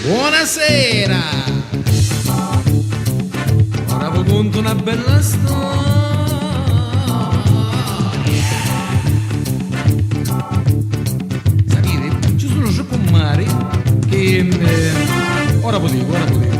Buonasera! Ora vi conto una bella storia. Sapete, ci sono sciacquomari che... ora vi dico.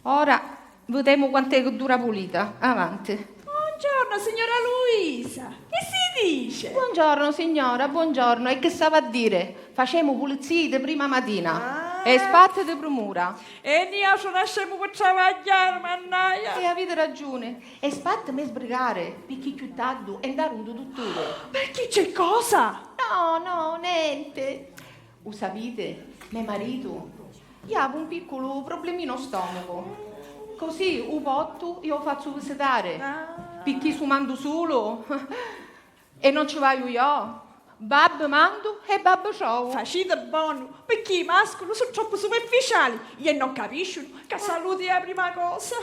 Ora vediamo quanto è dura pulita. Avanti. Buongiorno signora Luisa, che si dice? Buongiorno signora, buongiorno. E che stava a dire? Facciamo pulizie di prima mattina. E spatte di promura. E noi ci lasciamo per travagliare, mannaia. E avete ragione. E spatte mi sbrigare, perché più tardi e andare un dottore. Perché c'è cosa? No, niente. Sapete, mio marito, io avevo un piccolo problemino stomaco. Così, un potto, io lo faccio visitare. Perché su mando solo e non ci voglio io. Babbo mando e babbo ciao. Facete buono, perché i mascoli sono troppo superficiali e non capiscono che salute è la prima cosa.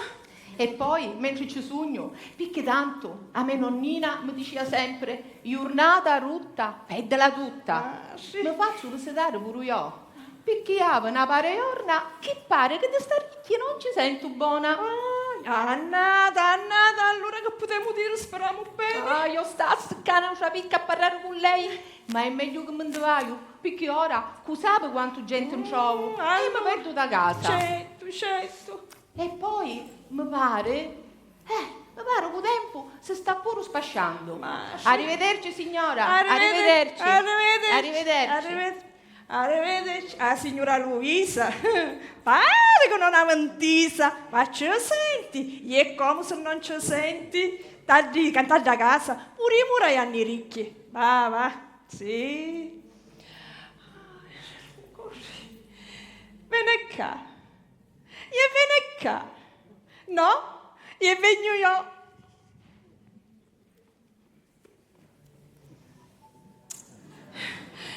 E poi, mentre ci sogno, perché tanto a me nonnina mi diceva sempre giornata rutta, peddela tutta. Sì. Mi faccio visitare pure io. Perché avevo una pareorna che pare che di sta ricchia non ci sento buona. Annata, allora che potremmo dire, speriamo bene. Io sto a non picca a parlare con lei, ma è meglio che me ne vado, perché ora, sapete quanto gente non trovo, e mi perdo da casa. Certo. E poi, mi pare con tempo si sta pure spasciando. Sì. Arrivederci signora, arrivederci. Arrivederci. Ah, signora Luisa, pare che non ha mentisa, ma ce lo senti? E come se non ce lo senti? Tardi, cantare da casa, pure i murai hanno i ricchi. Va, sì. Così. Vieni qua. No? E vengo io.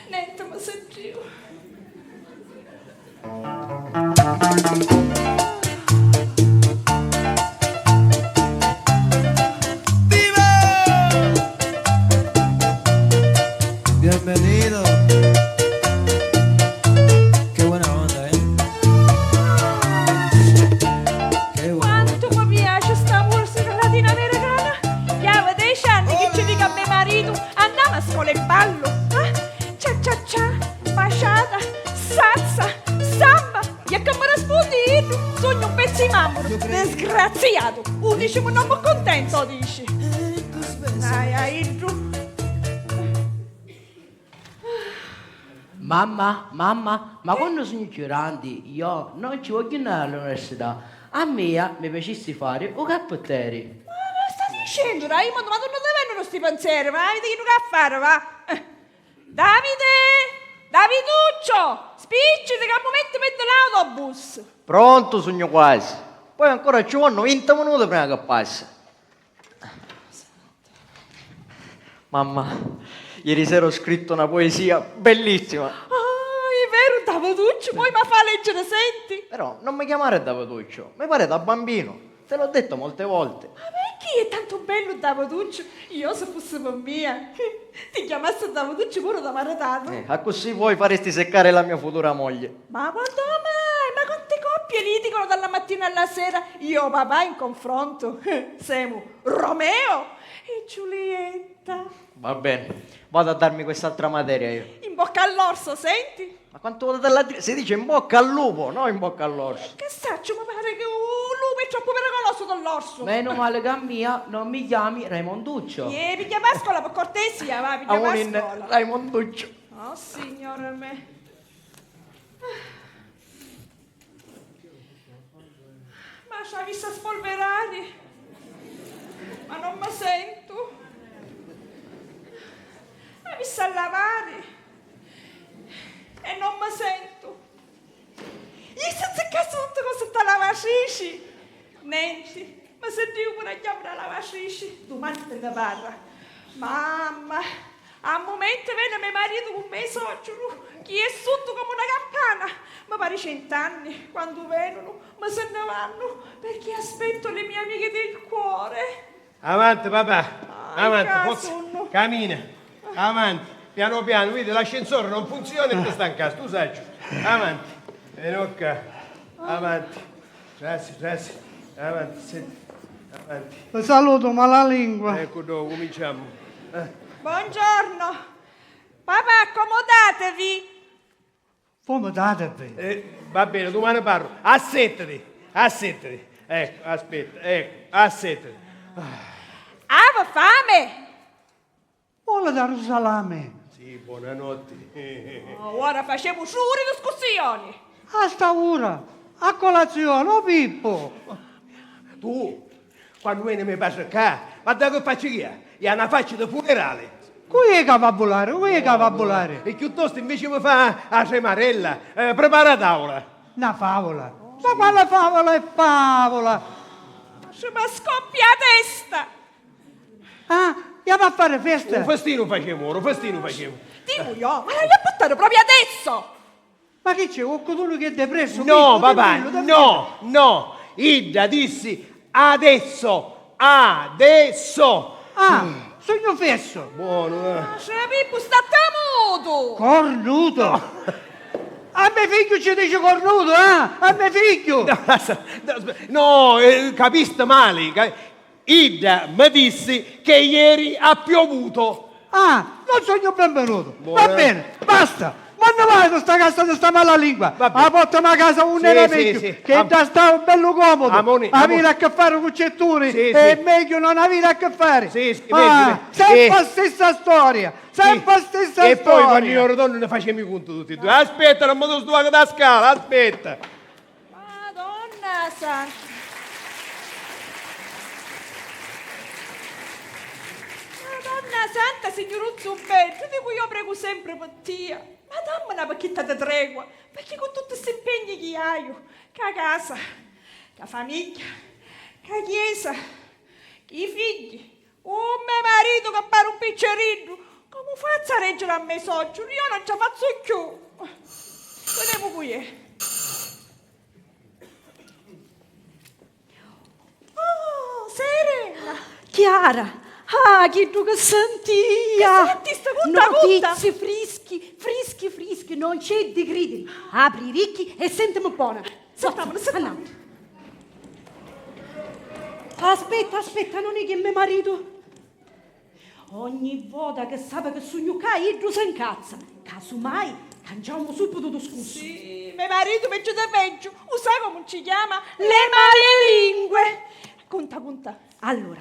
Niente, mi sentivo. ¡Viva! Bienvenido. Qué buena onda, Qué buena. Quanto mi piace sta musica latinoamericana. Che aveva 10 anni che ci dica a mio marito andiamo a scuola e ballo. Cia, baciata, salsa, samba. E che mi rispondi? Sogno un pezzo di mamma. Disgraziato. Dici, ma non mi contento, dici. Dai, giù. Mamma, ma quando sono grandi io non ci voglio andare all'università. A me mi piacesse fare o cappottieri. Ma che stai dicendo, Raimondo? Ma tu non ti vengono sti pensieri, ma avete che a fare, va? Daviduccio, spicciti che al momento mette l'autobus. Pronto, sogno quasi. Poi ancora ci vanno 20 minuti prima che passi. Mamma, ieri sera ho scritto una poesia bellissima. È vero, Daviduccio, poi mi fa leggere, senti? Però non mi chiamare Daviduccio, mi pare da bambino. Te l'ho detto molte volte. Ma perché è tanto bello Daviduccio? Io se fosse mia, ti chiamassi Daviduccio pure da maritato. A così voi faresti seccare la mia futura moglie. Ma quando mai? Ma quante coppie litigano dalla mattina alla sera? Io e papà in confronto. Siamo Romeo e Giulietta. Va bene, vado a darmi quest'altra materia io. In bocca all'orso, senti? Ma quanto volete la dire? Si dice in bocca al lupo, no in bocca all'orso. Che saccio, mi pare che un lupo è troppo pericoloso dall'orso. Meno male che a mia non mi chiami Raimonduccio. Piglia pascola per cortesia, va, piglia pascola. Raimonduccio. Oh, signore me. Ma ci ha visto spolverare? Ma non mi sento. messo a lavare e non mi sento. Io senza che sotto con sotto la lavatrice. Niente, mi sentivo pure a chiamare la lavatrice. Domani te ne parla. Mamma, a un momento viene mio marito con me suocero, che è sotto come una campana. Mi pare 100 anni, quando vengono, ma se ne vanno, perché aspetto le mie amiche del cuore. Avanti papà, avanti, sonno. cammina, avanti, piano piano, vedi l'ascensore non funziona e ti sta in casa, tu sai, avanti, Enocca, avanti, grazie, avanti, senti, avanti. Lo saluto, ma la lingua. Ecco dove cominciamo. Buongiorno, papà, accomodatevi. Accomodatevi. Va bene, domani parlo, assettati, ecco, aspetta, ecco, assettati. Ava fame? Vuole dare un salame. Sì, buonanotte. Ora facevo sure discussioni. A sta ora, a colazione, oh Pippo. Tu, quando vieni mi passa qua, ma da che faccio io? Io ho una faccia di funerale. Qui è che va a volare, E piuttosto invece mi fa la tremarella, prepara la tavola. Una favola. Ma quale favola è favola? Se mi scoppia la testa. Ah, andiamo a fare festa. Un festino facciamo. Dico io, ma l'hai portato proprio adesso. Ma che c'è, qualcuno che è depresso? No, Pippo, papà, tranquillo. no. Ida dissi adesso. Ah, sogno fesso. Buono. Se Pippo sta muto. Cornuto. A mio figlio ci dice cornuto, a mio figlio. No, capiste male. Ida mi dissi che ieri ha piovuto. Ah, non sogno benvenuto. Buona. Va bene, basta. Ma non vai da sta casa di sta mala lingua. Va bene. La portiamo a casa un Sì, nero sì, vecchio, sì. che da sta bello comodo. Amoni. Avere a che fare con cetturi, Sì, è sì. meglio non avere a che fare. Sì, Ah, vedi. sempre la stessa storia. Sempre la stessa E storia. poi quando io ritorno ne facciamo i conti tutti e due. Aspetta, non mi devo stare da scala, aspetta. Madonna santa. Madonna santa, signor Zumbetto, di cui io prego sempre per te. Ma dammi una pacchetta di tregua, perché con tutti questi impegni che hai, che la casa, che la famiglia, che la chiesa, che i figli, un mio marito che pare un piccerino, come faccio a reggere a me socio? Io non ce la faccio più. Vediamo qui. Oh, Serena! Chiara, che tu che sentia! Senti, sta gutta Notizie frischi, non c'è di credere. Apri i ricchi e sentimi buona. Sentiamo. Andiamo. Aspetta, non è che mio marito. Ogni volta che sa che sogno cai, io si incazza. Casomai, cangiamo subito discusso. Sì, mio marito peggio da peggio. Sai come ci chiama? Le malelingue. Conta. Allora,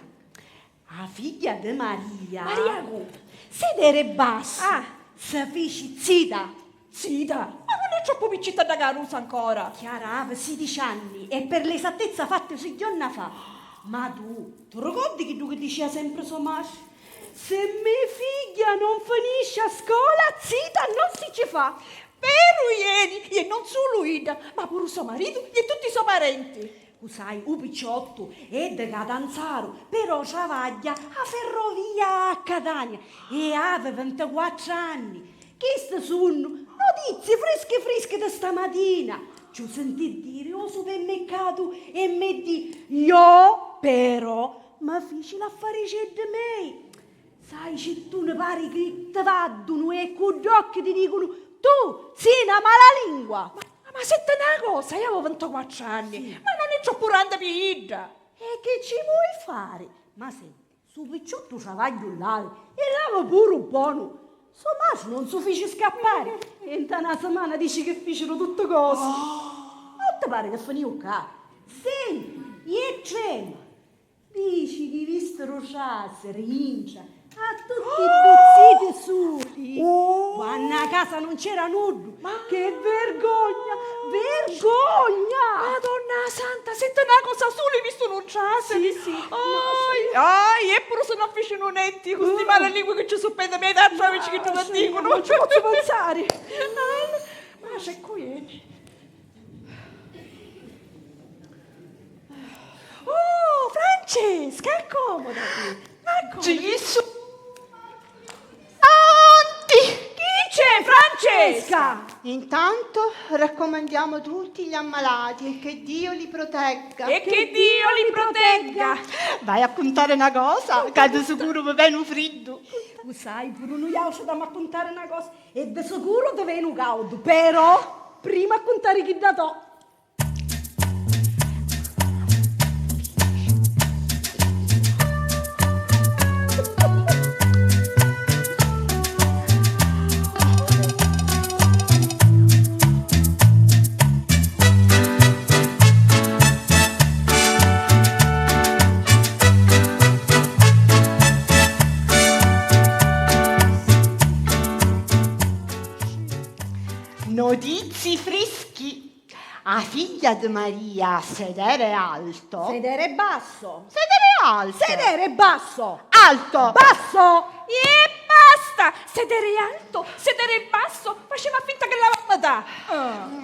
la figlia di Maria. Maria Gu. Sedere bassa. Ah. Si fece zita. Zita. Ma non è troppo piccetta da carusa ancora. Chiara aveva 16 anni e per l'esattezza fatte 6 giorni fa. Ma tu ricordi che tu che diceva sempre sua madre? Se mia figlia non finisce a scuola, zita non si ci fa. Vero ieri, e non solo Ida, ma pure suo marito e tutti i suoi parenti. Sai, un picciotto è da Catanzaro, però travaglia a ferrovia a Catania e aveva 24 anni. Queste sono notizie fresche di stamattina. Ci ho sentito dire al supermercato e mi di io però ma feci l'affare di me. Sai, se tu ne pare che ti vadano e con gli occhi ti dicono tu sei una malalingua. Ma senti una cosa, io avevo 24 anni, Sì. ma non è troppo grande per Ida. E che ci vuoi fare? Ma senti, su picciotto travaglio là e lava pure buono. Sommaso non si fece scappare. E in una settimana dici che fecero tutte cose. Non ti pare che finivo qua? Senti, e trema. Dici che visto Rosciase, rincia, a tutti i bezziti soli. Quando a casa non c'era nulla. Che vergogna, vergogna! Madonna santa, senti una cosa solo, hai visto non c'è? Sì. Eppure sono avvicinati con questi male lingue che ci soppende me da amici che te lo dicono. Non ci posso pensare. Ma c'è qui. Oh, Francesca, è comoda qui. Gesù. Chi c'è, Francesca? Intanto raccomandiamo tutti gli ammalati e che Dio li protegga. E che Dio li protegga. Vai a contare una cosa, cade sicuro mi viene un freddo. Tu sai, pure noi dobbiamo contare una cosa e di sicuro ti viene un caldo, però prima a contare chi da to. Notizi freschi. A figlia di Maria, sedere alto. Sedere basso. Sedere alto. Sedere basso. Alto. Basso. E basta! Sedere alto, sedere basso, faceva finta che l'avevamo da.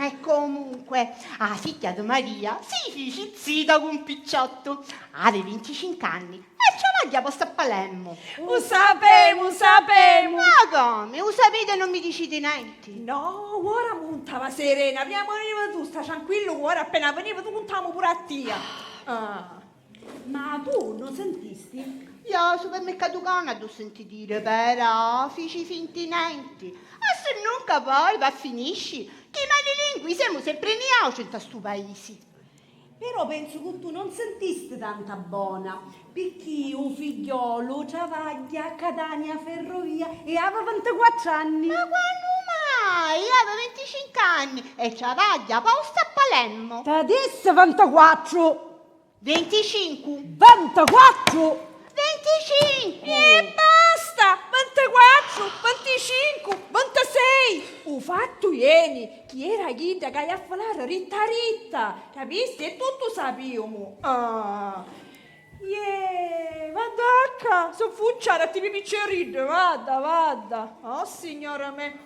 E comunque, a figlia di Maria si fece zita con un picciotto. Aveva 25 anni e ciavaglia posta a Palermo. Lo sapevo. Ma come? Lo sapete e non mi dicite niente? No, ora montava serena, abbiamo veniva tu, sta tranquillo, ora appena veniva tu montavamo pure a tia. Ma tu non sentisti? Io al supermercato Canada ho sentito dire, però, feci finti niente. E se non poi va finisci, che i madrelingui siamo sempre in auge in questo paese. Però penso che tu non sentiste tanta buona, perché un figliolo travaglia a Catania Ferrovia e aveva 24 anni. Ma quando mai? Aveva 25 anni e travaglia posta a Palermo. Adesso 24. 25. 24. 25. E basta! 24, 25, 26! Ho fatto ieri, chi era Ghida che a fare ritta, capisti? E tutto sappiamo. Vada, sono fucciata, ti mi piccerino, vada. Oh, signora me.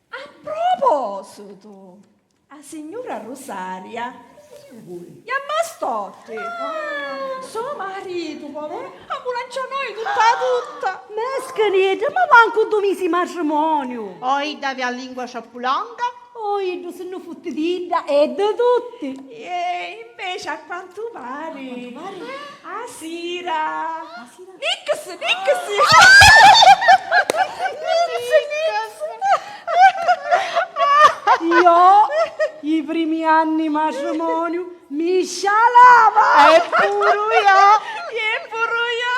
A proposito, a signora Rosaria, gli ammastotti. Suo marito, povero, ha lanciato noi tutta. Mescanete, ma manco 2 mesi matrimonio. Poi davi a lingua ciappulonga. Poi se non fotte dita e da tutti. E invece a quanto pare? A Sira. Nix. Io, i primi anni matrimonio, mi scialava. E pure io.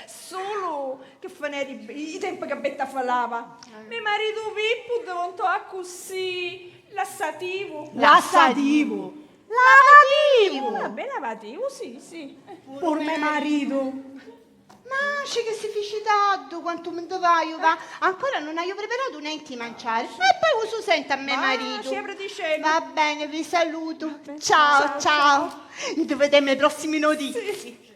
Solo che faneri i tempi che Betta falava. Mio marito Pippo diventò così lassativo. Lassativo. Vabbè, lavativo, sì. Per mio marito. Ma c'è che si fece tanto quanto mi vai, va? Ancora non hai preparato niente di mangiare. E poi uso sente a me marito. Sempre dicendo. Va bene, vi saluto. Ciao. Vedremo le prossime notizie. Sì.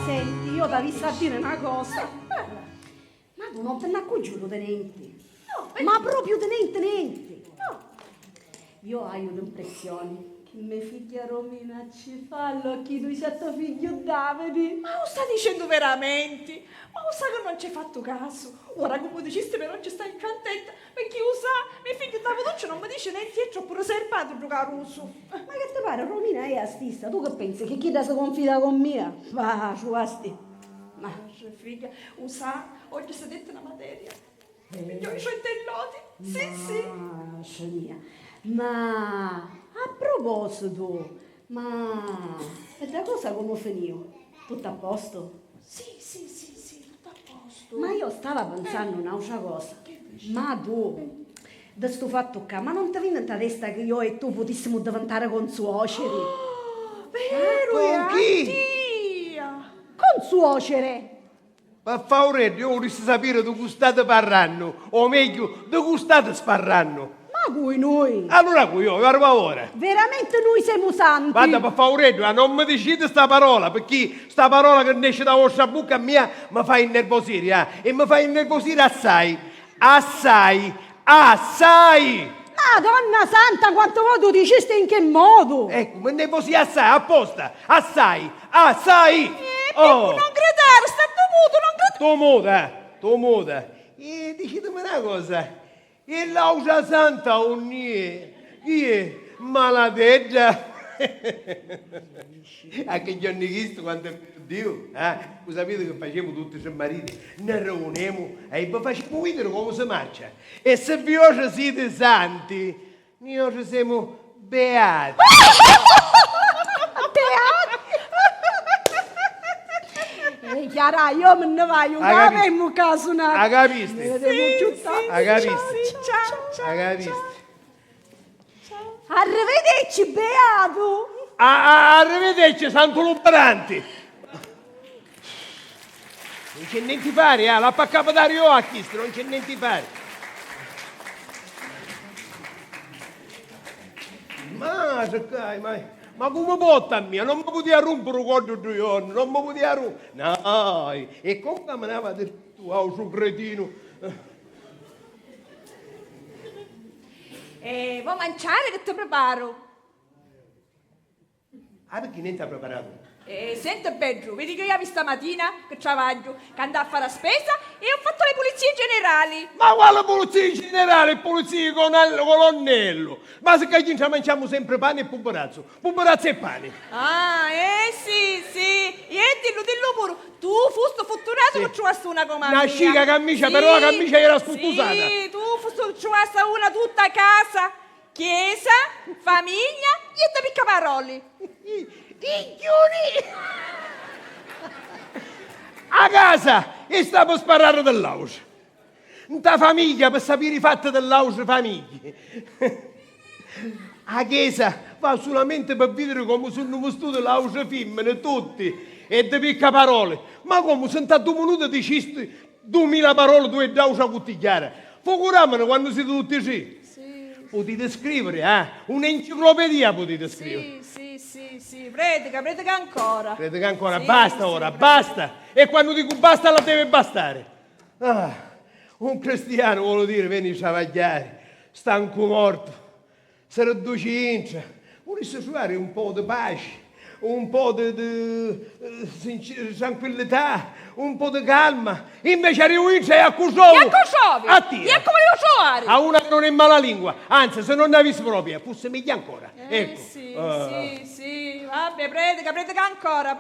Senti, io ti visto a dire una cosa. Ma tu non te ne accorgi di niente? No, ma proprio di niente. No. Io ho l'impressione che mia figlia Romina ci fa l'occhio di certo figlio Davide. Ma lo sta dicendo veramente? Ma lo sa che non ci hai fatto caso? Ora come diceste però ci stai contenta perché lo sa, mio figlio Daviduccio non mi dice niente, è troppo riservato a giocare russo. Ma che ti pare, Romina è astista? Tu che pensi che chi da si confida con me? Va, su asti. Ma figlia, lo sa, oggi si è detta una materia. Io i suoi telloti, sì. Mia. Ma a proposito, Ma e da cosa come finito? Tutto a posto? Sì, tutto a posto. Ma io stavo pensando un'altra cosa. Ma tu, da sto fatto qua, ma non ti viene in testa che io e tu potessimo diventare consuoceri? Vero, Con chi? Tia. Consuocere? Per favore, io vorrei sapere di cui state parlando, o meglio, di cui state sparrando. Ma cui noi? Allora, io, per favore. Veramente noi siamo santi? Guarda, per favore, non mi dicete sta parola, perché sta parola che esce da vostra bocca mia mi fa innervosire, e mi fa innervosire assai, assai, assai! Madonna santa, quanto modo diceste in che modo? Ecco, mi innervosire assai, apposta, assai, assai! Non gridare, sta muto, non gridare. Tu muta. E dicetemi una cosa, e l'ausa santa ogni è maladetta. Anche giorni visto quando è Dio, Voi sapete che facciamo tutti i mariti, ne riuniamo e vi facciamo vedere come si marcia. E se vi oggi siete santi, noi oggi siamo beati. Chiara, io me ne voglio, non abbiamo caso una. Ha capito? Ha capito? Ciao. Ha capito? Arrivederci, beato. Arrivederci, santo luberanti. Non c'è niente da fare, la paccapa da Rio a chiesto, non c'è niente da fare. Ma come botta mia? Non mi poteva rompere quattro giorni, non mi poteva rompere. No, e come me ne va del tuo su cretino? Vuoi mangiare che ti preparo? Perché niente ha preparato? Senti Pedro, vedi che io stamattina che travaglio, che andavo a fare la spesa e ho fatto le pulizie generali. Ma quale polizia generale? Polizia colonnello. Ma se che ci mangiamo sempre pane e puberazzo e pane. Sì. E dillo pure, tu fusto fortunato che ci vuoi una come Una mia. sciga camicia, però la camicia era sputtusata. Sì, tu fusto ci vuoi una tutta a casa, chiesa, famiglia e te picca parole. Ticchioni! A casa e stavo a sparare dell'auce. Da famiglia per sapere i fatti dell'auce famiglia. A chiesa va solamente per vedere come sono vestute l'auce femmine tutti e di picca parole. Ma come sono stato 2 minuti di cisti 2000 parole tu e d'auce a cuttigliare. Figuramene quando siete tutti qui. Potete scrivere, un'enciclopedia potete scrivere. Sì, predica ancora. Predica ancora, basta ora, basta. E quando dico basta la deve bastare. Un cristiano vuole dire vieni a travagliare, stanco morto, se riduce intra, vuole fare un po' di pace, un po' di tranquillità, un po' di calma. Invece arrivo a Cusovo. A te. E come devo trovare? A una che non è malalingua, anzi se non ne avessi proprio, fosse meglio ancora. Ecco. Sì, vabbè, predica ancora,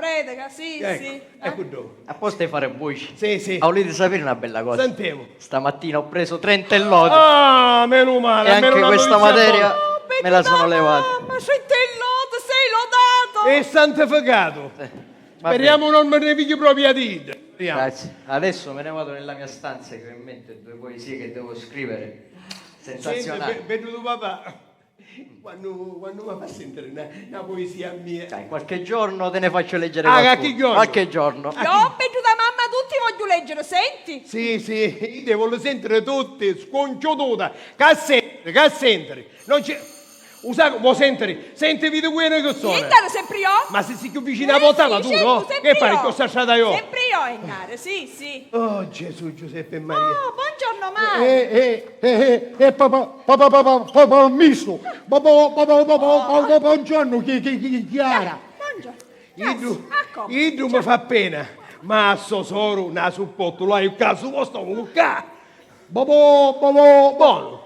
sì. Ecco dove. Apposta di fare voci. Sì. Volete sapere una bella cosa? Sentiamo. Stamattina ho preso 30 lode. Meno male. E anche questa materia me la sono levata. Ma sei lodato. E santificato. Speriamo non me ne pigli proprio a dita. Grazie. Adesso me ne vado nella mia stanza che ho in mente 2 poesie che devo scrivere. Sensazionali. Vedo tuo papà. Quando mi fa sentire una poesia mia. Dai, qualche giorno te ne faccio leggere qualcuno. Qualche giorno. Io ho peggio da mamma tutti voglio leggere, senti? Sì, io devo sentire tutti, sconciuta. Che sentire? Non c'è... vuoi sentire? Senti video quello che sono. Niente, sempre io? Ma se si più vicino a votava tu, no? Che fai? Che sta stata io? Sempre io a innare, sì. Oh Gesù, Giuseppe e Maria. Oh, buongiorno Mario. Papà misto, buongiorno Chiara. Buongiorno. Io mi fa pena, ma a Sosoro, una supporto, là, il caso vostro, un ca. Buono.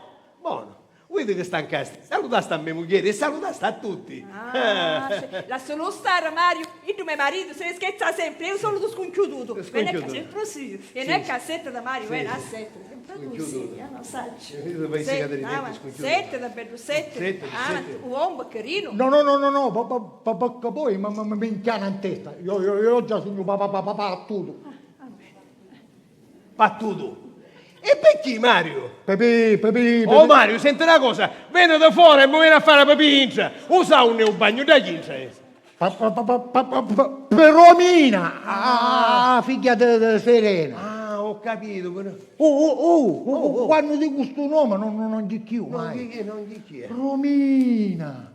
Vedi che stancasti. Salutaste a mia moglie e salutaste a tutti. Lascialo stare, Mario. Io mio marito se ne scherza sempre, io solo tu sconchiuduto. Vieni a sempre sì. Vieni a cassetta da Mario, vieni a sette. Sempre così, non sacci. Sette da bello, sette. Uomo carino. No, perché poi mi inchiana in testa. Io già sono papà tutto. Pattuto. E perché Mario? Pepe. Oh Mario, senti una cosa, vieni da fuori e mi vieni a fare la pepinza. Usa un bagno da chinza. Per Romina, figlia di Serena. Ah, ho capito. Però. Quando di questo nome non di più. Non di chi è? Romina.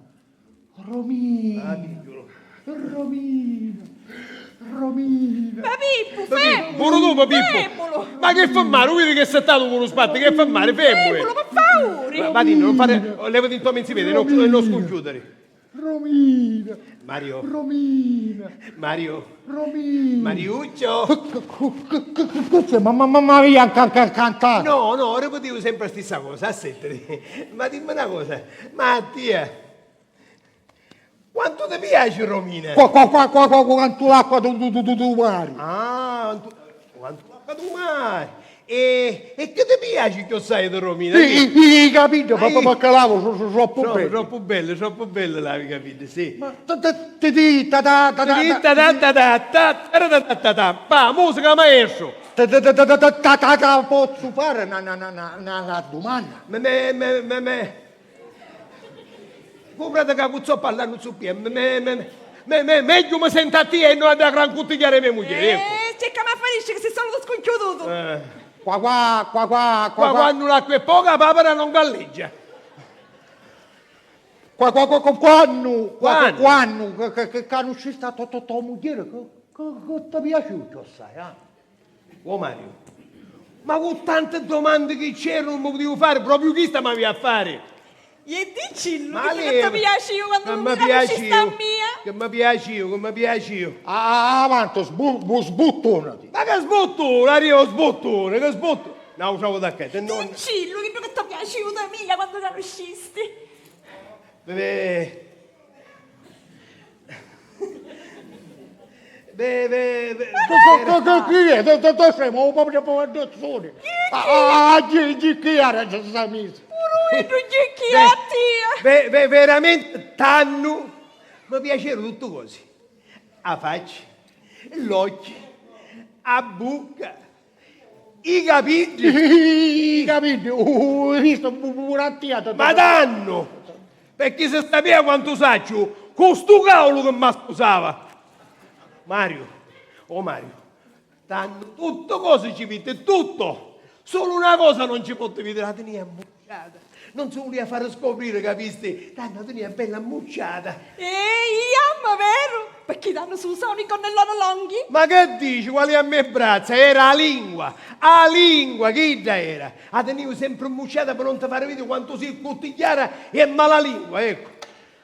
Papippo, femmolo. Pure tu, Papippo. Ma che fa male? Vedi che sei stato con lo spatto, che fa male? Femmolo, per favore. Ma non fare, levati il tuo mensipede, non sconchiudere. Romina. Mario. Mariuccio. Scusa, mamma mia, cantare. No, ripetivo sempre la stessa cosa, assettati. Ma dimmi una cosa, Mattia, quanto ti piace Romina? Quanto l'acqua tu mari. Ah, quanto l'acqua tu mari. E che ti piace che sai di Romina? Hai capito? Perché lavo troppo bello. Troppo bello l'avevi capito, sì. Ma musica maestro. Posso fare una domanda? Comprate che puzzo parlando su piede. Meglio mi sento a te e non a gran cuttigliare mia moglie. Cerca ma farisce che sei solo sconchiuduto. Qua. Quando l'acqua è poca, la papera non galleggia. Quando che ci sta tua moglie, che ti piace sai? Oh Mario, ma con tante domande che c'erano non mi potevo fare, proprio chi sta mi aveva a fare? E dici, Ma che ti piace io quando mi ci sta mia? Che mi piace io. Avanti, sbuttonati. Ma che sbottone, arrivo sbottone, che sbottone. No, usavo da che, non... Dici, che ti piace io da mia quando la uscisti? Chi è? Tu sei proprio poverazione. Chi era questa misa? Veramente tanto mi piacevano tutte cose. A faccia, l'occhio, a bocca, i capelli. I capelli, hai visto burattiato. Ma danno! Perché se sapeva quanto saccio, con sto cavolo che mi sposava. Mario, tanto, tutte cose ci vede, tutto. Solo una cosa non ci potevi vedere, la tenia ammucciata. Non si voleva fare scoprire, capisti? Tanto la tenia bella ammucciata. Ma vero? Perché danno su usano i connelloni lunghi? Ma che dici? Quali a me braccia? Era la lingua, che era? La tenevo sempre ammucciata per non ti fare vedere quanto si cottigliara e mala lingua, ecco.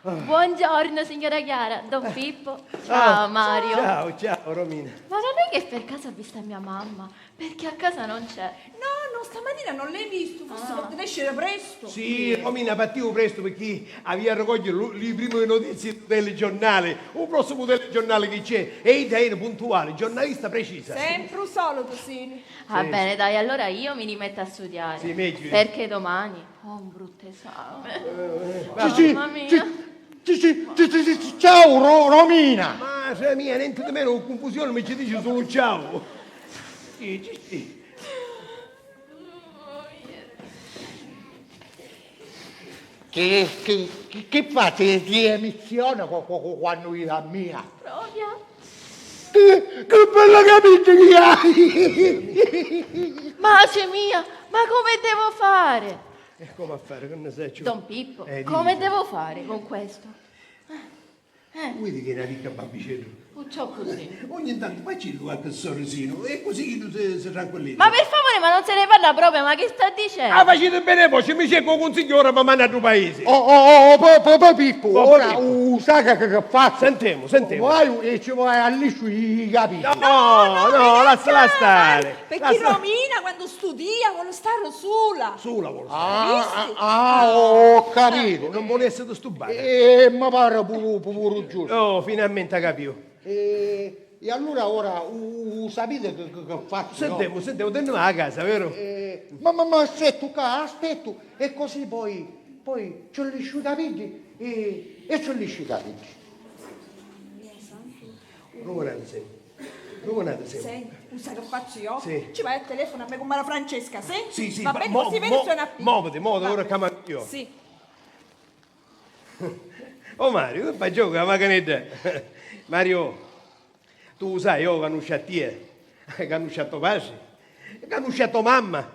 Buongiorno signora Chiara, Don Pippo. Ciao Mario. Ciao Romina. Ma non è che per caso ha visto mia mamma? Perché a casa non c'è. No, stamattina non l'hai visto, forse potete uscire presto. Sì, Romina, partivo presto perché aveva raccogliere le prime notizie del telegiornale, un prossimo telegiornale che c'è, e Ida puntuale, giornalista precisa. Sempre un solo, Tosini. Va bene, dai, allora io mi rimetto a studiare. Sì, meglio. Perché domani ho un brutto esame. Mamma mia. Ciao Romina. Ma se mia, niente di meno, con confusione mi ci dice solo ciao. Sì. Che fate di emissione quando io la mia? Proprio? Che bella capita che hai! Mace mia, ma come devo fare? E come a fare? Che ne sai? Don Pippo, come devo fare con questo? Vedi che è una ricca babbicello. Pucciò così. Ogni tanto facci qualche sorrisino e così tu si tranquillizza. Ma per favore, ma non se ne parla proprio, ma che sta dicendo? Ah, facete bene voi, mi cerco un signore per mandare a tuo paese. Pippo, Oh, ora Pippo. sai che faccio? Sentiamo. Vai e ci vai a lisci i capelli. No, lasciala stare. Perché Romina quando studia vuole stare sola. Sulla vuole. Ho capito. Non vuole essere stubare. Ma pare pure giusto. Oh, finalmente capito. E allora ora sapete che faccio? Sentiamo, andiamo a casa, vero? Ma aspetto, e così poi ci lisci i capelli e ci lisci i capelli. Romanate sempre. Senti, sai che faccio io? Sì. Ci vai al telefono a me con Mara Francesca, sì? Sì, Va bene, così vedi suona più. muoviti, ora che io. Sì. Oh Mario, tu fai gioco a maganetta. Mario, tu sai, io conosco a te, conosco a tuo padre, conosco a tua mamma,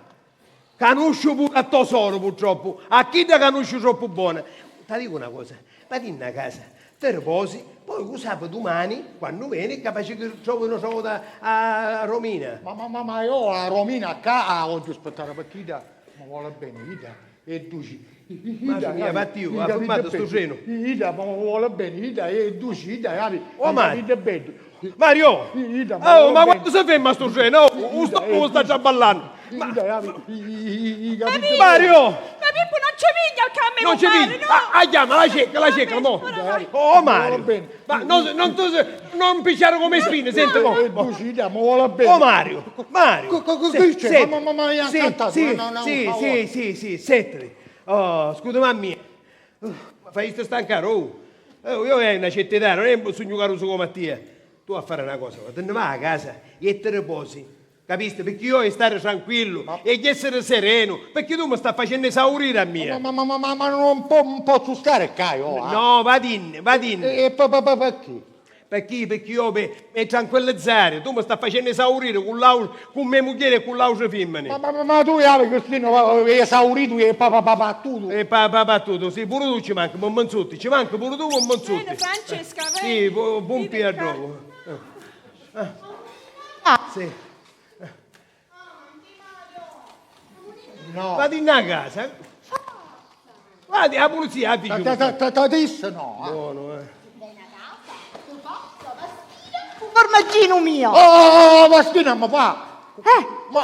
conosco pure a tuo solo purtroppo, a chi ti conosco troppo buona. Ti dico una cosa, vatti a casa, ti riposi, poi sabato domani, quando vieni, capace che trovi una soda a Romina. Ma io a Romina qua oggi aspettare la partita, ma vuole bene, Ida, e tu Madre mia, vatti io, ha fermato sto treno. Ida, ma vuole bene, Ida, e tu Ida, capi? Oh, Mario. Ida bene. Mario! Ida, Oh, ma vuole quando si ferma sto treno? Oh, sta già ballando. bene. Ida, capi? Mario! Ma Pippo non ci piglia il cammino, Non ci vedi? Chiama, la cerca, mo. Oh, Mario! bene. Ma non picciare come spine, senti, mo. E tu Ida, ma vuole bene. Oh, Mario! Mario! Che c'è? Ma mi ha cantato. Sì, settali. Oh, scusa mamma. Fai stancare, oh. Io ho una certa età, non è un sogno caro su come te. Tu a fare una cosa, te ne vai a casa e ti riposi. Capisci? Perché io voglio stare tranquillo e essere sereno, perché tu mi stai facendo esaurire a mia. Ma non posso stare qua, io. No, vadin. E perché? Perché io mi tranquillizzare, tu mi stai facendo esaurire con mia moglie e con l'altra femmina. Ma tu hai Costino esaurito e battuto. E battuto, sì, pure tu ci manca, ma Manzotti, ci manca pure tu con Manzotti. Vedi Francesca, vedi? Sì, buon piano. Sì. No. Vadi in casa. Vadi, la polizia, figlio. T'adesso no. Buono, Formaggino mio. Oh, Bastina, ma fa.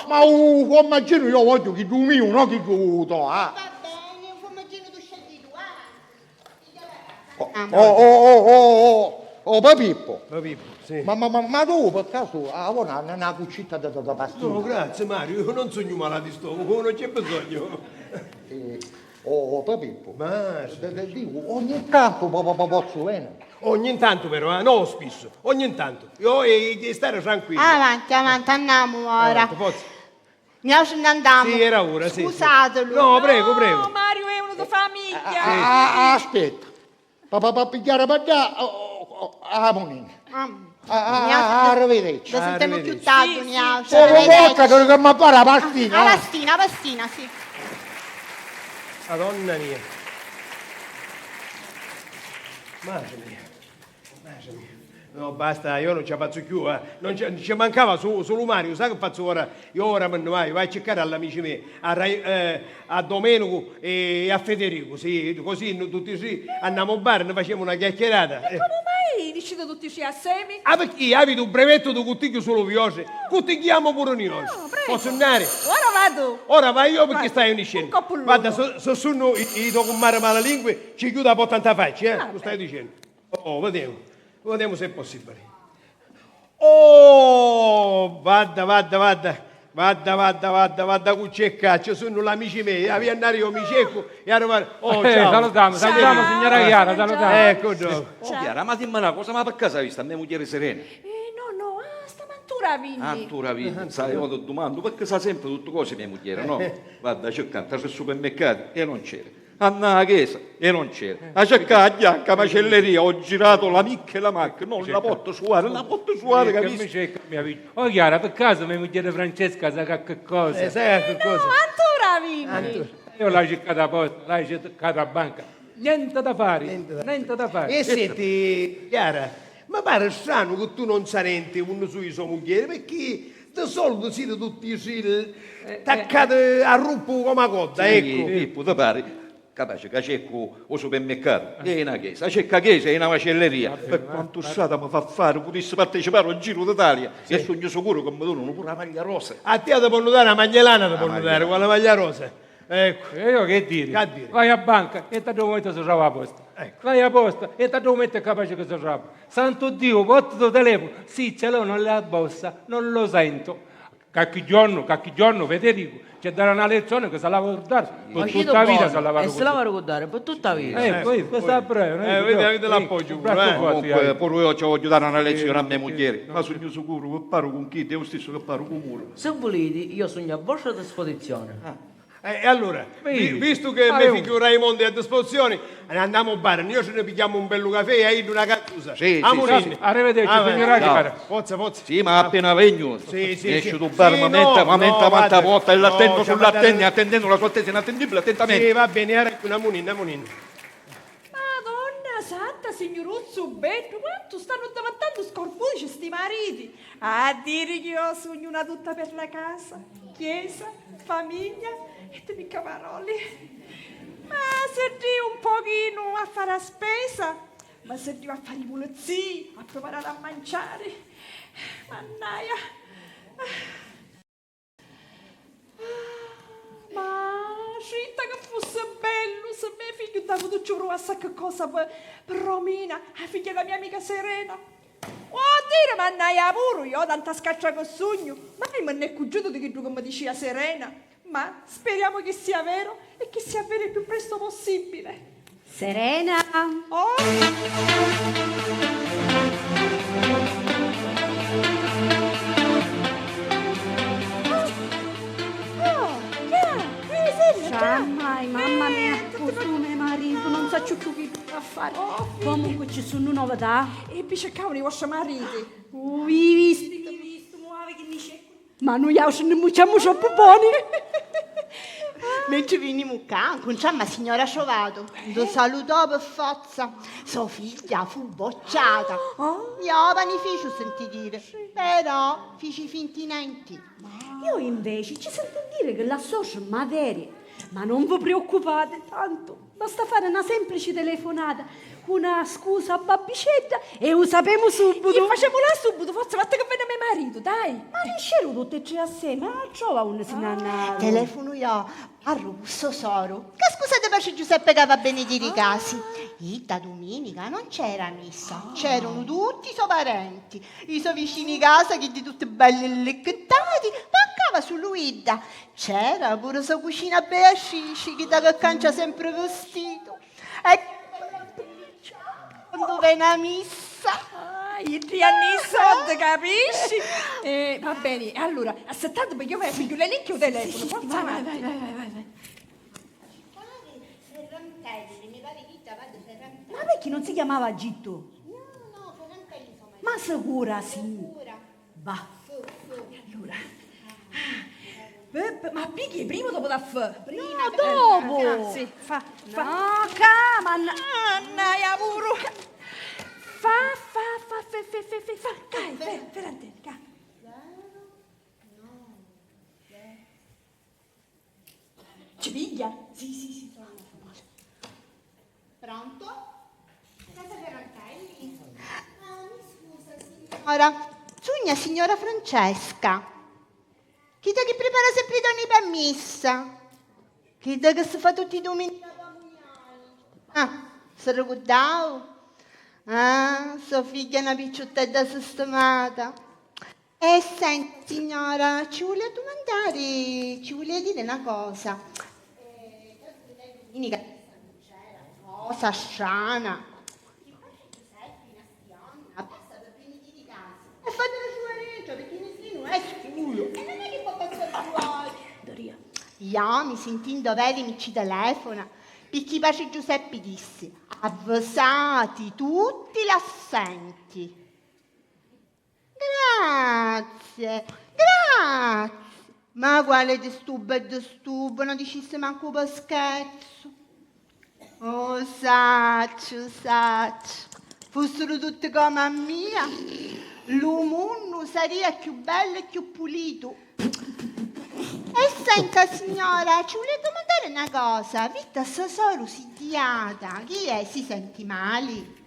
Ma un formaggino io voglio che tu mio, non che tu to, Va bene, un formaggino tu scegli tu, Oh, Pippo. sì. Ma tu per caso hai una cucina da pastina? No, grazie Mario, io non sogno malato di stomaco, non c'è bisogno. Pippo. Ma Dico, ogni tanto posso venire. ogni tanto però, no spesso, ogni tanto. Io e stare tranquillo. Avanti, andiamo ora. Avanti, forza. Ne andiamo. Sì, era ora, sì. Scusatelo. No, prego. No, Mario è uno di famiglia. Aspetta. Papà pigliare per da a Monina. Arrivederci. Ci sentiamo più Arrivederci. tardi, Sì, Gnao. sì. Volta che mi pare la pastina. La pastina, sì. Madonna mia. Madre mia. No, basta, io non ce la faccio più. Non ci mancava solo Mario, sai che faccio ora? Io ora me ne vai a cercare all'amici miei, a Domenico e a Federico, sì, così tutti sì, andiamo a bar e ne facciamo una chiacchierata. Come mai decide tutti ci assieme? Ah, perché avete un brevetto di cuttiglio solo vioce? Cuttigliamo pure noi. Posso andare? Ora vado. Ora vai io perché stai uniscendo. Un coppo Guarda, se sono i documari malalingue, ci chiudo a po' tanta faccia, Ah, Lo stai dicendo? Oh, vediamo se è possibile. Oh, vada, con c'è caccia, sono gli amici miei, a andare io mi cerco e arrivare. Oh, ciao. Salutiamo, signora Chiara, salutiamo. Ecco, no. Oh, Chiara, ma dimmi una cosa, ma per caso hai visto a mia moglie serena? No, stamattina vini. Ah, tu la vedi, sai, io ti domando, perché sa sempre tutte cose mia moglie, no? Guarda, cercando al supermercato e non c'era. Andava alla chiesa e non c'era. A cercare a Bianca, macelleria, ho girato la micca e la macchina, non la porto suare, capisci? Oh Chiara, per caso mia moglie Francesca sa che cosa? Sai che cosa? Ancora vini. Io l'ho cercata apposta, l'ho cercata a banca. Niente da fare. E senti, Chiara, mi pare strano che tu non sarenti uno sui suoi moglie, perché di solito siete tutti attaccati a ruppo come a coda, ecco. Pippo, ti pare? Capace che c'è o supermercato, e una chiesa, c'è la chiesa e una macelleria. Per quanto strada mi fa fare, potessi partecipare al Giro d'Italia, e sono sicuro che mi donano pure la maglia rosa. A te ti possono dare una maglielana, ti possono dare quella maglia rosa. Ecco. E io che dire? Che dire? Vai a banca e da dove si trova la posta. Ecco. Vai a posta e da dove è capace che si trova. Santo Dio, porta il telefono. Sì, ce l'ho nella borsa, non lo sento. Qualche giorno, Federico, c'è da una lezione che se la va a ricordare. Per tutta la vita se la va a E se la va a ricordare. ricordare per tutta la vita. Poi, questa è breve. Avete l'appoggio pure, Comunque, pure io ci voglio dare una lezione a mia moglie, ma sono sicuro che paro con chi, è lo stesso che paro con uno. Se volete, io sono a vostra disposizione. E allora, visto che mio figlio Raimondo è a disposizione, andiamo a bar, noi ce ne pigliamo un bello caffè e in una cattusa. Sì, Amorini. Arrivederci, signora Chiara. Forza. Sì, ma appena vengo, Sì, esce tu bar, ma metta quanta guarda, volta e l'attendo no, sull'attendere, attendendo la sua attesa inattendibile attentamente. Sì, va bene, era una monina. Madonna santa, signoruzzo bello, quanto stanno davanti scorbuci sti mariti. A dire che io sogno una tutta per la casa, chiesa, famiglia e te mica parole. Ma se dio un pochino a fare la spesa, ma se dio a fare i pulizie, a preparare a mangiare, mannaia. Ma scitta che fosse bello se mio figlio dava tutto provare che cosa per Romina, la figlia della mia amica Serena. Oh, dire, mannaia pure, io ho tanta scaccia che sogno, ma io me ne è cugito di che tu come diceva Serena. Ma speriamo che sia vero e che sia vero il più presto possibile. Serena! Oh! Mamma mia, questo mio marito non sa più che a fare. Comunque ci sono novità. E vi cercavano i vostri mariti. Visto, muove che mi cerco. Ma noi ce ne muciamo troppo buoni. Mentre veniamo qua, incontrammo la signora Ciovato. Lo salutò per forza. Sua figlia fu bocciata. Io panificio senti dire, però feci finti nenti. Io invece ci sento dire che la socio è materia. Ma non vi preoccupate tanto, basta fare una semplice telefonata, una scusa a babbicetta e lo sappiamo subito. E facciamola subito, forse fatta che vede mio marito, dai. Ma riuscirò tutte e tre assieme, trova una sinanna. Telefono io a Russo Soro. Che scusate per Giuseppe che va bene di ricasi. Da domenica non c'era messa, c'erano tutti i suoi parenti, i suoi vicini casa che di tutti belli e lecchettati, mancava su Luida. C'era pure sua cucina Beatrice che da cancia sempre vestito. E quando viene a messa. I 3 anni soldi, capisci? Va bene, allora, assettate perché io vai a figlio le nicchie o telefono. Forza, vai. Ma perché non si chiamava Gitto? No, ma sicura sì. Va. Allora. Ma picchi prima o dopo da F? Prima, dopo. Sì, fa. No, cama. Annaia puro. Fa. Cai, ferante, cai. Ci piglia? Sì. Pronto? Casa Ferrantelli? Mi scusa, signora. Sugna, signora Francesca. Chi da che prepara sempre i doni per messa? Chi da che si fa tutti i domenica per si ricordavo? Sua figlia è una picciottetta sistemata. E senti, signora, ci vuole dire una cosa. Domenica cosa strana. E fatelo giù perché nessuno è sculo. E non è che può passare fuori. Io mi sentì in dovere, mi ci telefona. Perché pace Giuseppe disse, avvisati tutti gli assenti. Grazie. Ma quale disturbo, non dicesse manco per scherzo. Oh, saccio. fossero tutte come a mia, l'umunno sarebbe più bello e più pulito. E senta signora, ci volevo domandare una cosa, vita stasera sidiata, chi è? Si senti male?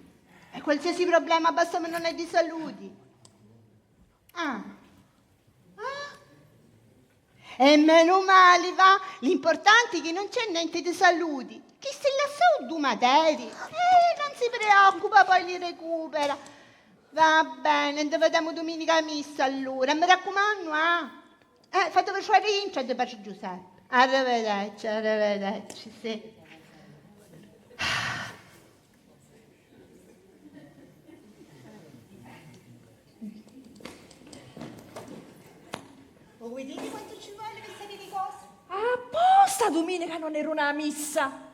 E qualsiasi problema basta ma non è di salute. Ah. E meno male va, l'importante è che non c'è niente di salute. Chi se la sa due materie? Non si preoccupa, poi li recupera. Va bene, ne vediamo domenica messa allora. Mi raccomando, fate per rincia di Pace Giuseppe. Arrivederci, sì. Vuoi dire quanto ci vuole per sapere di cose? Apposta domenica non era una missa.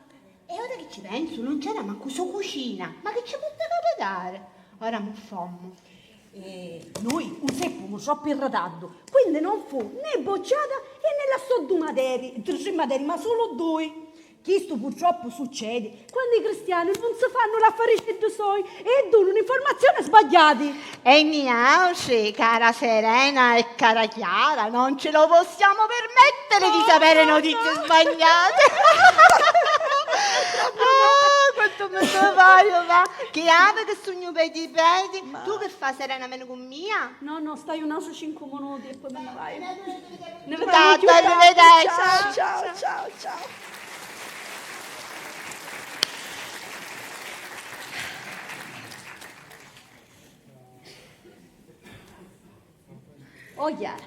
E ora che ci penso, non c'era manco sua cucina. Ma che ci poteva dare? Ora mi fammo. Noi usiamo troppo in ritardo, quindi non fu né bocciata e né la so due materie, tre materie, ma solo due. Questo purtroppo succede quando i cristiani non si fanno l'affare di suoi e danno un'informazione sbagliata. E niente, cara Serena e cara Chiara, non ce lo possiamo permettere di sapere notizie sbagliate. Quanto mi voglio, va? Che ave che sogno per i pedi. Tu che fai, Serena, meno con mia? No, stai un altro 5 minuti e poi me ne vai. Ne Tanto, arrivederci. Ciao. Oh Chiara,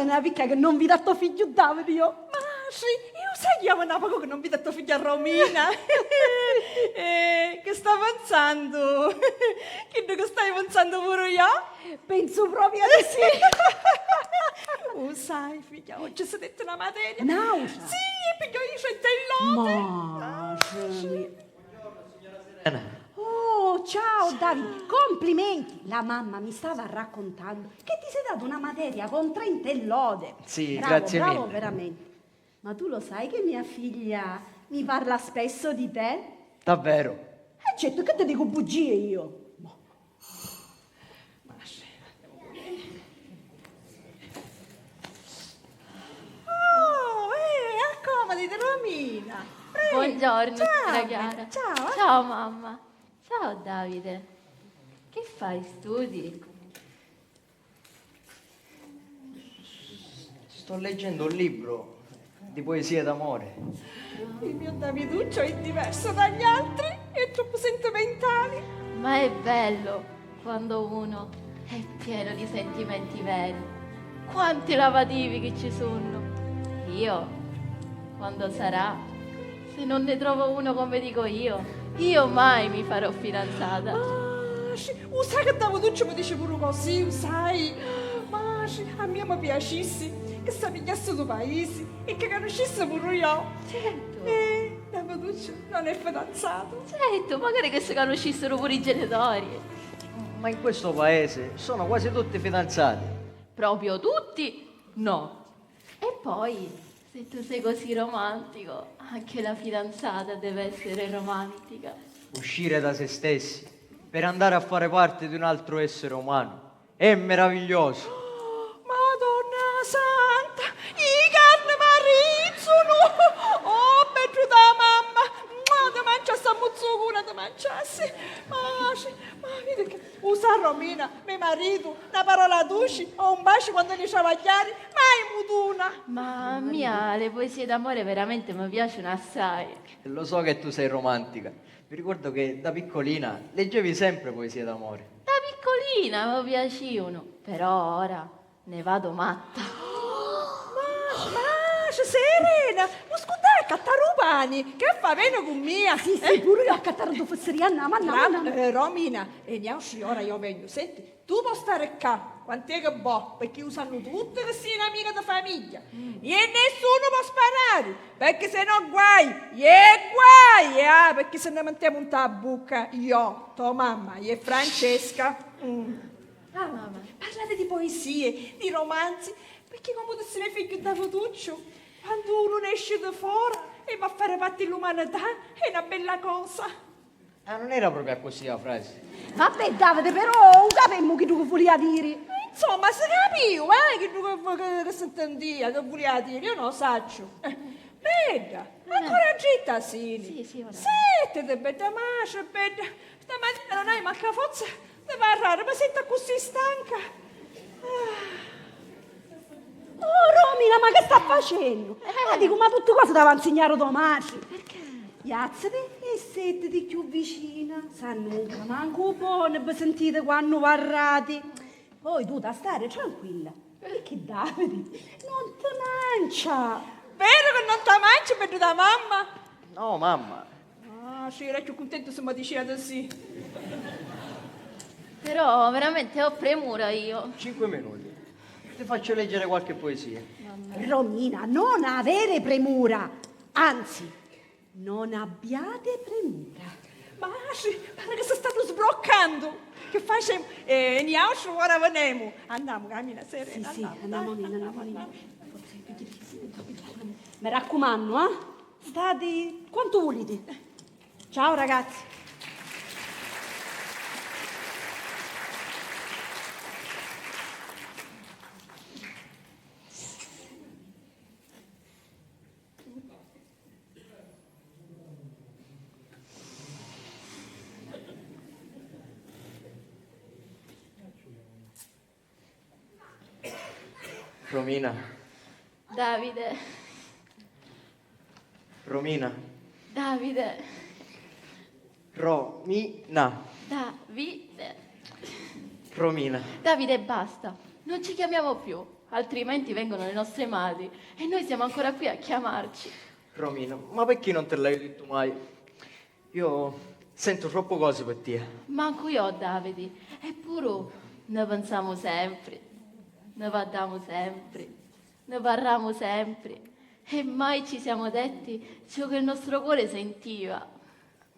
una picca che non vi dà tuo figlio Davide io. Ma sì, io sai che io una poco che non vi ho dato figlio a Romina. Che sta avanzando? Che stai avanzando pure io? Penso proprio di sì. Sai, figlia, oggi si è detto una materia. No. Sì, perché io sento il lote. Serena. Oh, ciao Davide, complimenti! La mamma mi stava raccontando che ti sei dato una materia con 30 e lode. Sì, bravo, grazie bravo mille. veramente. Ma tu lo sai che mia figlia mi parla spesso di te? Davvero? Certo, che ti dico bugie io? Accomodati, Romina. Prego. Buongiorno, Ciao, signora Chiara. Ciao. Ciao, mamma. Ciao, Davide. Che fai, studi? Sto leggendo un libro di poesie d'amore. Il mio Daviduccio è diverso dagli altri, è troppo sentimentale. Ma è bello quando uno è pieno di sentimenti veri. Quanti lavativi che ci sono. Io, quando sarà, se non ne trovo uno come dico io mai mi farò fidanzata. Sai che Daviduccio mi dice pure così, sai? Ma a me mi piacesse che si pigliasse due paesi e che conoscesse pure io. Certo. Daviduccio non è fidanzato. Certo, magari che si conoscessero pure i genitori. Ma in questo paese sono quasi tutti fidanzati. Proprio tutti? No. E poi, se tu sei così romantico, anche la fidanzata deve essere romantica. Uscire da se stessi per andare a fare parte di un altro essere umano è meraviglioso. Madonna santa, i carne marizzano! Oh, bello da mamma! Ti mangia sta muzzucuna, ti mangiassi! Ma vedi che usa Romina, mio marito, una parola dolce o un bacio quando ne travagliare, mai mutuna! Ma mia, le poesie d'amore veramente mi piacciono assai. E lo so che tu sei romantica. Mi ricordo che da piccolina leggevi sempre poesie d'amore. Da piccolina mi piacevano, però ora ne vado matta. Serena, non scordare a cattare i pani, che fa bene con mia? Sì, pure io a cattare due fesserie andiamo. Romina, e neanche ora io vengo, senti, tu puoi stare qua, quant'è che boh, perché usano tutte che sei un'amica di famiglia, e nessuno può sparare, perché se no guai, perché se ne mettiamo un tabbucca, io, tua mamma, e Francesca. Mamma, parlate di poesie, di romanzi, perché come potesse mio figlio Daviduccio, quando uno ne esce da fuori e va a fare parte dell'umanità, è una bella cosa. Ah, non era proprio così la frase. Vabbè, Davide, però capemmo che tu volevi dire. Insomma, si capiva, che tu che si intendia, che voleva dire, io non lo saggio. Bella, ancora gitta, sì. Sì, ora. Sette, bella mascia, bella. Stamattina non hai manca forza di parlare, ma sento così stanca. Oh, Romina, ma che sta facendo? Ma dico, ma tutte cose devo insegnare Tomaci. Perché? Iazzati e settiti più vicina. Sannuca, manco un po', ne sentite quando parlate. Poi tu da stare tranquilla. Perché Davide non ti mancia. Vero che non ti mangi per da mamma? No, mamma. Ah, sì, era più contento se mi diceva sì. Però veramente ho premura io. 5 minuti. Ti faccio leggere qualche poesia. Romina, non avere premura. Anzi, non abbiate premura. Ma sì, pare che si stanno sbloccando. Che facciamo? Niauscio, ora veniamo. Andiamo, cammina serena. Sì, andiamo in. Mi raccomando, eh? State quanto volete. Ciao ragazzi. Romina. Davide, Romina. Davide, Romina. Davide. Romina. Davide, basta. Non ci chiamiamo più, altrimenti vengono le nostre madri e noi siamo ancora qui a chiamarci. Romina, ma perché non te l'hai detto mai? Io sento troppo cose per te. Manco io, Davide, eppure ne pensiamo sempre, ne parliamo sempre, ne parliamo sempre e mai ci siamo detti ciò che il nostro cuore sentiva.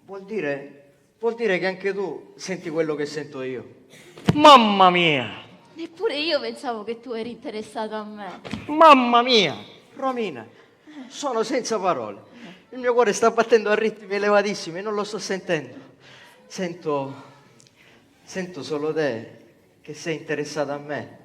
Vuol dire che anche tu senti quello che sento io. Mamma mia! Neppure io pensavo che tu eri interessato a me. Mamma mia! Romina, sono senza parole. Il mio cuore sta battendo a ritmi elevatissimi e non lo sto sentendo. Sento solo te che sei interessata a me.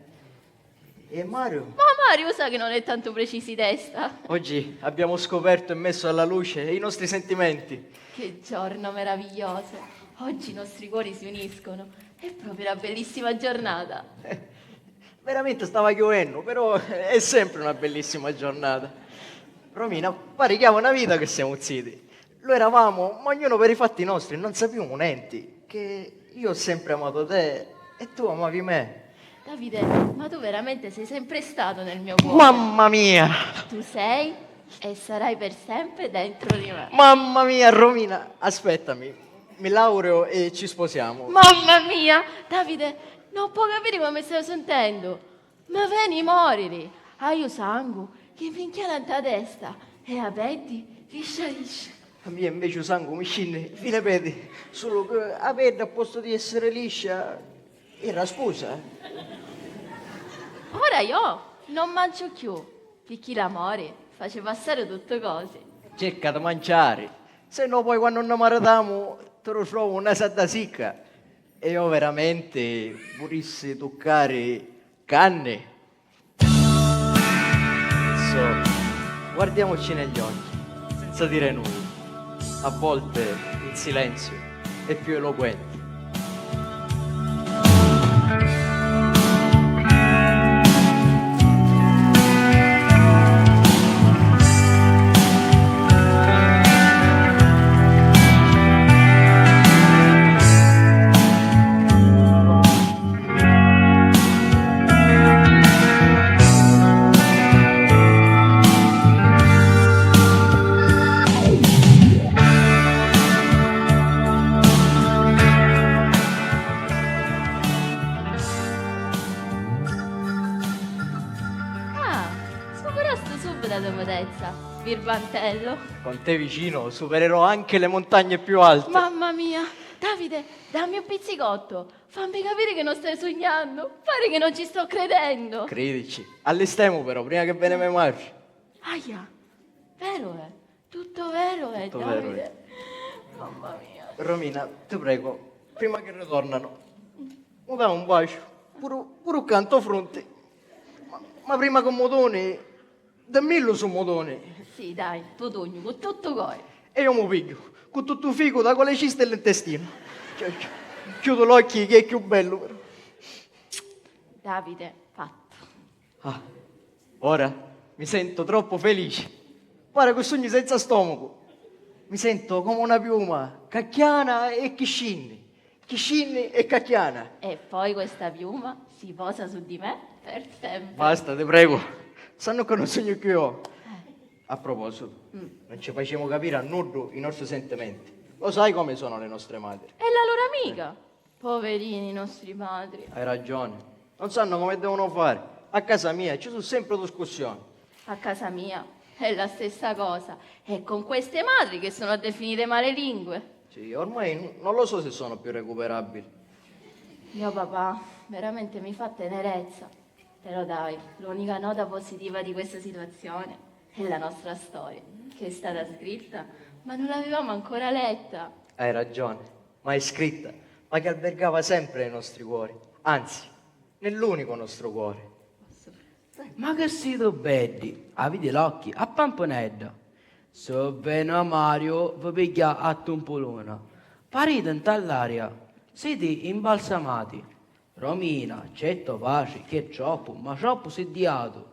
E Mario? Ma Mario sa che non è tanto preciso di testa. Oggi abbiamo scoperto e messo alla luce i nostri sentimenti. Che giorno meraviglioso. Oggi i nostri cuori si uniscono. È proprio una bellissima giornata. Veramente stava piovendo, però è sempre una bellissima giornata. Romina, pare che una vita che siamo ziti. Lo eravamo, ma ognuno per i fatti nostri, non sappiamo niente. Che io ho sempre amato te e tu amavi me. Davide, ma tu veramente sei sempre stato nel mio cuore. Mamma mia! Tu sei e sarai per sempre dentro di me. Mamma mia, Romina, aspettami, mi laureo e ci sposiamo. Mamma mia, Davide, non può capire come stai sentendo. Ma vieni morire. Hai io sangue che mi inchiala in ta testa e a petti liscia liscia. A me invece il sangue mi scende fino ai piedi, solo che a piedi, a posto di essere liscia, era scusa. Ora io non mangio più, perché l'amore face passare tutte cose. Cerca di mangiare, se no poi quando non maritiamo te lo trovo una sadda sicca. E io veramente vorrei toccare canne. Adesso guardiamoci negli occhi, senza dire nulla. A volte il silenzio è più eloquente. Birbantello. Con te vicino supererò anche le montagne più alte. Mamma mia, Davide, dammi un pizzicotto. Fammi capire che non stai sognando. Pare che non ci sto credendo. Credici. Allestiamo però, prima che ve ne marci. Aia, vero è. Tutto vero è, Tutto Davide. vero è. Mamma mia. Romina, ti prego, prima che ritornano, mi dai un bacio, pure canto fronte. Ma prima che modoni, dammelo su modoni. Sì, dai, tu togni con tutto cuore. E io mi piglio, con tutto il figo da quelle ciste nell'intestino. Chiudo l'occhio che è più bello però. Davide, fatto. Ah, ora mi sento troppo felice. Pare che sogno senza stomaco. Mi sento come una piuma, cacchiana e chiscinni. Chiscinni e cacchiana. E poi questa piuma si posa su di me per sempre. Basta, ti prego. Sanno che non sogno più io. A proposito, non ci facciamo capire a nudo i nostri sentimenti. Lo sai come sono le nostre madri. E la loro amica? Poverini i nostri padri. Hai ragione. Non sanno come devono fare. A casa mia ci sono sempre discussioni. A casa mia è la stessa cosa. E con queste madri che sono definite malelingue. Sì, ormai non lo so se sono più recuperabili. Mio papà veramente mi fa tenerezza. Però dai, l'unica nota positiva di questa situazione è la nostra storia, che è stata scritta, ma non l'avevamo ancora letta. Hai ragione, ma è scritta, ma che albergava sempre nei nostri cuori. Anzi, nell'unico nostro cuore. Ma che siete belli, avete l'occhio a pamponedda. Se bene Mario vi piglia a tumpolona. Parite in tall'aria, siete imbalsamati. Romina, certo pace, che troppo, ma troppo sediato.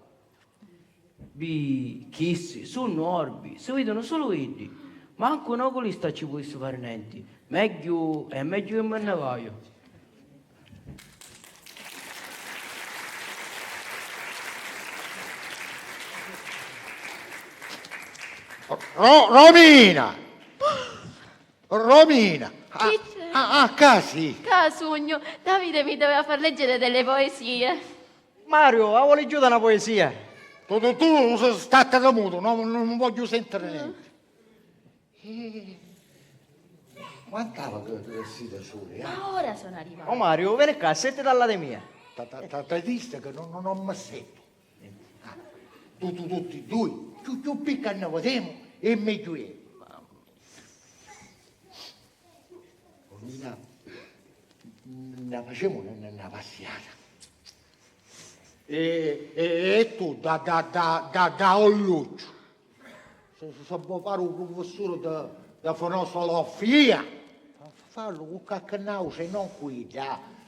Chissi, sono orbi, si vedono solo quelli. Manco un oculista ci può fare niente. Meglio che me ne vado. Romina! Romina! Chi c'è? Casi! Casugno, Davide mi doveva far leggere delle poesie. Mario, avevo giù da una poesia. Tu state da muto, non voglio sentire niente. Quant'ava che siete soli? Ma ora sono arrivato. Oh Mario, vieni qua, senti dalla di mia. Ti disse che non mi sento. Tutti due, più piccoli ne vediamo e meglio è. Ne facciamo una passata. E tu da Olluccio, se vuoi fare un professore da filosofia, fallo con caccanau se non qui,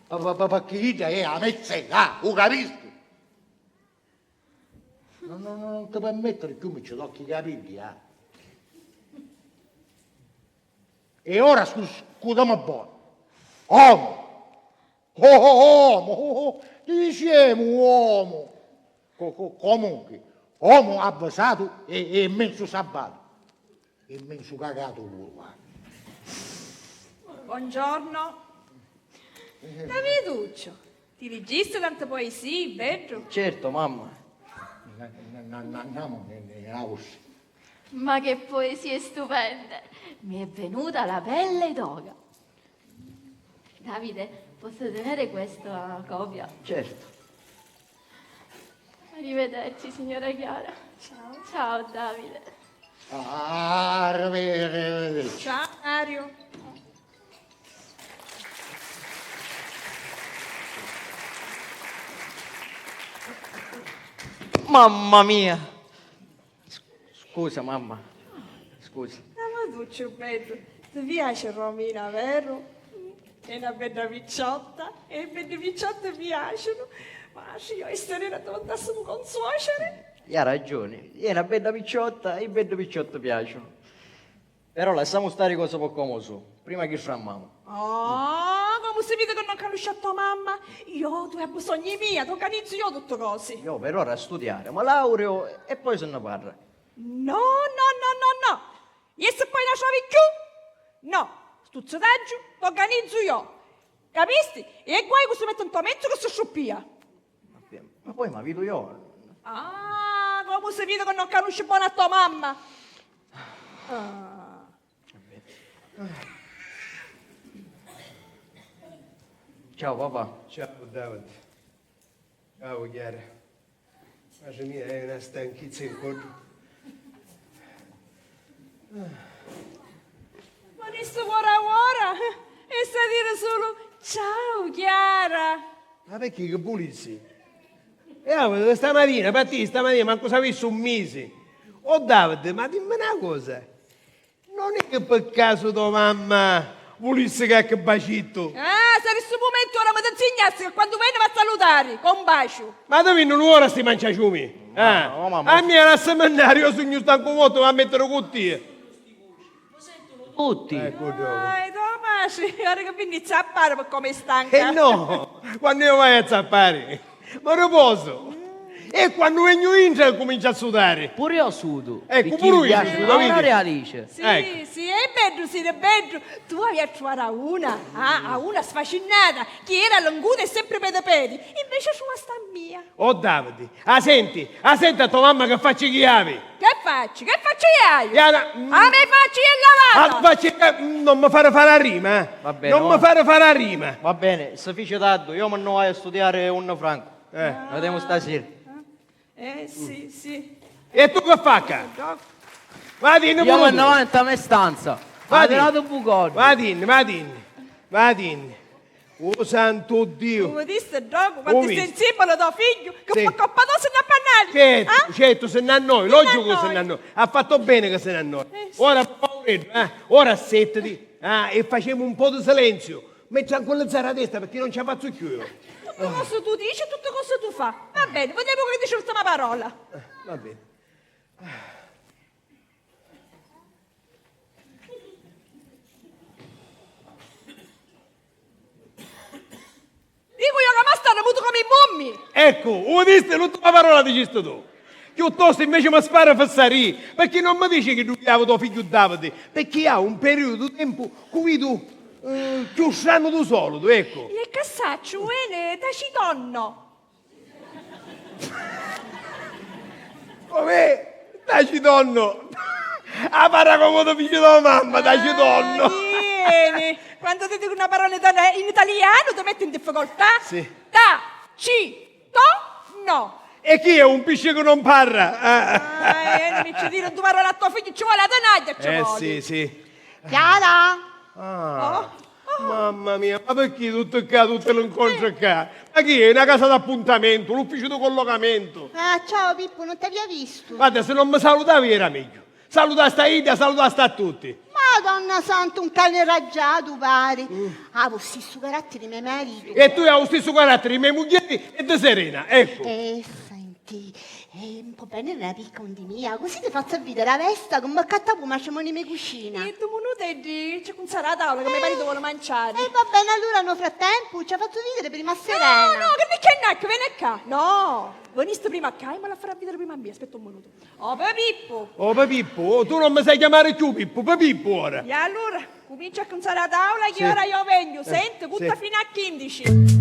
perché l'idea è a mezz'età, lo capisci? Non ti permettere più mi ci tocchi i capelli, E ora scusami buono. Uomo, diciamo uomo. Comunque, uomo avvesato e immenso sabbato. Immenso cagato pure. Buongiorno. Daviduccio, ti registri tante poesie, vero? Certo, mamma. Andiamo in house. Ma che poesie stupende! Mi è venuta la pelle d'oca. Davide, posso tenere questa copia? Certo. Arrivederci, signora Chiara. Ciao. Ciao, Davide. Arrivederci. Ciao, Mario. Mamma mia. Scusa, mamma. Scusa. Ma tu ci bello. Ti piace Romina, vero? È una bella picciotta. E le belle picciotte piacciono. Ma io e stasera ti andassimo con suocere. E ha ragione. È una bella picciotta e i belli picciotti piacciono. Però lasciamo stare cose poco come su. Prima che frammiamo. Oh, come si vede che non conosci tua mamma? Io, tu hai bisogno mia, ti organizzo io tutte cose. Io per ora a studiare, ma laureo e poi se ne parla. No. E se poi la trovi più? No, sto zetaggio lo organizzo io. Capisti? E guai che si mette in tuo mezzo che si sciuppia. Ma poi mi vedo io. Ah, come si vede che non conosci buona tua mamma? Ciao papà. Ciao Davide. Ciao Chiara. Pace mia, è una stanchezza in corpo. Ma questo vuole e sta dire solo ciao Chiara. Ma perché che pulizzi? Stamattina, stamattina, manco si è visto un mese. Oh Davide, ma dimmi una cosa. Non è che per caso tua mamma volesse che bacetto? Ah, se questo momento ora mi insegnassi che quando viene va a salutare, con un bacio. Ma dove non ora sti mangiaciumi? no, mamma. A me era seminario, io sogno stanco vuoto, a mettere cottie. Tutti. Ecco già. Dai, Tomasi, ora che vieni a zappare per come è stanca. E no, quando io vai a zappare, ma riposo. E quando vengo in comincia a sudare. Pure io sudo. Ecco, perché pure io mi piace sudo, una vedi? Alice. Sì, Ecco. sì, è bello, sì, è bello. Tu avevi a trovare a una sfacinata, che era lunguta e sempre pedapedi. Invece sua sta mia. Oh Davide, senti a tua mamma che faccio i chiavi. Che faccio? Che faccio io? Chiara, A me faccio io lavata. non mi fare fare la rima, Va bene, non mi fare fare la rima. Va bene, se fece tanto, io me ne vai a studiare un franco. Vediamo stasera. Sì, sì. E tu che fai? Vadi in Io vanno avanti a me stanza. Vadi. Ha dato bucone. Vadi in. Oh santo Dio. Come disse dopo, quando Ho sei visto. sensibile da figlio, che Sì. fa coppato se ne appannare. Certo, se ne a noi, logico che se ne a noi. Ha fatto bene che se ne a noi. Ora ora assettati e facciamo un po' di silenzio. Metti ancora le zara a destra perché non ce la faccio più io. Tutte cose tu dici, tutte cose tu fa. Va bene, vediamo che dice l'ultima parola. Va bene. Dico io che mi stanno avuto come i mummi. Ecco, udiste l'ultima parola di questo tu. Piuttosto invece mi spara a fassare, perché non mi dici che tu chiami tuo figlio Davide, perché ha un periodo di tempo cui tu chiusciano tu solo, ecco. E che saccio, bene, taci tonno. Come? Daci donno. A parla come tuo figlio tua mamma, daci donno. Vieni, quando ti dico una parola in italiano ti metti in difficoltà. Sì. No. E chi è un pesce che non parla? Non mi ci dire due parole a tuo figlio, ci vuole la tenaglia, ci vuole. Sì. Chiara? Mamma mia, ma perché tutto qua, tutto l'incontro qua? Ma chi è? Una casa d'appuntamento, l'ufficio di collocamento. Ciao Pippo, non ti avevo visto. Guarda, se non mi salutavi era meglio. Saluta sta Ida, saluta sta a tutti. Madonna santa, un cane raggiato pare. Lo stesso carattere di mio marito. E tu hai lo stesso carattere di mie mogli e di Serena, ecco. Senti, un po' bene nella picca di mia, così ti faccio vedere la vesta come cattapu ma c'è in cucina. E tu minuti di c'è con la tavola che mio marito vuole mangiare. E va bene, allora nel frattempo ci ha fatto vedere prima Serena. No, che ne che nacca, vieni qua. No, veniste prima qua e me la farà vedere prima a me, aspetta un minuto. Oh, Pippo. Oh, Pippo, tu non mi sai chiamare più Pippo, Pippo ora. E allora, comincia a contare la tavola che ora io vengo. Senti, tutta sì. fino a 15.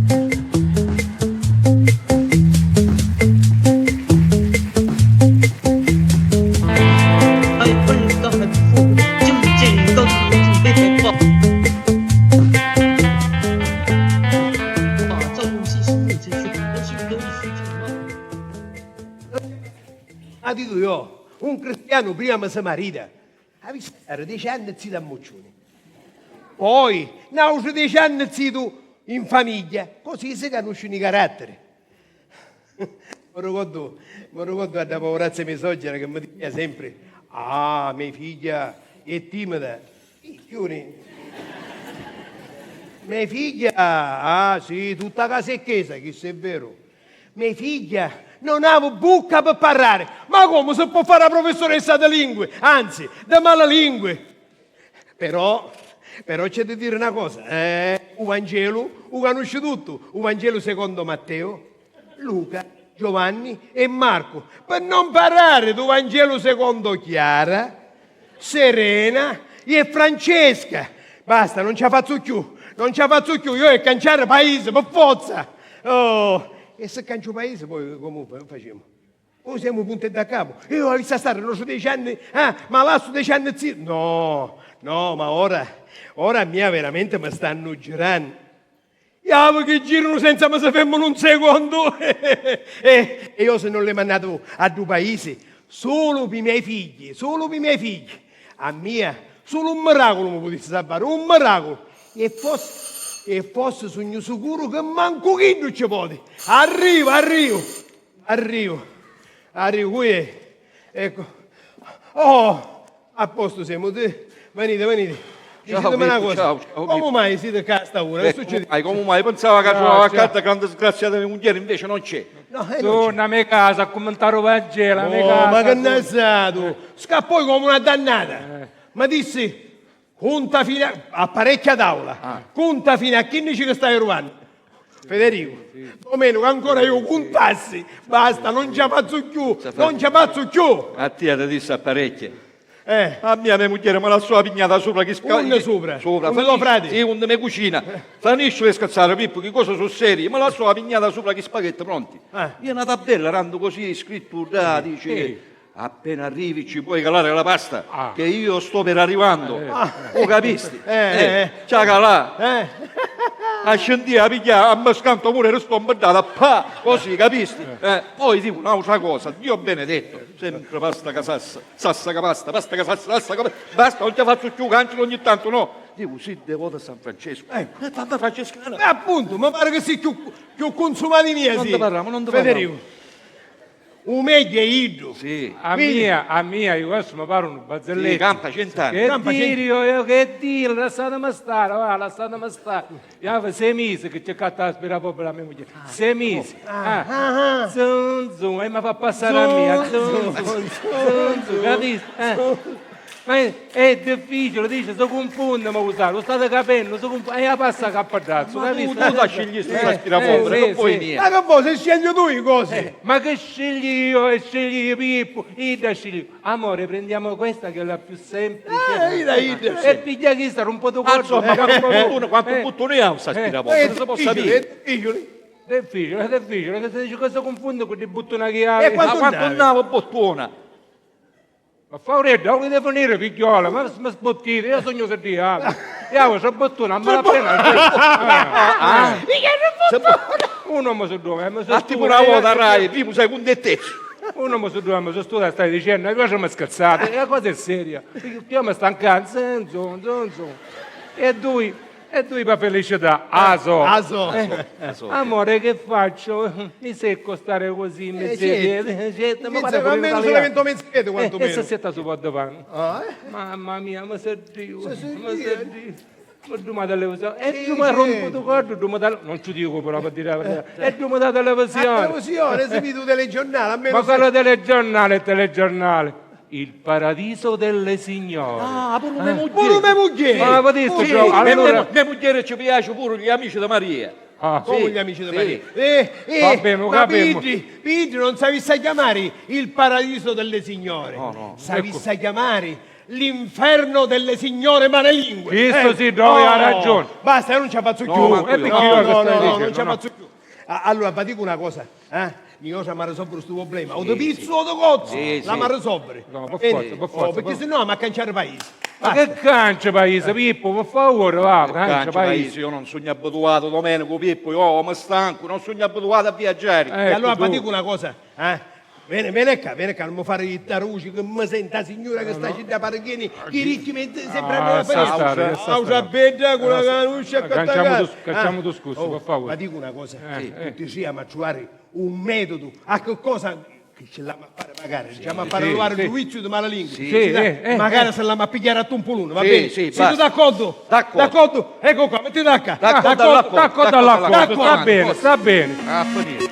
Ah, dico io, un cristiano prima mi si marita. Ha visto? Era 10 anni zitto a Moccioni. Poi, nasce 10 anni zitto in famiglia, così si conoscono i caratteri. Mi ricordo alla poverazza misogina che mi diceva sempre, mia figlia è timida. Figlioni. Mia figlia, sì, tutta casa e chiesa, che se è vero. Mia figlia non ha bocca per parlare. Ma come si può fare la professoressa di lingue? Anzi, di malalingue. Però c'è da dire una cosa. Il Vangelo, lo conosce tutto. Il Vangelo secondo Matteo, Luca, Giovanni e Marco. Per non parlare del Vangelo secondo Chiara, Serena e Francesca. Basta, non ce la faccio più. Io è canciare paese, per forza. Oh. E se cancio paese poi comunque facciamo? Poi siamo punti da capo. Io ho visto stare, non so 10 anni, ma là su 10 anni zitto. No, ma ora mia veramente mi stanno girando. Io che girano senza mi si fermano un secondo. E io se non le mandato a due paesi, solo per i miei figli. A mia, solo un miracolo mi potesse salvare, un miracolo. e fosse sogno sicuro che manco chi non ci può. Arrivo, qui è. Ecco. Oh, a posto siamo. Venite. Dicetemi una cosa. Ciao, Come mai siete qua a sta ora? Che succede? Come mai? Pensavo che trovavo a casa grande disgraziata di moglie, invece non c'è. No, Torna a mia casa a commentare il Vangelo. ma che ne sai tu? Scappò come una dannata. Ma dissi, conta fino a parecchia tavola. Conta fino a 15 che stai rubando. Federico, Domenico, ancora io contassi. Basta, non ci faccio più. A te ti disse a parecchie. A mia moglie me la sua pignata sopra che scala. Un sopra? Sopra. Un lo frate? Sì, un me cucina. Finisce le scazzare, Pippo, che cosa sono serie? Me la sua pignata sopra che spaghetti pronti. Io una tabella, rando così, scritto, dice... Appena arrivi ci puoi calare la pasta, che io sto per arrivando. Lo capisti? Ciao calà. A scendere a pigliare, a me scanto pure resto imbordata, così, capisti? Poi dico un'altra cosa, Dio benedetto, sempre pasta che sassa che pasta che sassa che basta, non ti faccio più cancelo ogni tanto, no. Dico, sì, devoto a San Francesco. Tanta francescana. Appunto, mi pare che sia più consumati miei, Non sì. ti parliamo. Federico. Un meglio è idro. Sì. A mia, io adesso mi pare un bazzelletto. Sì, campa 100 anni. Che dire, lasciatemi stare. Io 6 mesi che cercate di aspirare proprio la mia moglie. 6 mesi. Zun, e mi fa passare a mia. Zun, capisci? Ma è difficile, dice, si confonde, ma usare, lo state capendo, e la passa cappardazzo, capisci? Tu da scegli questo aspirapolvere, non puoi niente. Ma che vuoi, se scegli tu le cose? Ma che scegli io e scegli Pippo? Ida scegli. Amore, prendiamo questa che è la più semplice. Ida. E piglia chi sta un po' di corpo. Quanto buttone ha questo aspirapolvere? Non si può sapere. È difficile, che se dice cosa confondo con ti butto una chiave. E quanto andava bottona? Ma fa freddo, dove devo venire figliola? Ma sbottite, io sogno se ti apro. Io sono bottona, non me la pena. Uno mi sono due, mi sono Attimo una volta, Rai, primo sei un dettezzo. Uno mi sono due, mi sono studiato, stai dicendo, io mi scherzate, la cosa è seria. Io mi sto stancando, e due per felicità, aso. Amore, che faccio? Mi secco stare così, mi almeno solamente mezz'etto quanto e meno. se siete su porta pane. Mamma mia, mi servivo. E tu mi rompo tu cordo, non ci dico però per dire la verità. E tu mi dai televisione. Televisione, se mi tu telegiornale, almeno. Ma quello telegiornale. Il paradiso delle signore. Pure mia moglie. Ma avete visto, Gio? Allora, mia moglie ci piace pure gli amici di Maria. Come gli amici di Maria? Capimo. Pidri, non savi chiamare il paradiso delle signore. No. Savi chiamare l'inferno delle signore malelingue. Questo sì, dove ha ragione. Basta, non ci faccio più. No, Non ci faccio più. Allora, ma dico una cosa, io ci amare sopra questo problema. O di pizzo o di cozzo, la mare sopra. No, per forza. Perché sennò mi canciare il paese. Ma che cancia paese, Pippo, per favore, va, cancia paese. Io non sono abituato, Domenico, Pippo, io mi stanco, non sono abituato a viaggiare. E allora, ma dico una cosa, vieni qua, non mi fare i tarucci, che mi senta la signora che sta a Parachini, che ricchi sempre la festa. Bella, con la canuscia, Cacciamo tu scusa, per favore. Ma dico una cosa, tutti siamo a trovare un metodo, a che cosa... Che ce l'ha a fare magari, diciamo a fare trovare il giudizio di malalingue. Magari se l'ha a pigliare a Tumpolone, va bene? Sei tu d'accordo? D'accordo. Ecco qua, metti d'acca. D'accordo all'accordo, sta bene. A finire.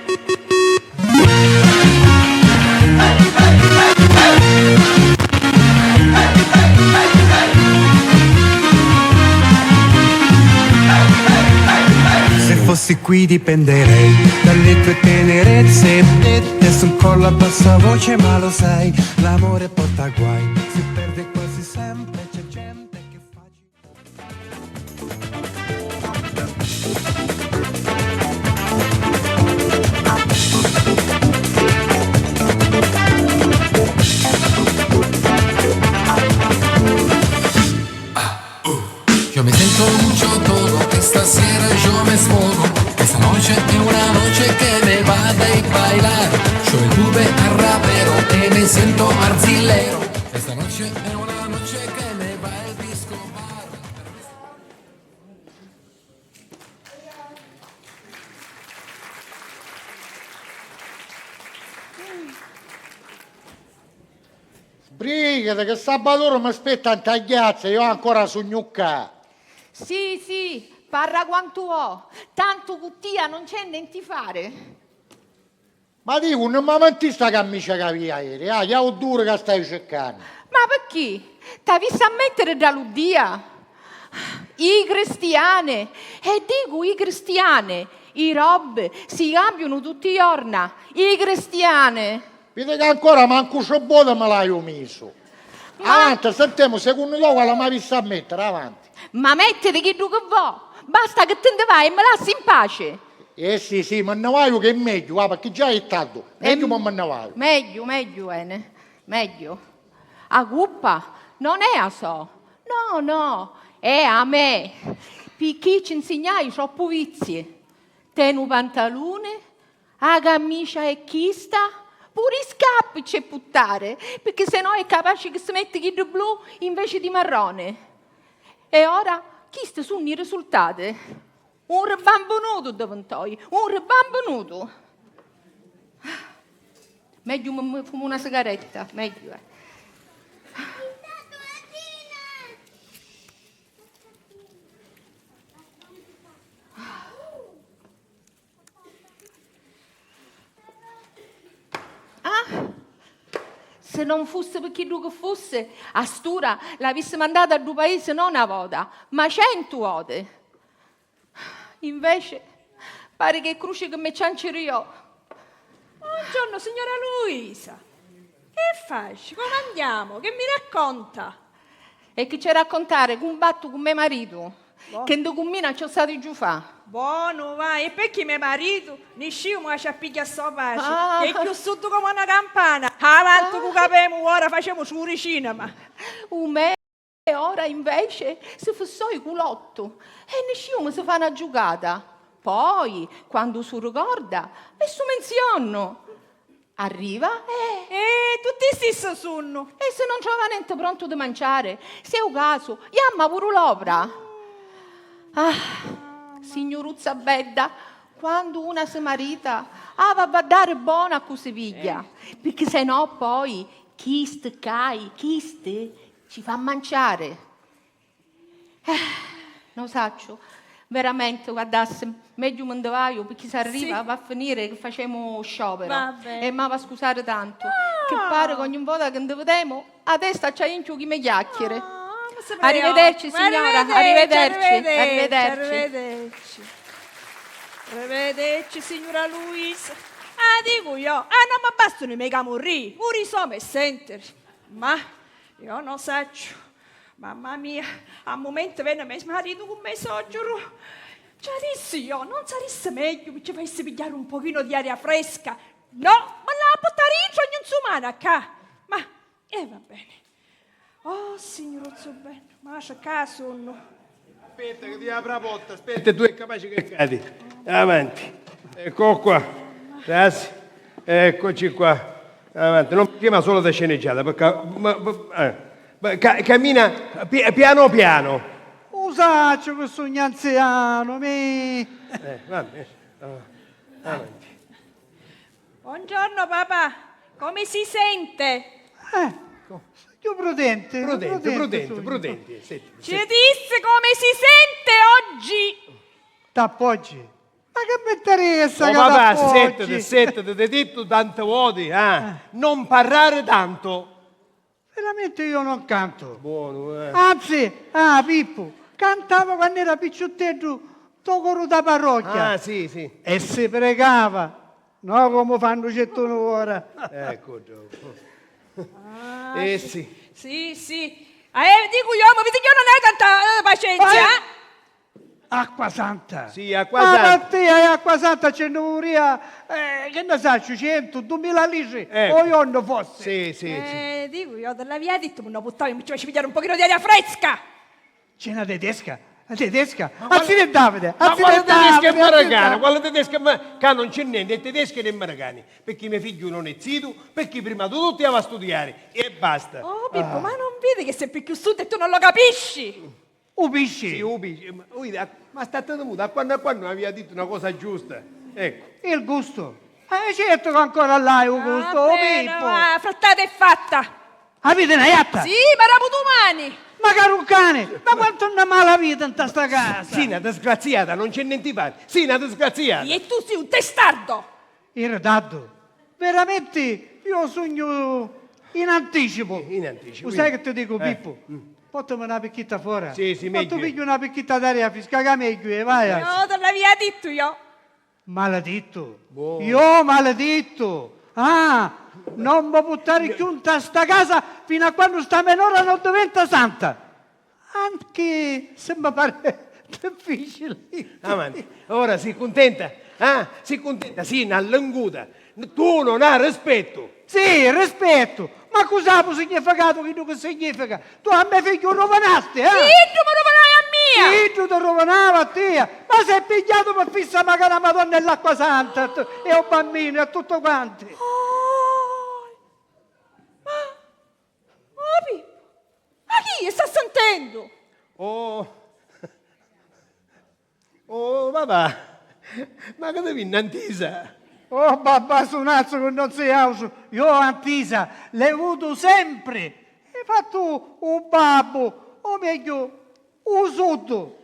Se fossi qui dipenderei dalle tue tenerezze e sul collo a bassa voce, ma lo sai, l'amore porta guai, si perde quasi sempre, c'è gente che Yo me siento mucho todo, que esta sera yo me esfogo. Esta noche es una noche que me va a bailar. Yo estuve a rapero y me siento arzilero. Esta noche es una noche que me va el disco bar. Brigate, che sabatore mi aspetta in tagliazza, io ancora sognucca. Sì, parla quanto ho. Tanto cuttia non c'è niente fare. Ma dico, non mi mentista camicia che via ieri, che ho duro che stai cercando. Ma perché? T'hai visto a mettere da l'uddia? I cristiani, e dico i cristiani, i robe si cambiano tutti i giorni, i cristiani. Vedi che ancora manco sciobota me l'hai messo. Avanti, sentiamo, secondo te quale mi ha visto a mettere, avanti. Ma mettete chi tu che vuoi, basta che te ne vai e me lasci in pace. Sì, ma ne vai che è meglio, perché già è tardi. Meglio ma me ne vai. Meglio, Ene, meglio. A cuppa non è a so, no, è a me. Perché ci insegnai troppo vizi. Tenu pantalone, a camicia e chista, pure i scappi c'è puttare, perché sennò è capace che si mette chi di blu invece di marrone. E ora, chi sono i risultati? Un ribambonuto davantoi, un ribambonuto. Meglio mi fumo una sigaretta, meglio. Se non fosse perché lui che fosse, a Stura l'avesse mandata a due paesi non una volta, ma 100 volte. Invece, pare che cruce che mi ciancero io. Buongiorno, signora Luisa. Che fai? Come andiamo? Che mi racconta? E che c'è raccontare, combatto con mio marito, che in documina ci stato giù fa. Buono, vai. E perché mio marito ne sciu ma ci appiglia sto pace, che è più sotto come una campana. Avanti con capemo, ora facciamo su cinema. Me ora invece si fissò il culotto e nessuno si fa una giocata. Poi, quando si ricorda, e su menziono. Arriva e tutti stessi sono. E se non trova niente pronto da mangiare, se è un caso, chiama pure l'opera. Signoruzza Bedda, quando una si marita, va a dare buona a cui si piglia, perché se no poi chiste ci fa mangiare. Non saccio, veramente, guardasse, meglio me ne vai, perché se arriva va a finire che facciamo sciopero. E mi va a scusare tanto, che pare che ogni volta che ne vediamo, a testa c'è in più chi mi chiacchiere. Arrivederci signora, arrivederci signora Luisa. Dico io, non mi bastano i miei camorri, pure insomma e sentire. Ma io non saccio, mamma mia, a momento venne mio marito con me soggiorno. Ci dissi io, non sarisse meglio che ci facesse pigliare un pochino di aria fresca? No, ma la portare in ogni umana qua. Ma, va bene. Oh, signor Zobben, ma c'è caso no? Aspetta che ti apra la porta, aspetta, tu è capace che cadi. Avanti. Ecco qua. Grazie. Eccoci qua. Avanti, non mi chiama solo da sceneggiata, perché cammina piano piano. Usaccio questo anziano, Vabbè. Avanti. Buongiorno papà, come si sente? Io prudente. Senti. Ci disse come si sente oggi? T'appoggi? Ma che mi interessa? Papà, settati, ti ho detto tante volte, non parlare tanto. Veramente io non canto. Buono, Anzi, Pippo, cantavo quando era picciottetto, to coro da parrocchia. Sì. E si pregava, no come fanno certo ora. Ecco, dopo. Sì. Dico io, ma vedi che io non hai tanta pazienza, Acqua Santa. Sì, Acqua Santa. Ma te hai Acqua Santa c'è un'uria, che ne sai, 100, 2000 litri, o io non fosse. Sì. Dico io, dalla via detto, ma non buttavi, mi ci faccio pigliare un pochino di aria fresca. C'è una tedesca? La tedesca? Anzi Davide, Ma quale tedesca e marocana? Quale tedesca che non c'è niente, è tedesca e marocani. Perché mio figlio non è zitto, perché prima di tutto va a studiare e basta. Oh Pippo, ma non vedi che sei più sud e tu non lo capisci? Upisci? Sì, upisci. Ma state muto, da quando a quando aveva detto una cosa giusta. Ecco. Il gusto? Certo che ancora là è un gusto, Bene, Pippo. frattata è fatta. Avete una iatta? Sì, ma eravamo umani. Magari un cane! Ma quanto è una mala vita in sta casa? Sì, una disgraziata, non c'è niente di fare. Sì, una disgraziata. E tu sei un testardo. In ritardo? Veramente io sogno in anticipo. In anticipo. Tu sai che ti dico, Pippo? Portami una picchietta fuori. Sì, sì, meglio. Porto piglio una picchietta d'aria fisca che meglio, vai. No, te l'avevo detto io. Maledetto. Io maledetto. Ah, non mi buttare più in sta casa fino a quando sta minore non diventa santa. Anche se mi pare difficile. Avanti. Ora si contenta? Ah, si contenta? Sì, una languta. Tu non hai rispetto. Sì, rispetto. Ma cosa può significato che significa? Tu a me figlio rovinasti, eh? Sì, tu mi rovinai a mia. Sì, tu ti rovinava a te. Ma sei pigliato per fissa magari la Madonna e l'acqua santa e un bambino e tutto quanti. Ma chi sta sentendo? Oh, papà. Ma che devi in antisa? Oh, babà, sonazzo che non sei auso. Io antisa, l'ho avuto sempre. Hai fatto un babbo, o meglio, un sotto.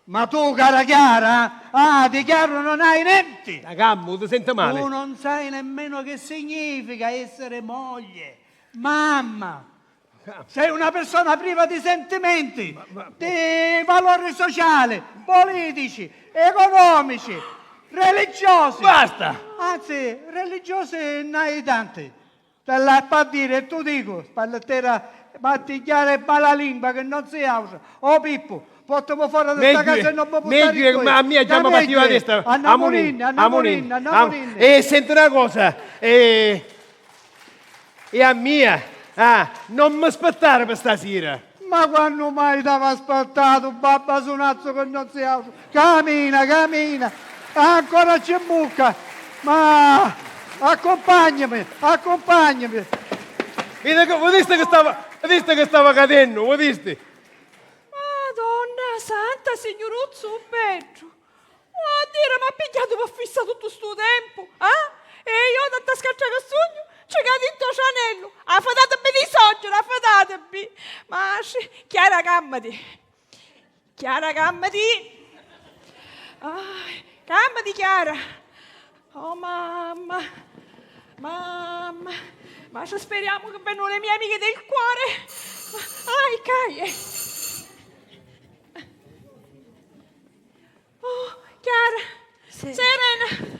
Ma tu, cara Chiara, di chiaro non hai niente. La gamma, ti sente male? Tu non sai nemmeno che significa essere moglie. Mamma. Sei una persona priva di sentimenti, di valori sociali, politici, economici, religiosi. Basta! Anzi, religiosi ne hai tanti. Te la fa dire, tu dico, spallettera, battigliare e lingua che non si usa. Oh Pippo, portami fuori da questa casa e non mi buttare meglio che a mia già mi partiva la testa. Andiamo in. E senti una cosa, e a mia, non mi aspettare per stasera. Ma quando mai ti aveva aspettato, babba sonazzo che non si usa? Cammina, ancora c'è buca, ma accompagnami. Vedete che stava cadendo, vedete? Madonna santa, signoruzzo Pedro. Oh, dire, ma ha pigliato per fissa tutto sto tempo, E io tanta scaccia che sogno, c'è cadito cianello. Affadatevi di soggiorno, affadatevi. Ma Chiara, cammati. Cammati, Chiara. Oh, mamma. Ma speriamo che vengano le mie amiche del cuore. Caie. Oh, Chiara. Serena.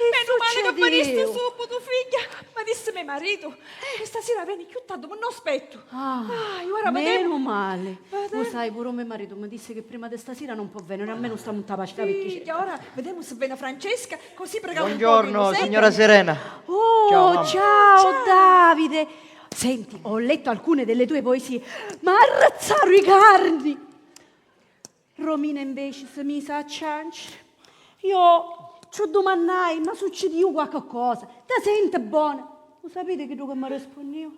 Meno male che veniste subito, tu figlia. Ma disse mio marito, stasera vieni più tardi, ma non aspetto. Ora Meno male. Lo sai, pure mio marito mi disse che prima di stasera non può venire, almeno stiamo in tabasca figlia, ora vediamo se viene Francesca, così preghiamo Buongiorno, un pochino, signora Serena. Oh, ciao Davide. Senti, ho letto alcune delle tue poesie, ma arrazzarono i carni. Romina invece si mise a cianciare. Io ci domandai, ma succede io qualche cosa? Ti senti buona? Lo sapete che tu che mi rispondevo?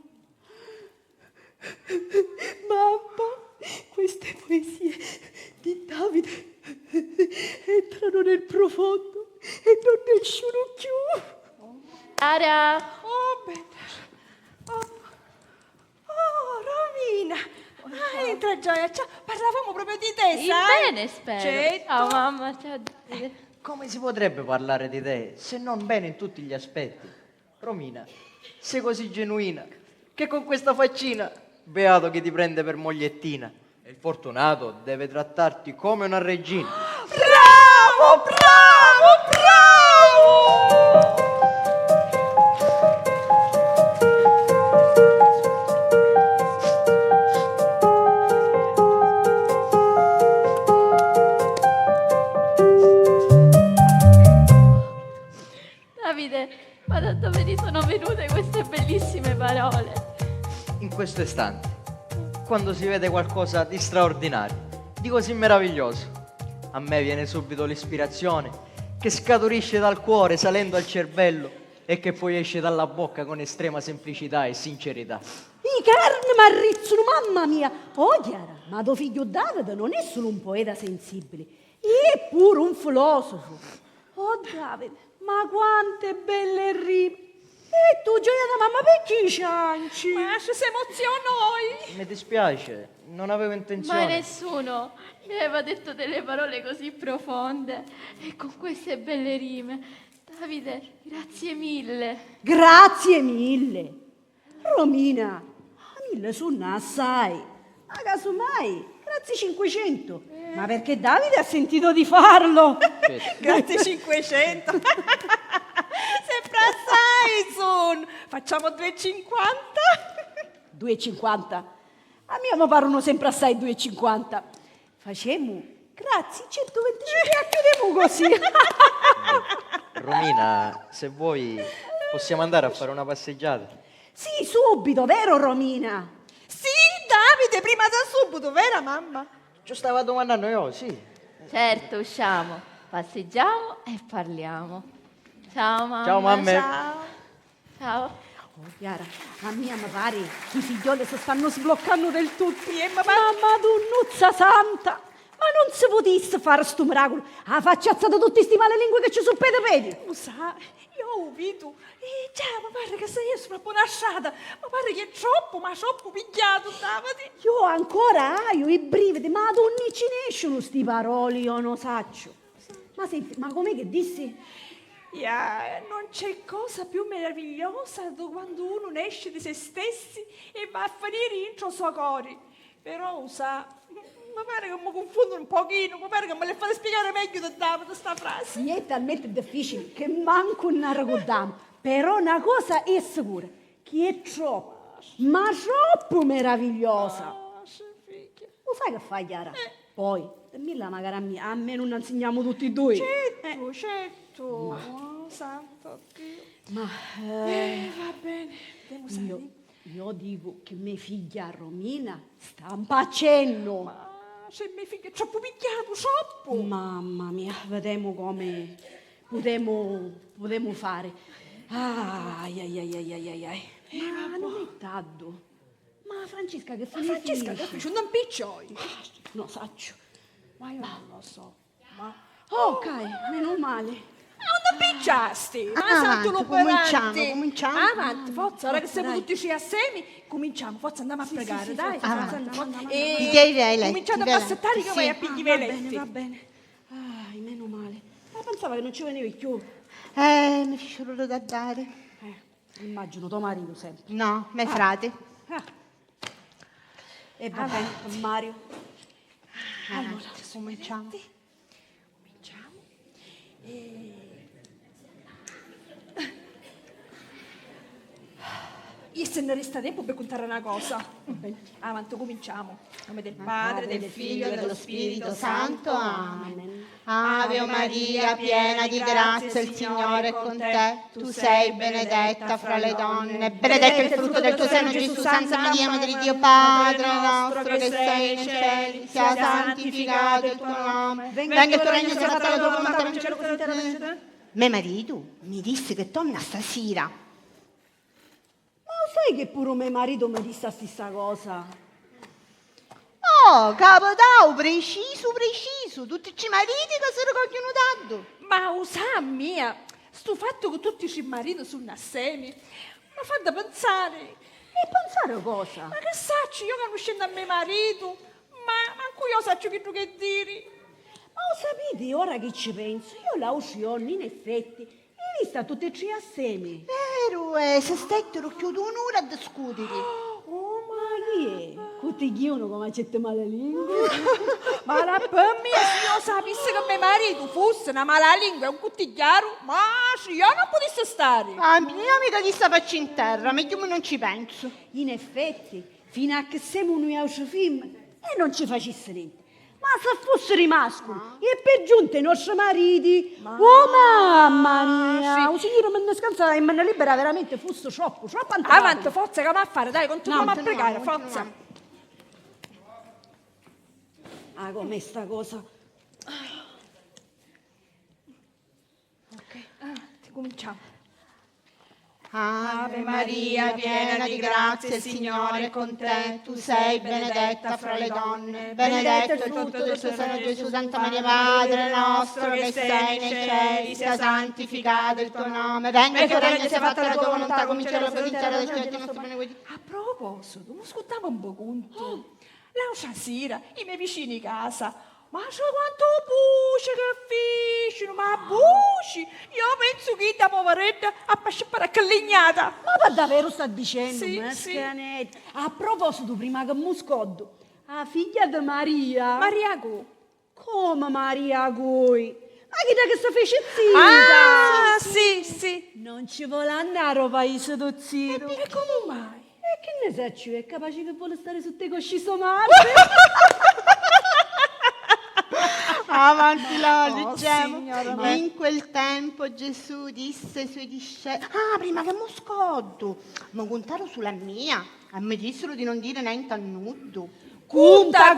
Mamma, queste poesie di Davide entrano nel profondo e non ne escono più. Chiara! Oh, bella. Romina. Entra Gioia, ciao. Parlavamo proprio di te, sai? Bene, spero. Certo. Ciao mamma, ciao. Come si potrebbe parlare di te se non bene in tutti gli aspetti? Romina, sei così genuina che con questa faccina, beato che ti prende per mogliettina. E il fortunato deve trattarti come una regina. Bravo! Davide, ma da dove ti sono venute queste bellissime parole? In questo istante, quando si vede qualcosa di straordinario, di così meraviglioso, a me viene subito l'ispirazione che scaturisce dal cuore salendo al cervello e che poi esce dalla bocca con estrema semplicità e sincerità. I carni mi arrizzano, mamma mia. Oh, Chiara, ma tuo figlio Davide non è solo un poeta sensibile, è pure un filosofo. Oh, Davide, ma quante belle rime. E tu gioia mamma perché i cianci? Ma ci si emozionò. Mi dispiace, non avevo Ma intenzione. nessuno mi aveva detto delle parole così profonde e con queste belle rime. Davide, grazie mille. Grazie mille. Romina, a 1000 sono assai. Ma casomai, grazie 500. Ma perché Davide ha sentito di farlo? Grazie 500. Sempre assai, son. Facciamo 2,50? 2,50. A mia mi parono sempre assai 2,50. Facemo, grazie, 125 e chiudiamo così. Romina, se vuoi possiamo andare a fare una passeggiata. Sì, subito, vero Romina? Sì, Davide, prima da subito, vero mamma? Ci stava domandando io, sì. Certo, usciamo, passeggiamo e parliamo. Ciao mamma. Ciao, mamme. Ciao. Ciao. Oh, Chiara, a mia mi pare i figlioli si stanno sbloccando del tutto. Ma Madonnuzza santa! Ma non si potesse fare sto miracolo. Ha facciazzato tutti sti malelingue che ci sono pedi. Lo sa, io ho udito. Già, mi pare che sei una buona strada. Mi pare che è troppo, ma troppo pigliato, Davide. Io ancora ho i brividi, ma non ci ne escono sti paroli, io non saccio. Ma senti, ma com'è che dissi? Non c'è cosa più meravigliosa di quando uno ne esce di se stessi e va a finire in suo cuore. Però, sa, mi pare che mi confondo un pochino, mi pare che me le fate spiegare meglio da Davide sta frase. Sì, è talmente difficile che manco ne ricordiamo. Però una cosa è sicura, che è troppo, ma troppo meravigliosa. Lo sai che fa, Chiara? Poi, dammela magari a me non insegniamo tutti e due. Certo. Oh, santo Dio. Ma va bene. io dico che mia figlia Romina sta impazzendo. Ma se mia figlia è troppo picchiato, troppo. Mamma mia, vediamo come potremo fare. Ai. Ma non è tardo. Ma Francesca che finisce? Francesca che finisce? Non piccioi. No, saccio. Ma io non lo so. Ma... Ok, meno male. Non picciasti, ma santo lo cominciamo. Avanti, forza, ora che siamo tutti ci assieme, cominciamo, forza andiamo a pregare, dai. Ti direi lei. Cominciate a passettare che vai a pigliare i letti. Va bene. Meno male. Ma pensava che non ci venivi più. Mi fece loro da dare. Immagino tuo marito sempre. No, me frate. E va bene, Mario. Allora, cominciamo. Io se ne resta tempo per contare una cosa. Avanti, cominciamo. In nome del Padre, del Figlio e dello Spirito Santo. Amen. Ave Maria, piena di grazia, il Signore è con te. Tu sei benedetta fra le donne. Benedetto il frutto del tuo seno, Gesù. Santa Maria, Madre di Dio, Padre nostro che sei nei cieli, sia santificato il tuo nome. Venga il tuo regno, sia fatta la tua volontà in cielo come in terra. Mio marito mi disse che torna stasera. Sai che pure mio marito mi disse la stessa cosa? Oh, capitao, preciso. Tutti i mariti che si raccogliono tanto. Ma usa mia, sto fatto che tutti i mariti sono assieme, mi fa da pensare. E pensare cosa? Ma che sacci, io conoscendo a mio marito, ma manco io saccio che tu che dire. Ma lo sapete, ora che ci penso, io la uscione in effetti. E sta tutti e tre assieme. Vero, se stettero chiudo un'ora a discutere. Oh, ma chi è? Tutti chiudono come c'è malalingue. Ma la per me, se io sapessi che mio marito fosse una malalingua e un cuttigliaro, ma se io non potessi stare. Ah, mia amica di sta faccia in terra, meglio io non ci penso. In effetti, fino a che siamo noi a uscire film, e non ci facesse niente. Ma se fossero i mascoli, e per giunta i nostri mariti, oh mamma mia, un signore me ne scansava e me ne libera veramente, fosse troppo antipatico. Avanti, forza, che va a fare, dai, continuiamo a pregare, forza. Ah, com'è sta cosa? Ok, cominciamo. Ave Maria, piena di grazia, il Signore è con te. Tu sei benedetta fra le donne. Benedetto il frutto del tuo seno, Gesù. Santa Maria, Madre nostra, che sei nei cieli, sia santificato il tuo nome. Venga il tuo regno, sia fatta la tua volontà, come in cielo così in terra, dacci oggi il nostro pane quotidiano. A proposito, mi ascoltavo un po' conto. L'altra sera, i miei vicini di casa, ma sai quanto buci che fiscino, ma buci! Io penso che da poveretta a passare a callignata. Ma per davvero sta dicendo, Sì, Mascanetti? A proposito, prima che muscoddo, la figlia di Maria... Maria Go. Come Maria Goi? Ma chi è che sta fece zita? Ah, sì. Non ci vuole andare al paese do ziro. E come mai? E che ne sai, è capace che vuole stare su te cosci somare? Avanti là, Oh, leggiamo. signora mia. In quel tempo Gesù disse ai suoi discepoli: prima che moscotto, mi contarono sulla mia, e mi dissero di non dire niente a nudo. Conta!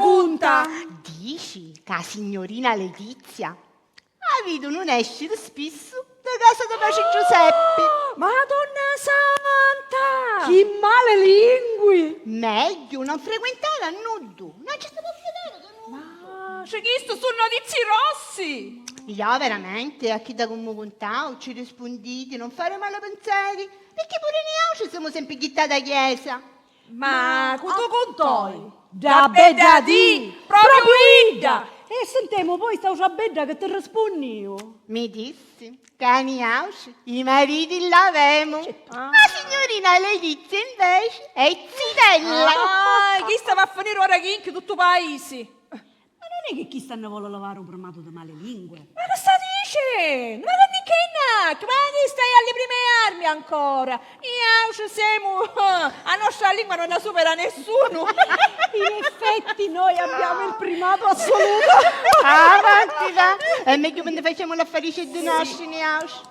Dici che la signorina Letizia ha avuto un escito spisso da casa di Pace Giuseppe. Madonna Santa! Chi male lingui! Meglio non frequentare a nudo, non ci stavo fidando. C'è chiesto su notizie rossi! Io veramente, a chi da come contavo, ci rispondite, non fare male pensieri, perché pure noi ci siamo sempre chittati a chiesa. Ma tu contoi? Da bella di! Proprio Ida! E sentiamo poi sta una bella che ti rispondi io. Mi dissi, cani ausci, i mariti l'avemo. La signorina Letizia invece è zitella. Chi stava a finire ora chi in tutto il paese? Ma non è che chi stanno vuole lavare un primato di male lingue. Ma che sta dicendo? Ma che che nac? Ma che stai alle prime armi ancora? Io ci siamo, a nostra lingua non la supera nessuno. In effetti noi abbiamo il primato assoluto. Avanti là, è meglio quando facciamo l'affarice di nostri neausci.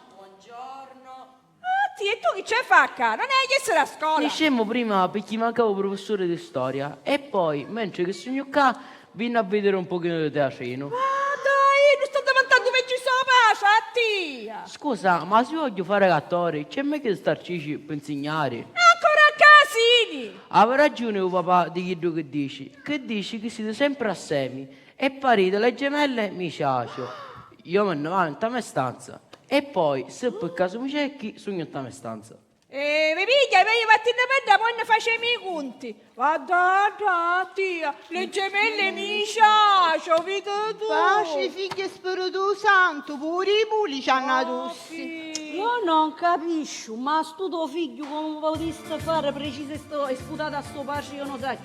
E tu chi c'è facca? Non hai chiesto a scuola? Dicemmo prima perché mancava un professore di storia e poi, mentre che sogno qua, venne a vedere un pochino di teatrino. Ah dai, non sto davanti invece sopra, tia. Scusa, ma se voglio fare attore, c'è mai che starci per insegnare? Ancora a casini. Aveva ragione il papà di quello che dici che siete sempre assieme e parete le gemelle mi ciacio. Io me ne vado nella stanza e poi, se per caso mi cerchi, sono nella mia stanza. Mi piglia, meglio fatti in pedda, poi ne facciamo i conti. Guarda, tia, le gemelle mi ciacio, vedi tu. Pace, figlio e spirito santo, pure i puli ci hanno adossi. Io non capisco, ma sto tuo figlio come poteste fare preciso e sputare a sto pace io non so.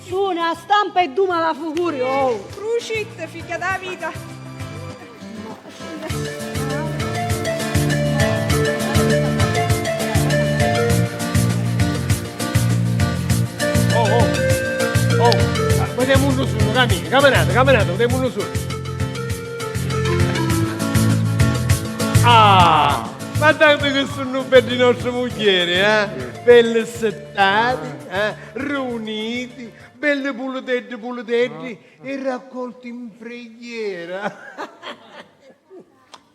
Su una stampa e duma la figura, oh. Crucitte, figlia da vita. Vediamo uno solo, camminate, vediamo uno solo. Guardate che sono belli i nostri moglieri, belli settati, riuniti, belli puletetti e raccolti in preghiera.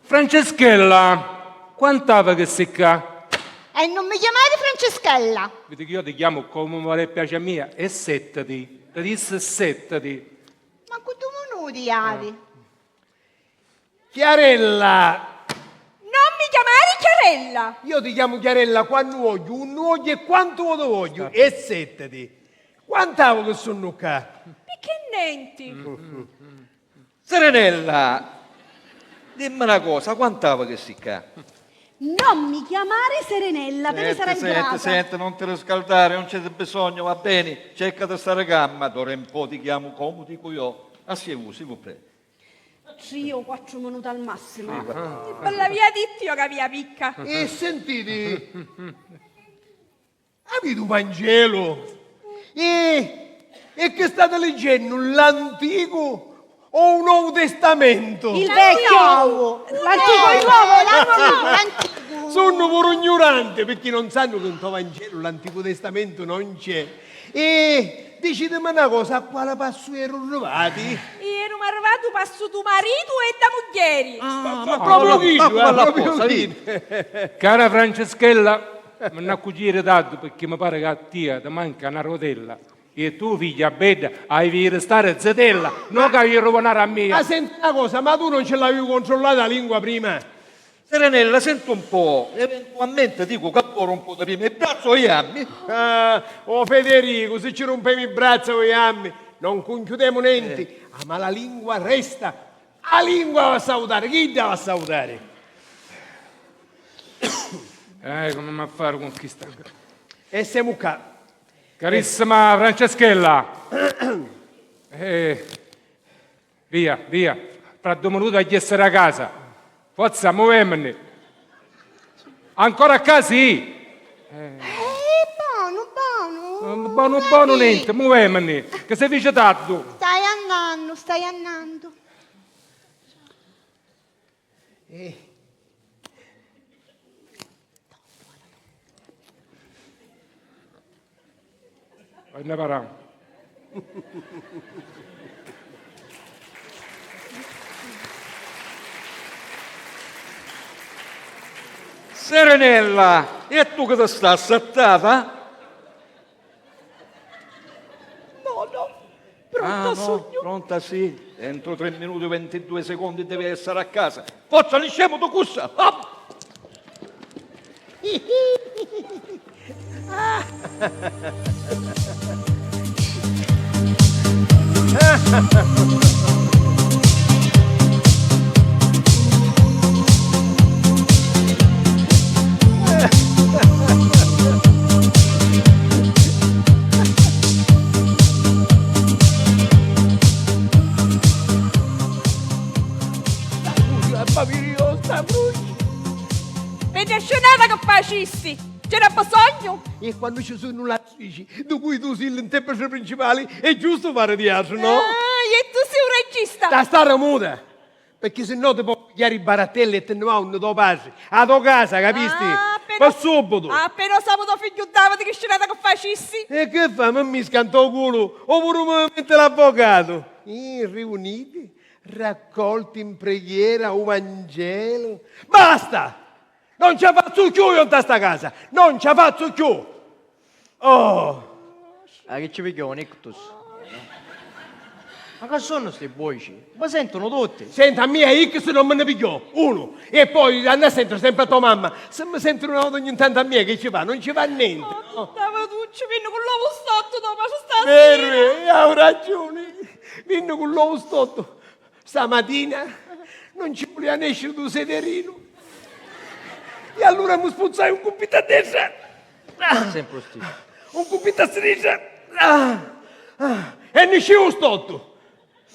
Franceschella, quant'ava che sei qua? E non mi chiamate Franceschella. Vedi che io ti chiamo come mi piace a mia e settati. Ti disse settati. Ma con tu minuti, Avi. Chiarella! Non mi chiamare Chiarella! Io ti chiamo Chiarella quando voglio, un voglio e quanto voglio. E settati. Quant'avo che sono qua? Perché nenti? Serenella, dimmi una cosa, quant'ava che si qua? Non mi chiamare Serenella, te ne sarai grata. Senti, non ti riscaldare, non c'è bisogno, va bene, cerca di stare calma, d'ora in po' ti chiamo come dico io. Assieme, s'il vous plaît. 3 o 4 minuti al massimo. Bella via di Dio che via picca. E sentite, avete un Vangelo? E che state leggendo, l'Antico o un Nuovo Testamento? Il vecchio! L'antico e il nuovo! L'antico! Sono pure ignorante perché non sanno che in tuo Vangelo l'Antico Testamento non c'è. E decidimi una cosa, a quale passo ero arrivati? Ero arrivato passo tu marito e da moglieri. Ma proprio chi? Cara Franceschella, Ma non accugire tanto perché mi pare che a te ti manca una rotella. E tu, figlia bella, hai restare zitella, non che hai rovinare a me. Ma senti una cosa, ma tu non ce l'avevi controllata la lingua prima? Serenella, sento un po', eventualmente dico che ora un po' di prima il braccio e ammi. Oh Federico, se ci rompevi il braccio con gli ammi, non conchiudiamo niente. Ma la lingua resta. La lingua va a salutare, chi deve a salutare? Come mi fare con chi sta? E siamo qua. Carissima Franceschella. Via, via. Fra 2 minuti a essere a casa. Forza, muovemene. Ancora a casa, sì. Buono. Buono, niente, muovemene. Che sei dice tanto. Stai andando. Vai ne parà. Serenella, e tu che ti sta assattata? Pronta sì. Entro 3 minuti e 22 secondi devi essere a casa. Forza, li scemo tu cussa. Vedi scenata che fascisti! C'era bisogno? E quando ci sono attrici di cui tu sei l'interprete principale, è giusto fare teatro, no? E tu sei un regista! Da stare muta! Perché se no ti può pigliare i barattelli e te ne va un tuo padre. A tua casa, capisti? Per subito! Appena saputo figlio Davide che scenata che fascisti! E che fa? Ma mi scantò il culo! Oppure mi mette l'avvocato! Riuniti, raccolti in preghiera, un Vangelo. Basta! Non ci faccio più io in questa casa! Non ci faccio più! Oh! Che ci pigliamo, Nictus? Ma che sono queste voci? Ma sentono tutti. Senta, a me X non me ne pigliò, uno. E poi andare sempre a tua mamma. Se mi sentono una volta ogni tanto a me, che ci fa? Non ci fa niente. Davaducci, vieni con l'uovo stotto dopo stasera. Vero, hai ragione. Vieni con l'uovo stotto. Stamattina non ci voleva escere tu sederino. E allora mi spuzzai un cubito a destra. Sempre stile. Un cubito a sinistra. E ne c'è un stotto.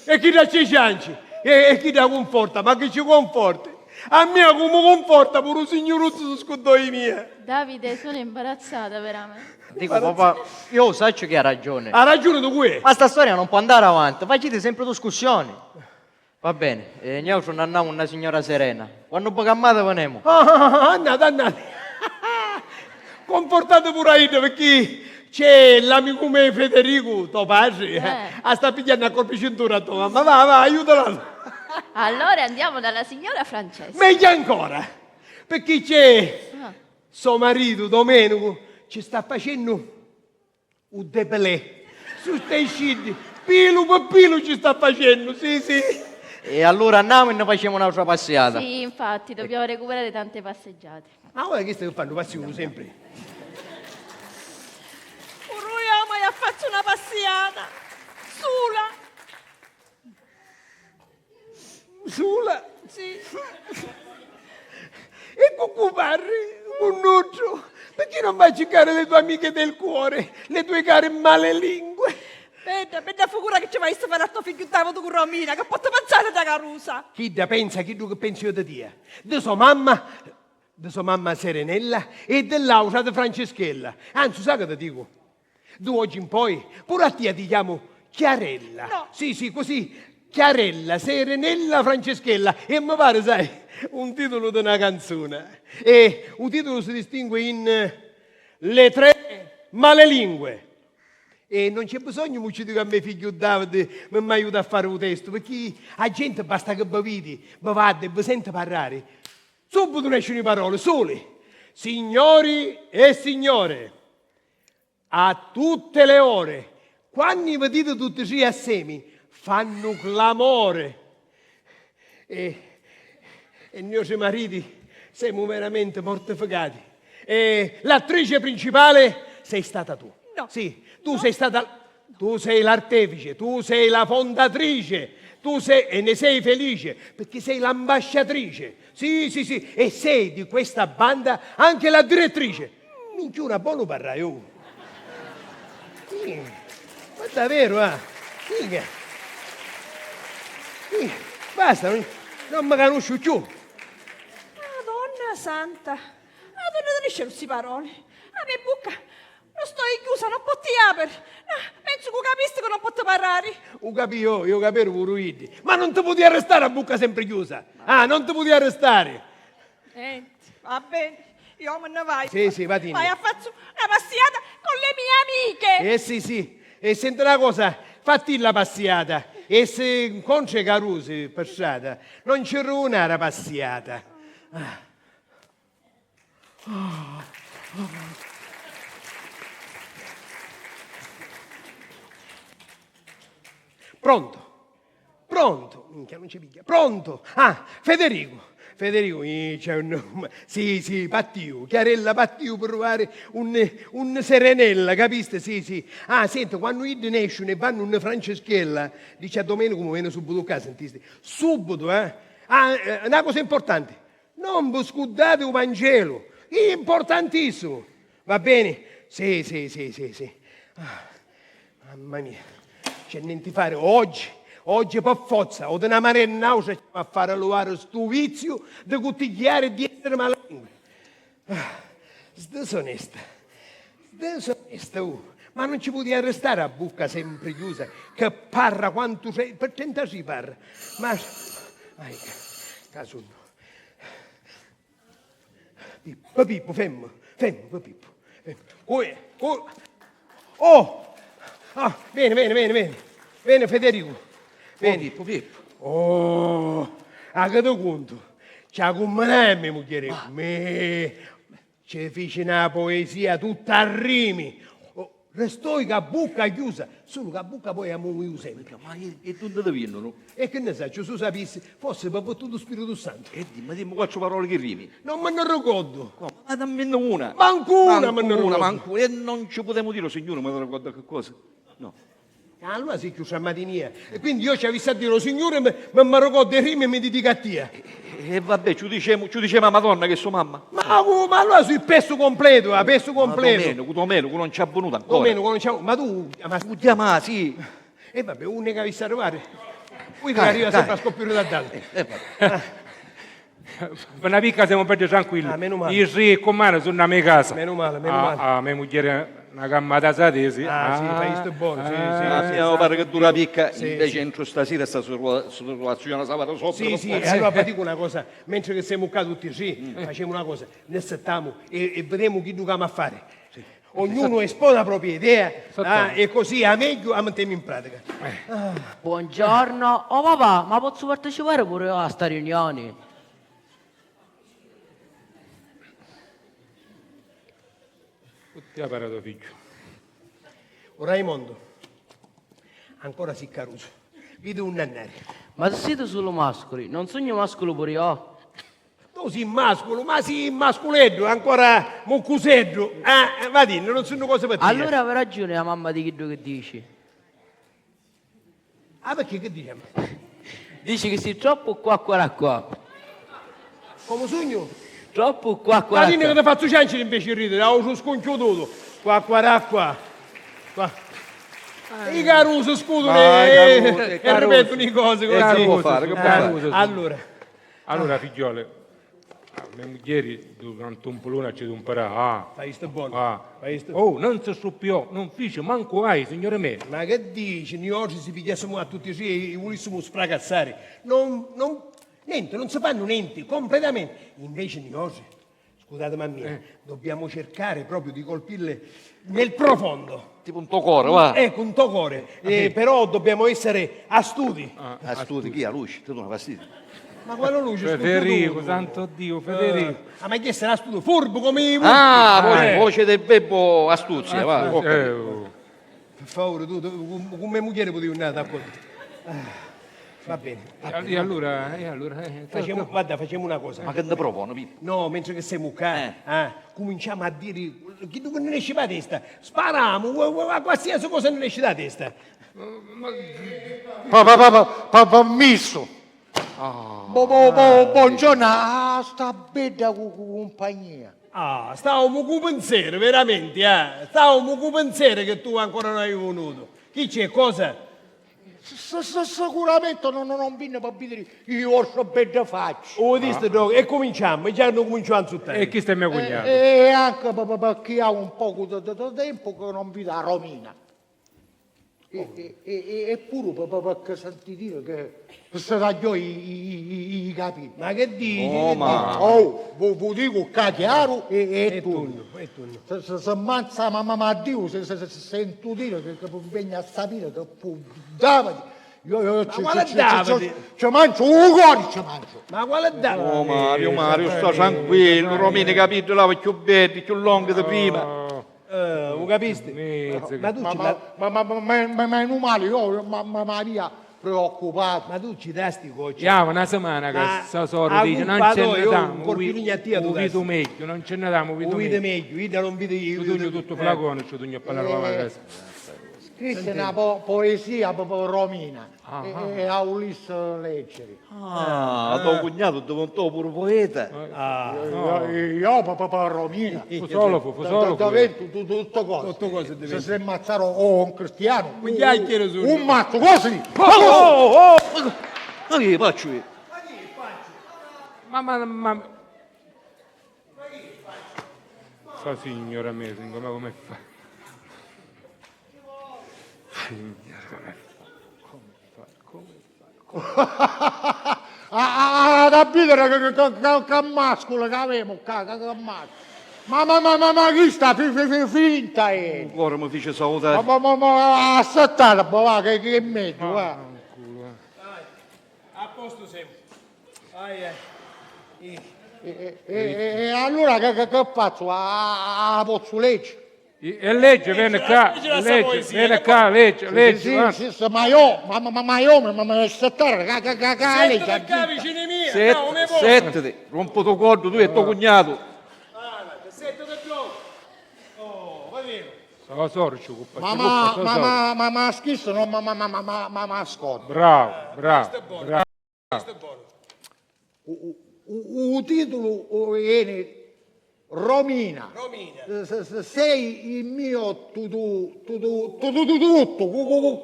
E chi da ci cianci? E chi da conforta? Ma che ci conforta? A me come conforta pure un signoruzzo su scudoi mia. Davide, sono imbarazzata veramente. Dico papà, io so che ha ragione. Ha ragione tu qui. Ma sta storia non può andare avanti, facete sempre discussioni. Va bene, noi non andiamo una signora serena. Quando poi cammate veniamo. Andate. Confortate pure io perché c'è l'amico mio Federico, tuo padre, sta pigliando a colpi cintura a tua mamma. Va, aiutala. Allora andiamo dalla signora Francesca. Meglio ancora, perché c'è suo marito Domenico, ci sta facendo un depelé su stai scindi, pilo per pilo ci sta facendo, sì. E allora andiamo e ne facciamo un'altra passeggiata. Sì, infatti, dobbiamo recuperare tante passeggiate. Ma guarda che stai facendo, passione sempre. Urruiamo e faccio una passeggiata. Sula? Sì. E cucù parri, munnuzzo, perché non vai a cercare le tue amiche del cuore, le tue care male lingue? Bella figura che ci vai a fare a tuo figlio Davide con Romina, che posso pensare da Carusa. Chi da pensa, chi tu che pensi io di te? Di sua mamma Serenella e dell'Aura di Franceschella. Anzi, sai che ti dico? Tu oggi in poi, pure a te ti chiamo Chiarella. No. Sì, così. Chiarella, Serenella, Franceschella. E mi pare, sai, un titolo di una canzone. E un titolo si distingue in Le 3 male lingue. E non c'è bisogno molto di che a me figlio Davide mi aiuta a fare un testo, perché a gente basta che vi vedi, vi vada e vi sente parlare. Subito ne escono le parole, sole. Signori e signore, a tutte le ore, quando vedete tutti e tre assieme, fanno clamore. E i nostri mariti siamo veramente mortificati. E l'attrice principale sei stata tu. No. Sì, tu sei stata... Tu sei l'artefice, tu sei la fondatrice, tu sei, e ne sei felice, perché sei l'ambasciatrice. Sì, sì, sì, e sei di questa banda anche la direttrice. Minchia, una buona parrai, oh. Sì, ma davvero, Minchia. Minchia. Basta, non mi conosco più. Madonna santa, non riesce queste parole. La mia bocca non sto chiusa, non posso apere. Penso che capisci che non posso parlare. Io capivo pure io. Ma non ti potevi arrestare a bocca sempre chiusa. Non ti potevi arrestare. Va bene, io me ne vai. Sì, vatti. Vai a fare una passeggiata con le mie amiche. Sì. E senti una cosa, fatti la passeggiata. E se incontri Carusi per strada, non ci ruina la passeggiata. Pronto, minchia non ci piglia, pronto, Federico, c'è sì, Pattiu, Chiarella Pattiu per trovare un serenella, capiste, sì, senti, quando i nascono e vanno una Franceschella, dice a Domenico come viene subito qua, sentiste, subito, una cosa importante, non vi scudate il Vangelo, è importantissimo, va bene? Sì, mamma mia. C'è niente da fare oggi per forza, o di una marina a fare alluvare sto vizio di cottigliare e di essere malangue. Disonesta, ma non ci potevi arrestare a bocca sempre chiusa, che parla quanto sei, per tentare parla. Ma, caso Pippo, fermo, Pippo. Vieni Federico. Vieni. Pippo. Che tu conto? C'ha come mia moglie. Ci fece una poesia tutta a rimi. Restò che a bocca chiusa, solo che a bocca poi amo sempre. Ma e tu dove vengono? E che ne sai, se tu sapessi, forse per tutto lo Spirito Santo. Ma dimmi quattro parole che rimi. Non me ne ricordo. Ma dammi una. Manco una me ne ricordo. E non ci potremmo dire, signore, ma te ricorda che cosa? No. Allora si chiude a mattina. E quindi io ci avessi a dire, signore, ma mi ricordo i rimi e mi dedica a te. E vabbè, ci diceva a Madonna che è sua mamma. Ma allora sul pezzo completo, pezzo completo. Domenico, non ci ha venuto ancora. Domenico, non c'è. Ma tu chiama, sì. E vabbè, uno che avessi arrivare. Poi che arriva sempre a scoppiare da dalle. Una picca siamo per tranquilli. Meno male. Io sì, con mano sono nella mia casa. Meno male. Mia moglie una gammata satesi. Sì, fai sto buono. Sì. Pare che dura picca, invece entro stasera sta sulla situazione sabato sopra. Sì, allora vi dico una cosa, mentre che siamo qua tutti sì, facciamo una cosa, ne settiamo e vedremo chi dobbiamo a fare. Sì. Ognuno espone la propria idea e così a meglio la mettiamo in pratica. Buongiorno, papà, ma posso partecipare pure io a sta riunione? Tutti ha parato figlio. Raimondo, ancora si Caruso, vedi un nannare. Ma siete solo mascoli, non sogno mascolo pure io. Tu sei mascolo, ma sei mascoleddo, ancora moccuseddo. Va di, non sono cose per te. Allora aveva ragione la mamma di Chiddo che dici. Perché che diciamo? Dici che sei troppo qua. Come sogno? Troppo qua. Ma dimmi che ti faccio ciancere invece di ridere, ho un sconchiotuto. Qua. I Caruso, scusami, e ripetono le cose così. Allora, figliole, le mogli durante un polone ci imparare. Fai sto buono. Non si stuppiò, non fece manco signore me. Ma che dici? Noi oggi si pigliassimo a tutti e volessimo spragazzare. Niente, non si fanno niente, completamente. Invece noi oggi, scusate mamma, dobbiamo cercare proprio di colpirle nel profondo. Tipo un tuo cuore, va? Ecco, un tuo cuore. Però dobbiamo essere astuti. Astuti, chi? A luce? Tu non fastidio. Ma quello luce Federico, santo Dio, Federico. ma chi sarà studio furbo come i Voce del verbo astuzia, va. ok. Per favore, tu come moglie potevi andare d'accordo? Va bene. E allora, Facciamo una cosa. Ma che ne provono, Pippo? No, mentre che siamo qua, cominciamo a dire che tu non esci da testa. Spariamo, a qualsiasi cosa non esci da testa. Permesso. Buongiorno, sta bella compagnia. Ah, stavamo con pensiero, veramente, stavamo con pensiero che tu ancora non hai venuto. Chi c'è, cosa? Sicuramente non viene per vedere io so bella faccia. Oh, e cominciamo, già non cominciamo a insultare. E chi sta mio cognato? E anche perché ha un po' di tempo che non vedo a Romina. E pure perché senti dire che si tagliò i capelli. Ma che dici? Vi dico che chiaro e tu. Se manza mamma Dio, se sento dire che impegna a sapere che può Davide. Io ci mangio un cuore, ci mangio. Ma quale Davide? Oh Mario, sta tranquillo, Romini capito là più belli, più lunghi di prima. Lo capisci? Ma tu ma non male, io Maria preoccupato. Ma tu ci dai sti cocci? Una settimana che Soro dice non ce ne diamo, vedo meglio, non ce ne diamo, vedo meglio, io non vedo io. Tu tutto flacone, ci tu a parlare la casa. Scrisse una poesia proprio romina e a Ulisse leggere. Tuo cognato diventò pure poeta. Io proprio romina. Fu solo. Tutto cose. Se si ammazzarono un cristiano, un matto, così. Ma che faccio io? Ma sa signora mia, ma come fa? Da bidere che mascolo che avevo, che ma chi sta finta è? Ora mi dice salutare. Ma aspettare, va, che è meglio, va. A posto sempre. E allora che faccio? Posso leggere? E legge, viene qua, legge. Sì, ma io mi aspettare, Senta vicini miei, Settati, rompo tuo cordo tu e tuo cognato. Senta del blocco. Oh, va bene. Ma schisso non ma ascolta. Bravo. Questo è buono. Il titolo è Romina. Sei il mio tutto,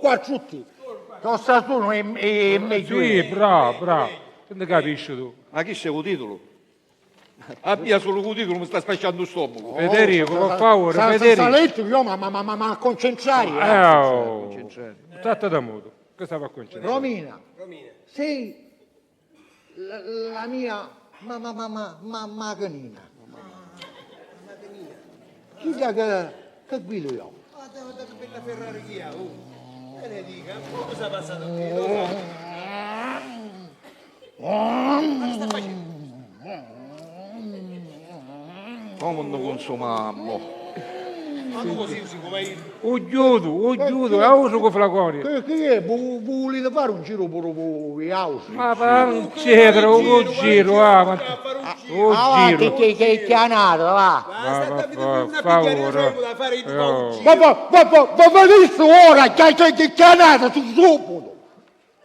qua tutti. Non sa tu, è meglio. Sì, bravo. Che ne capisci tu? Ma chi sei con titolo? Abbia solo con titolo, mi sta spacciando il stomaco. Federico, per favore, Federico. Letto io, ma concentrare. Tratta da modo. Che stava a concentrare? Romina, sei la mia maganina. Chi è che guido io? Che bella Ferrari che ha, che ne dica, cosa è passato qui? Ma sta facendo? Come non consumiamo? Ma tu così come io? Ugiuto, auso con flaconi. Che è? Volete fare un giro per i house? Ma un giro, Che chianata, va. Per favore. Ma visto ora, che chianata, tu subito.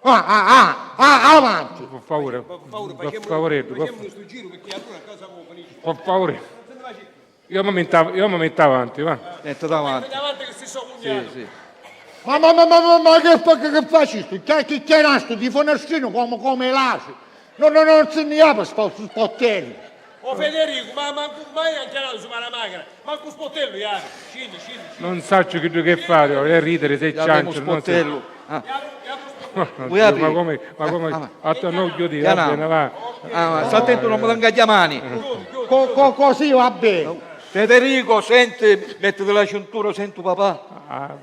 Avanti. Per favore, Facciamo questo giro perché allora a casa come finisce. per favore. Io mi metto avanti, va. Metto davanti. Davanti che si sono cognato. Sì. Ma che faccio? Che chianasto di finestrino come l'asi? Non si ne ha per spottello. Oh Federico, ma mai anche là su una macchina. Manco spottello, Scendi. Non so che fare, voglio ridere se Abbiamo ciancio. spottello. Vuoi aprire? Ma come? Non chiudi, va bene, va. Sta attento, non mi tangagli le mani. Così va bene. Federico, senti, mettete la cintura, sento papà.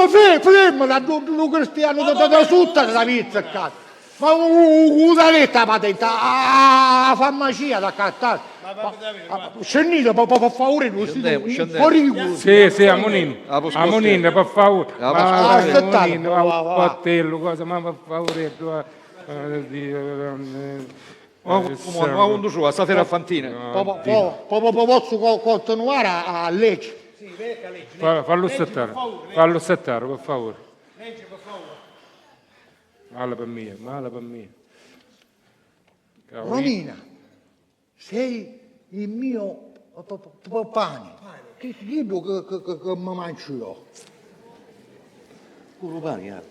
ferma, tu cristiano da sutta la pizza, cazzo. Ma una letta patente, a farmacia da cattare. Scendete, per favore, non si fuori. Sì, Amonin, per favore. Amonin, un battello, cosa, ma per favore. Ma uno su, stasera a Fantina. Posso continuare a leggere? Sì, venga, leggi. Fallo settare, per favore. Leggi, per favore. Male per me. Romina, sei il mio pane. Che dico che mi mangio io? Pure pane,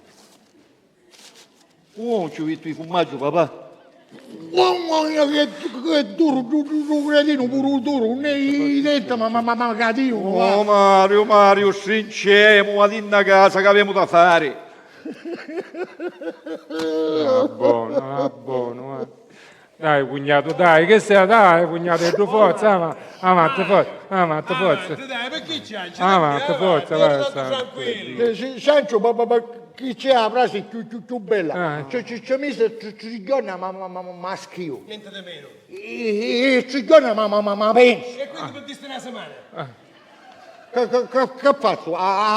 non ci ho visto i formaggi, papà. Mamma mia, che duro, cretino, pure duro, non è i denti, ma cattivo. Oh Mario, stringiamo, vado a casa che abbiamo da fare. Buono. Dai, cugnato, dai, che sei, dai, cugnato, è tu forza, avanti, forza. Dai, perché c'è? Avanti, forza, vai. Tranquillo. Sancio, chi c'è la frase più bella? C'è messo cigliona ma schio. Niente di meno. E cigliona ma penso. E quindi per dirti una settimana? Che faccio?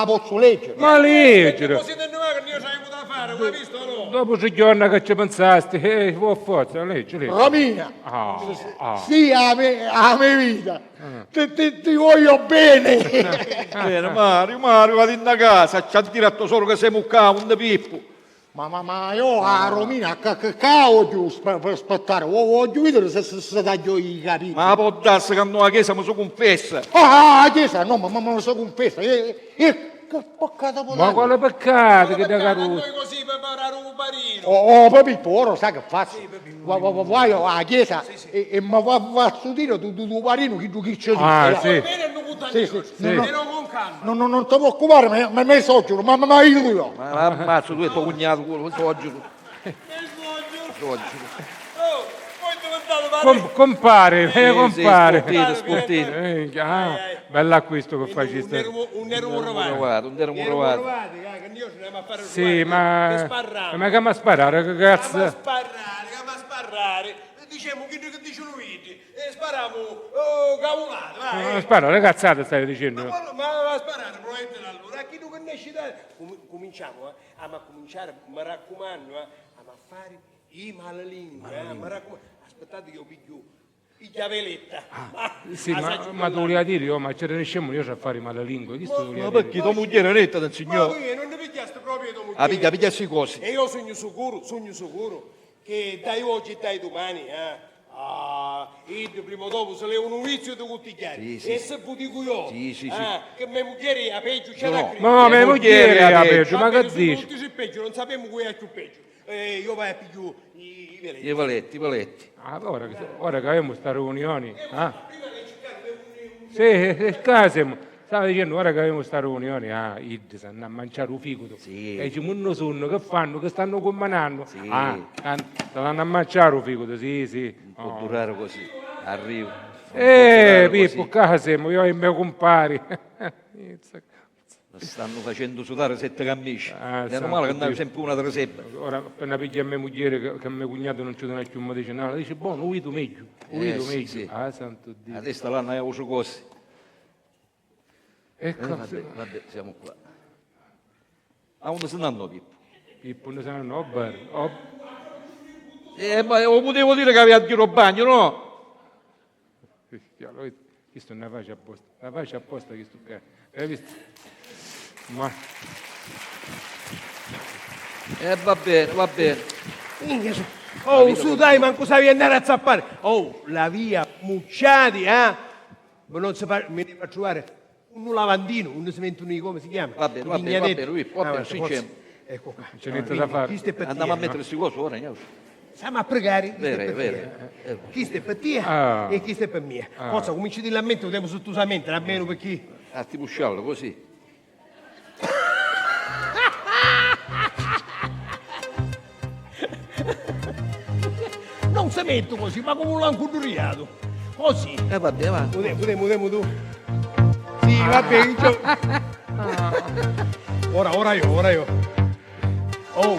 Posso leggere? Ma leggere! Così del nuovo che io c'avevo da fare, hai visto o no? Dopo c'è giorno che ci pensasti, forza, leggi. Romina, Sì, a mia vita, ti voglio bene. Bene, Mario, vado a casa, ci ha tirato solo che sei muccato, un pippo. Ma io a Romina, che odio per aspettare, voglio vedere se taglio i capelli. Ma può darsi che andò a chiesa mi si confessa. A chiesa, no, ma non so confessa. Che peccato può ma quale peccato che da caruso? Noi così per parare un barino. Oh, Pepito, ora sai che faccio? Vai alla chiesa e mi faccio dire tu parino chi c'è lì. Non ti preoccupare, ma mi soggio, ma io. Ma ammazzo, tu e tuo cognato, quello soggio. Compare. Sportino. Bell'acquisto che fai. Un ero rovato. Sì, ma che mi sparare, che cazzo? Sparare. Diciamo che dicono viti. E spariamo cavolate, vai. Sparare, cazzate stai dicendo? Ma sparare, probabilmente allora. A chi tu che ne esci da... Cominciamo, ma cominciare, mi raccomando, a fare i malalingue, mi raccomando. Aspettate che io piglio i chiaveletta. Sì, ma tu volevi dire, ma ci riesciamo io a fare malalingue. Ma perché tua moglie era netta del signore? Ma non ne pigliaste proprio tua moglie. Ah, piglia queste cose. E io sogno sicuro che dai oggi e dai domani, il prima o dopo se levano un vizio di tutti chiari. E se poi dico io, che mia moglie è peggio, c'è la crisi. No, mia moglie è peggio, ma che dici? Tutti si peggio, non sappiamo chi è più peggio. Io vai a pigliare I valetti. Ora che abbiamo sta riunione. Sì, scasimo. Stava dicendo, ora che abbiamo sta riunione, id stanno a mangiare un figo. E ci munno sonno, che fanno? Che stanno commanando? Stanno a mangiare un figo, sì. Può durare così, arrivo. Pippo, casemo, io e i miei compari. Stanno facendo sudare 7 camicie. Meno male che andavo sempre una delle sette. Ora appena piglia a mia moglie che mio cognato non ci dona più un medicinale, dice buono, uito meglio. Sì. Santo Dio. Adesso l'hanno a uso cose. Ecco. Vabbè, siamo qua. A dove se ne andò Pippo? Pippo ne se ne andò a bar. Ma lo potevo dire che aveva a giro bagno, no? Questo non la faccia apposta, questo qua. Hai visto? Ma... va bene. Oh, su dai, manco sapevi andare a zappare. Oh, la via Mucciati, Ma non si fa, mi devo trovare un lavandino, un cemento, come si chiama? Va bene, lui, sì, ecco qua. C'è niente da fare. Andiamo a mettere queste cose ora, stiamo a pregare. Vero. Chi sta per te e chi sta per me. Forza, cominci di lamento, vediamo sottusamente, almeno per chi. Ti pusciarlo così. Non si metto così, ma come un lancuduriato. Così. Vabbè, va. Vediamo tu. va bene. Ora io. Oh,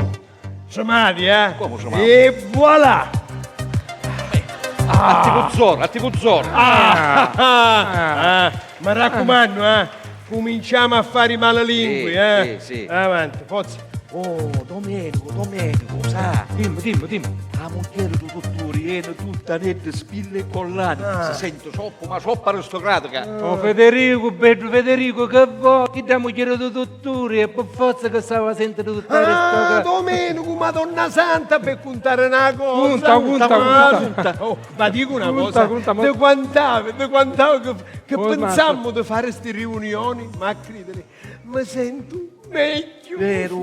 somati, eh? Come somati? E voilà! Attivuzzoro. Mi raccomando, cominciamo a fare i malalingui, Sì. Avanti, forza. Oh, Domenico, sa. Dimmi. La moglie di dottore viene tutta netta, spille e collane. Si sente soppa aristocratica. Oh Federico, bello Federico, che vuoi? Chi da moglie di dottore? E per forza che stava sentendo tutta questa Domenico, Madonna Santa, per contare una cosa. Punta. Oh, ma dico una Punta, cosa, punta, di quant'avo che Oh, pensammo di fare queste riunioni, ma credere, mi sento meglio. Vero.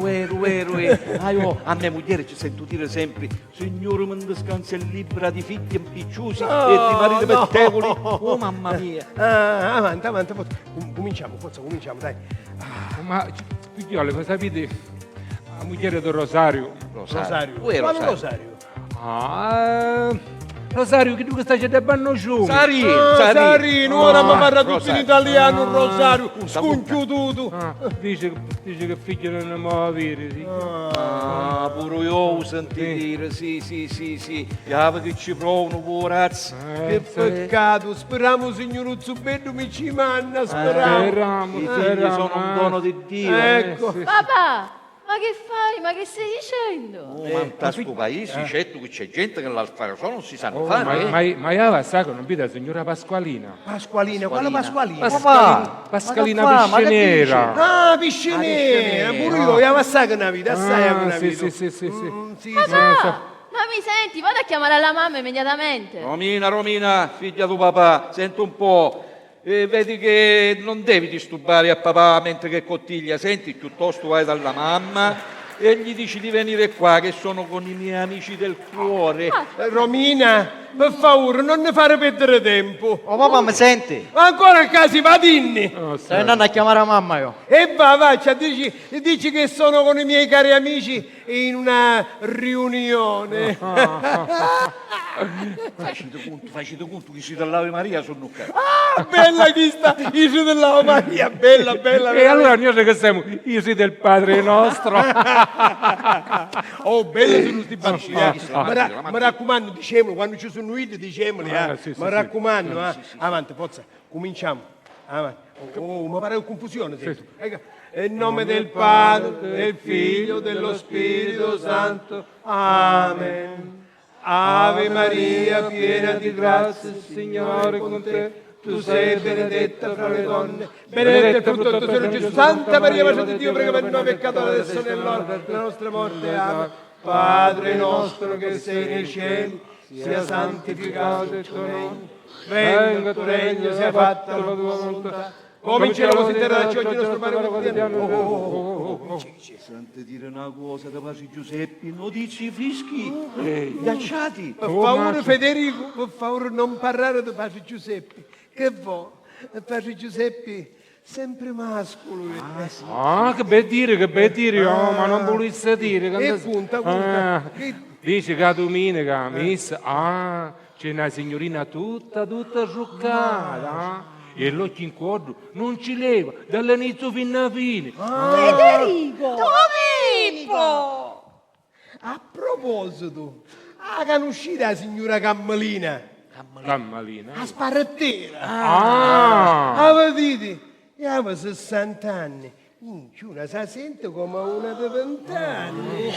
A mia moglie ci sento dire sempre, signore mi descansa il libro di figli impicciusi e di mariti pettegoli. Oh mamma mia. Avanti, forza. Cominciamo, dai. Ma figliole, ma sapete, la moglie del Rosario. Rosario. Quale Quale Rosario? Rosario, che tu stai da Bannocioni. Sarino, ora mi parla tutto in Rosario. italiano, Rosario, sconchiuto. Dice che figlio non ne può avere, sì. Pure io ho sentito dire, sì. Chiave che ci provano, porazzi. Che peccato, speriamo signor Zubeddu mi ci manna, speriamo. I figli sono un dono di Dio. Ecco. Papà, ma che fai? Ma che stai dicendo? Ma in questo paese, certo che c'è gente che l'alfarisò non si sanno fare. Ma io la sa che non vede la signora Pasqualina. Pasqualina, quale Pasqualina? Pasqualina Piscinera. Piscinera, pure io, io sai che una vita, assai una vita. Sì. Ma mi senti? Vado a chiamare la mamma immediatamente. Romina, figlia di papà, senti un po'. Vedi che non devi disturbare a papà mentre che cottiglia, senti, piuttosto vai dalla mamma e gli dici di venire qua che sono con i miei amici del cuore. Romina, per favore, non ne fare perdere tempo. Oh papà, mi senti? Ancora a casa, vadinni. Stai andando a chiamare la mamma io. E va, dici che sono con i miei cari amici in una riunione. Facete conto che siete all'Ave Maria sono qua. Bella questa, i su della Maria, bella. E allora noi che siamo i sì del Padre nostro. Oh, bello sono questi bambini. Mi raccomando, diciamolo, quando ci sono video, diciamoli. Mi raccomando, avanti, forza, cominciamo. Avanti. Oh, mi pare confusione. Ecco. In nome del Padre, del Figlio, dello Spirito Santo. Amen. Ave Maria, piena di grazia, il Signore è con te. Tu sei benedetta fra le donne, benedetto il frutto del tuo seno Gesù. Santa Maria, Madre di Dio, prega per noi peccatori, adesso e nell'ora della nostra morte. Amen. Padre nostro che sei nei cieli, sia santificato il tuo nome. Venga il tuo regno, sia fatta la tua volontà. Come in cielo così in terra, dacci oggi il nostro pane quotidiano. Senti dire una cosa da Padre Giuseppe, non dici fischi, ghiacciati. Per favore Federico, per favore non parlare di Padre Giuseppe. Che vuoi? Padre Giuseppe sempre mascolo. Che bel dire, ma non volesse dire. E punta. Dice che a domenica, messa, c'è una signorina tutta giocata, e l'occhio in quadro non ci leva dall'inizio fino alla fine. Federico! Domenico! A proposito, che è uscita la signora Cammalina? Cammalina? La sparrettera. Vedete? Io avevo 60 anni. Una si sente come una di 20 anni.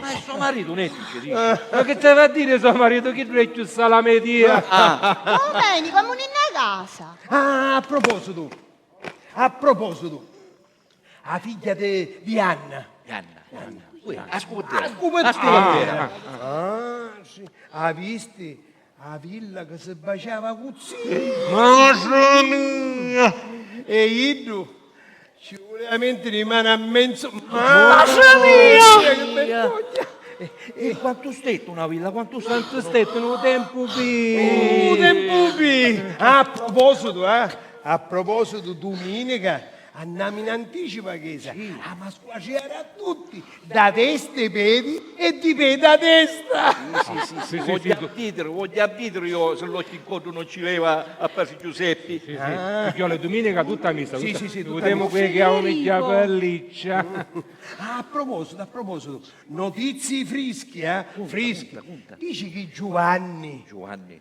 Ma è suo marito, non è ci dice. Ma che te va a dire suo marito che tu hai chiusa la media? Domenico, siamo in casa. A proposito, la figlia di Anna. Ascolta. Sì. Ha visti? La villa che si baciava così. Mamma mia! E io ci voleva mettere in mano a mezzo. Mamma mia! Che vergogna! E quanto stretto una villa, quanto Quanto stretto in un tempo tempo. A proposito, domenica andiamo in anticipo chiesa, ma squaciare a tutti, da testa ai piedi e di piedi a testa. Sì, voglio abitare io, se l'occhio in conto non ci leva a Pasi Giuseppe. Figliolo, domenica tutta missa. Sì, tutta Vediamo messa. qui che ha una pelliccia. A proposito, notizie frischi, frischi. Dici che Giovanni, un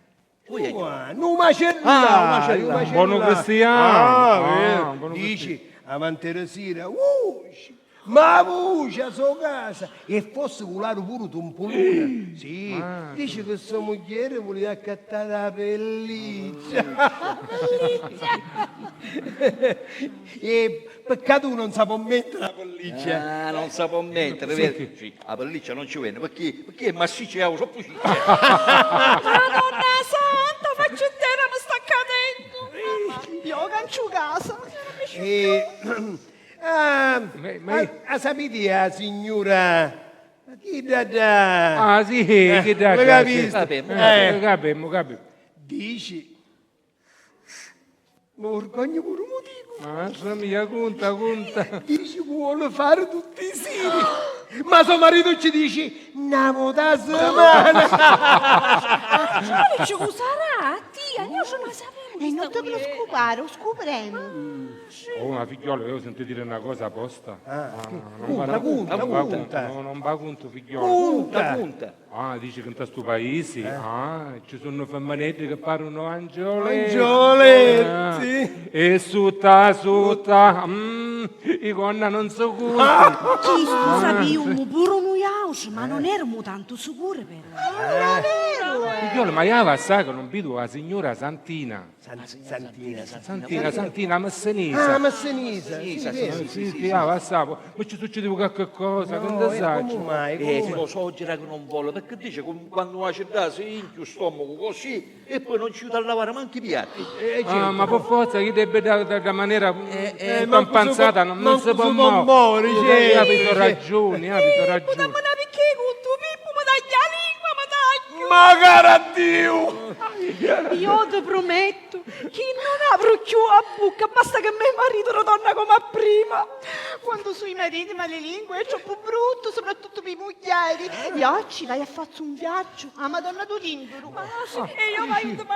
macellaio, Buono cristiano. Buono dici, avanti la sera, ma voce a sua casa e fosse volato pure un polone. Sì, dice che sua moglie voleva accattare la pelliccia. E peccato che non sa mettere la pelliccia. Non si può mettere, vedi? Sì, la pelliccia non ci viene, perché è massiccia e troppo ciccia. Madonna santa, faccio intera, mi sta cadendo. Io cancio casa. Sapete, signora, chi da? Ah sì, che da? Lo capisco? Capimmo. Dici, mi vergogno pure un motivo. Mamma mia, conta. Dici che vuole fare tutti i siti, ma suo marito ci dice una volta a settimana. Ci sarà, tia, io ce la sapevo. E non te lo scopare, lo scopremo. Oh, ma figliolo, io sento dire una cosa apposta. Punta. Non va conto, figliolo. Punta. Dice che in questo paese ci sono femminetti che parlano angioletti. E sutta, i gonna non so come. Chi tu sapevamo pure noi house, ma non eravamo tanto sicure però. Figliolo, ma io sa che non vedo la signora Santina. Santina, Massenisa. Massenisa. Sì, ma ci succede qualche cosa, che ne sai? Come mai? Lo so che non vuole, perché dice che quando una città si inchia stomaco così e poi non ci aiuta a lavare manco i piatti. Ma per forza che deve da maniera companzata non si può muovere. Io abito ragioni. Ma cara Dio! Io ti prometto che non apro più a bocca, basta che mio marito ritorna come a prima. Quando sui mariti ma le lingue è troppo brutto, soprattutto per i muglieri. E oggi vai a fare un viaggio a Madonna d'Olimpero. E io vai da più.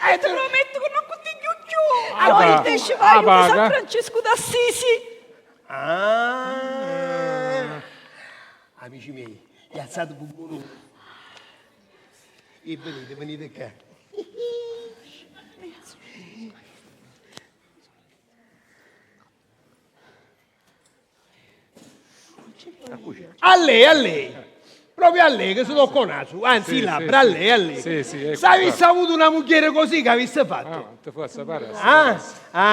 E ti prometto che non continuo più. Allora invece vai a San Francesco d'Assisi. Amici miei, gli alzate pure. E venite qua. A lei, proprio a lei che sono conato, anzi labbra, a lei. Sì, Se avesse avuto una moglie così che avesse fatto? Non ti fa sapere.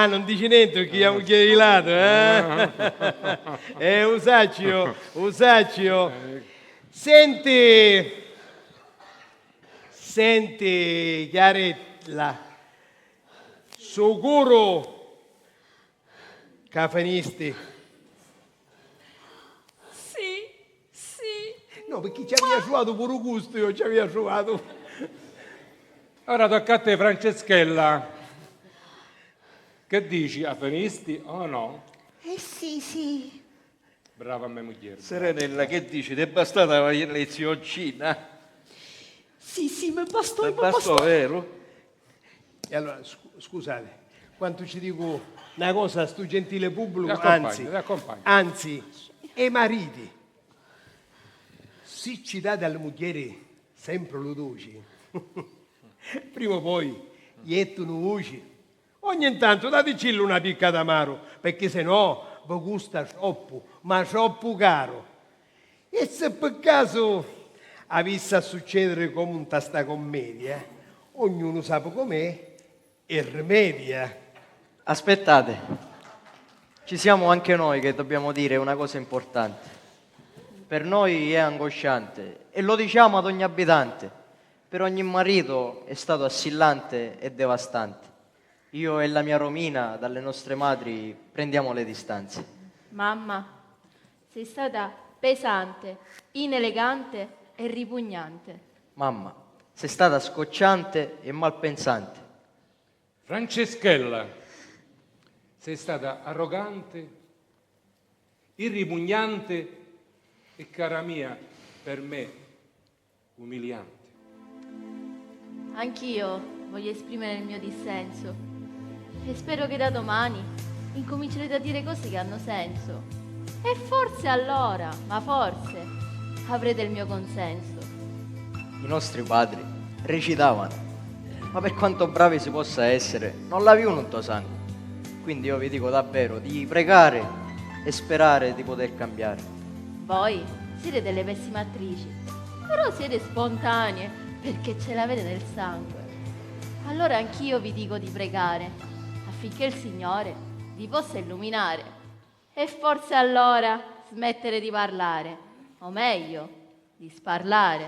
Non dici niente perché la moglie di lato, Usaccio. Senti, Chiarella, sicuro cafenisti? Sì. No, perché ci aveva suonato pure gusto, io ci aveva suonato. Ora tocca a te, Franceschella. Che dici, affanisti o no? Sì. Brava mia moglie. Serenella, che dici? Ti è bastata la lezioncina? Sì, mi bastò, vero? E allora, scusate, quando ci dico una cosa a sto gentile pubblico, accompagno. anzi, e mariti, se ci date alle mogli sempre lo dolci, prima o poi gli ettono voce. Ogni tanto dateci una picca d'amaro, perché se no vi gusta troppo, ma troppo caro. E se per caso avesse a succedere come un tasta commedia, ognuno sa com'è e rimedia. Aspettate, ci siamo anche noi che dobbiamo dire una cosa importante. Per noi è angosciante e lo diciamo ad ogni abitante. Per ogni marito è stato assillante e devastante. Io e la mia Romina, dalle nostre madri, prendiamo le distanze. Mamma, sei stata pesante, inelegante e ripugnante. Mamma, sei stata scocciante e malpensante. Franceschella, sei stata arrogante, irripugnante e, cara mia, per me umiliante. Anch'io voglio esprimere il mio dissenso e spero che da domani incomincerete a dire cose che hanno senso. E forse allora, ma forse, avrete il mio consenso. I nostri padri recitavano, ma per quanto bravi si possa essere, non la vivono tutto sangue. Quindi io vi dico davvero di pregare e sperare di poter cambiare. Voi siete delle pessime attrici, però siete spontanee perché ce l'avete nel sangue. Allora anch'io vi dico di pregare affinché il Signore vi possa illuminare e forse allora smettere di parlare, o meglio, di sparlare.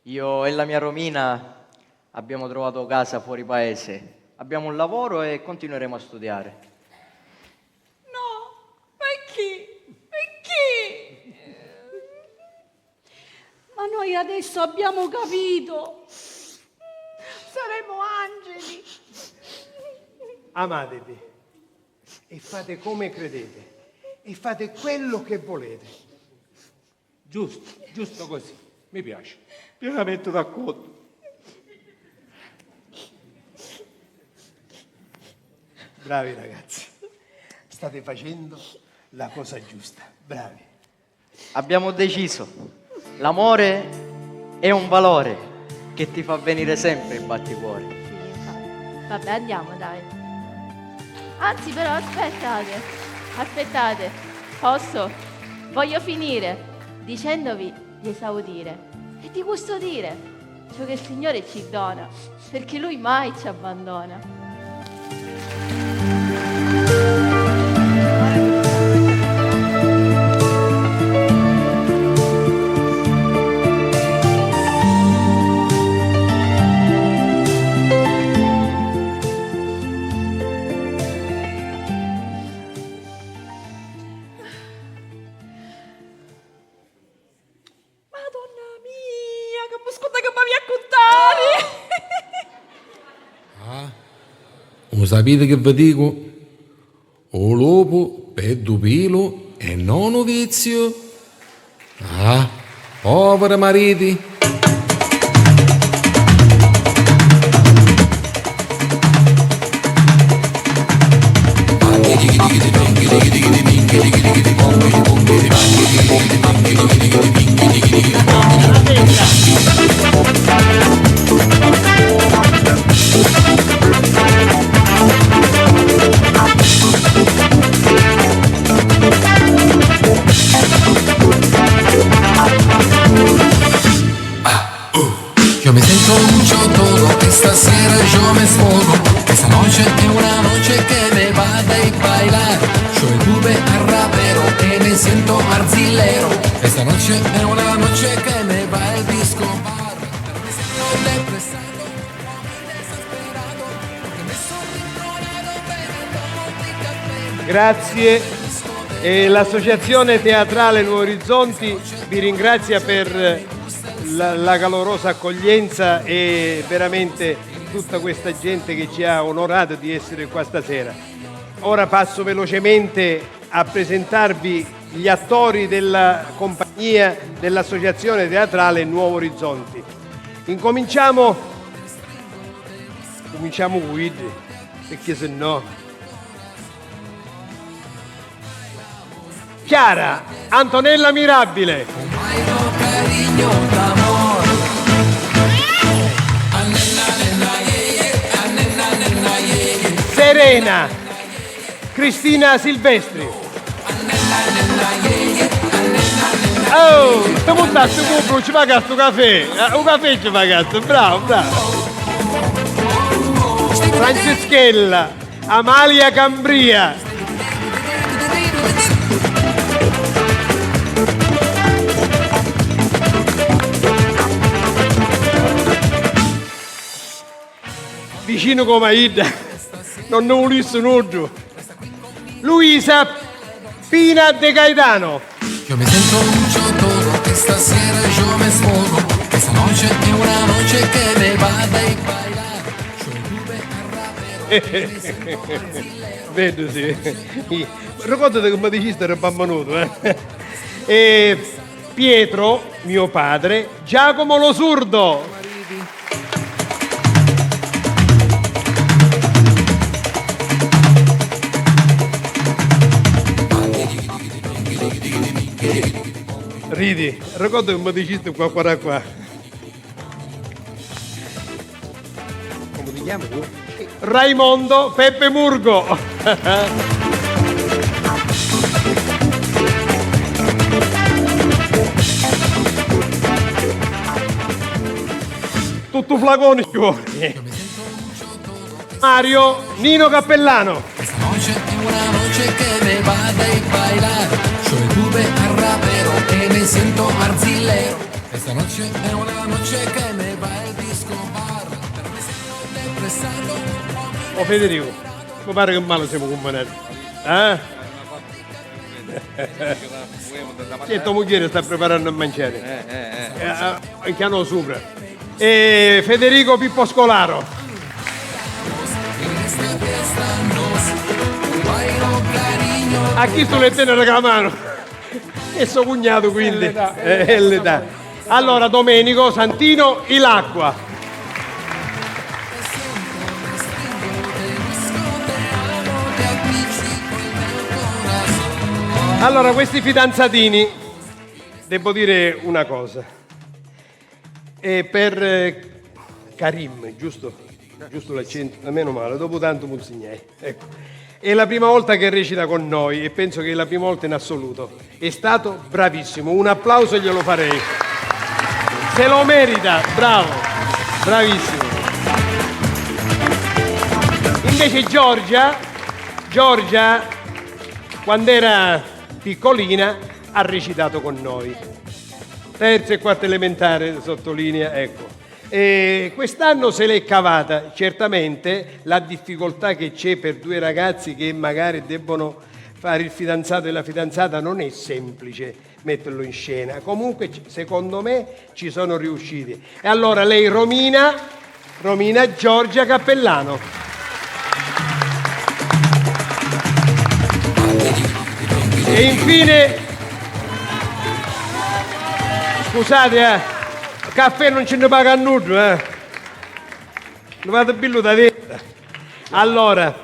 Io e la mia Romina abbiamo trovato casa fuori paese, abbiamo un lavoro e continueremo a studiare. Ma noi adesso abbiamo capito. Saremo angeli. Amatevi e fate come credete e fate quello che volete. Giusto così, mi piace. Pienamente d'accordo. Bravi ragazzi, state facendo la cosa giusta, bravi. Abbiamo deciso, l'amore è un valore che ti fa venire sempre il batticuore. Sì, infatti. Vabbè, andiamo, dai. Anzi, però, aspettate. Posso? Voglio finire dicendovi di esaudire e di custodire ciò che il Signore ci dona, perché Lui mai ci abbandona. Lo sapete che vi dico? O lupo per due pilo e non un vizio. Ah, poveri mariti. Yo me siento mucho todo, que esta sera yo me esfogo, que esta noche es una noche que me va a bailar. Yo tuve a rapero y me siento arzilero. Esta noche es una noche que me va el disco bar. Pero me siento depresado, desesperado, porque me sono rintronato per Grazie. E l'Associazione Teatrale Nuovi Orizzonti vi ringrazia per la calorosa accoglienza e veramente tutta questa gente che ci ha onorato di essere qua stasera. Ora passo velocemente a presentarvi gli attori della compagnia dell'Associazione Teatrale Nuovi Orizzonti. Cominciamo guidi, perché se no... Chiara Antonella Mirabile. Serena Cristina Silvestri. Oh, ti buttaste un ci pagaste un caffè. Un caffè ci pagaste, bravo. Franceschella Amalia Cambria. Vicino come Aida, non ne volesse nudo. Luisa Pina De Gaetano. Yo me siento mucho todo, que esta sera yo me esfogo, que esta noche es una noche que me va a bailar. Yo tuve a rapero Vedo, sì. Ricordate che mi diceste era bambanuto, E Pietro, mio padre, Giacomo lo surdo. Ridi, ricordo che mi diceste qua. Come ti chiami tu? Raimondo Peppe Murgo. Tutto flacone ci vuole. Mario Nino Cappellano. Esta noche es una noche que me va a bailar. Yo estuve a rapero e me siento arzilero. Esta noche es una noche que me va al disco bar. Pero me siento depresato. Oh Federico, mi pare che male siamo combinati. Che tua moglie sta preparando a mangiare. Che hanno sopra. E Federico Pippo Scolaro. A chi tu le tenere la mano? E suo cognato quindi. È l'età. Allora Domenico Santino Ilacqua. Allora questi fidanzatini, devo dire una cosa. Per Karim, giusto l'accento? Meno male, dopo tanto Monsignai. Ecco. È la prima volta che recita con noi e penso che è la prima volta in assoluto. È stato bravissimo, un applauso glielo farei. Se lo merita, bravo, bravissimo. Invece Giorgia, quando era piccolina, ha recitato con noi. Terza e quarta elementare, sottolinea, ecco. E quest'anno se l'è cavata, certamente la difficoltà che c'è per due ragazzi che magari debbono fare il fidanzato e la fidanzata non è semplice metterlo in scena, comunque secondo me ci sono riusciti. E allora lei Romina Giorgia Cappellano. E infine, scusate caffè non ce ne paga nulla, lo vado billo da vita. Allora,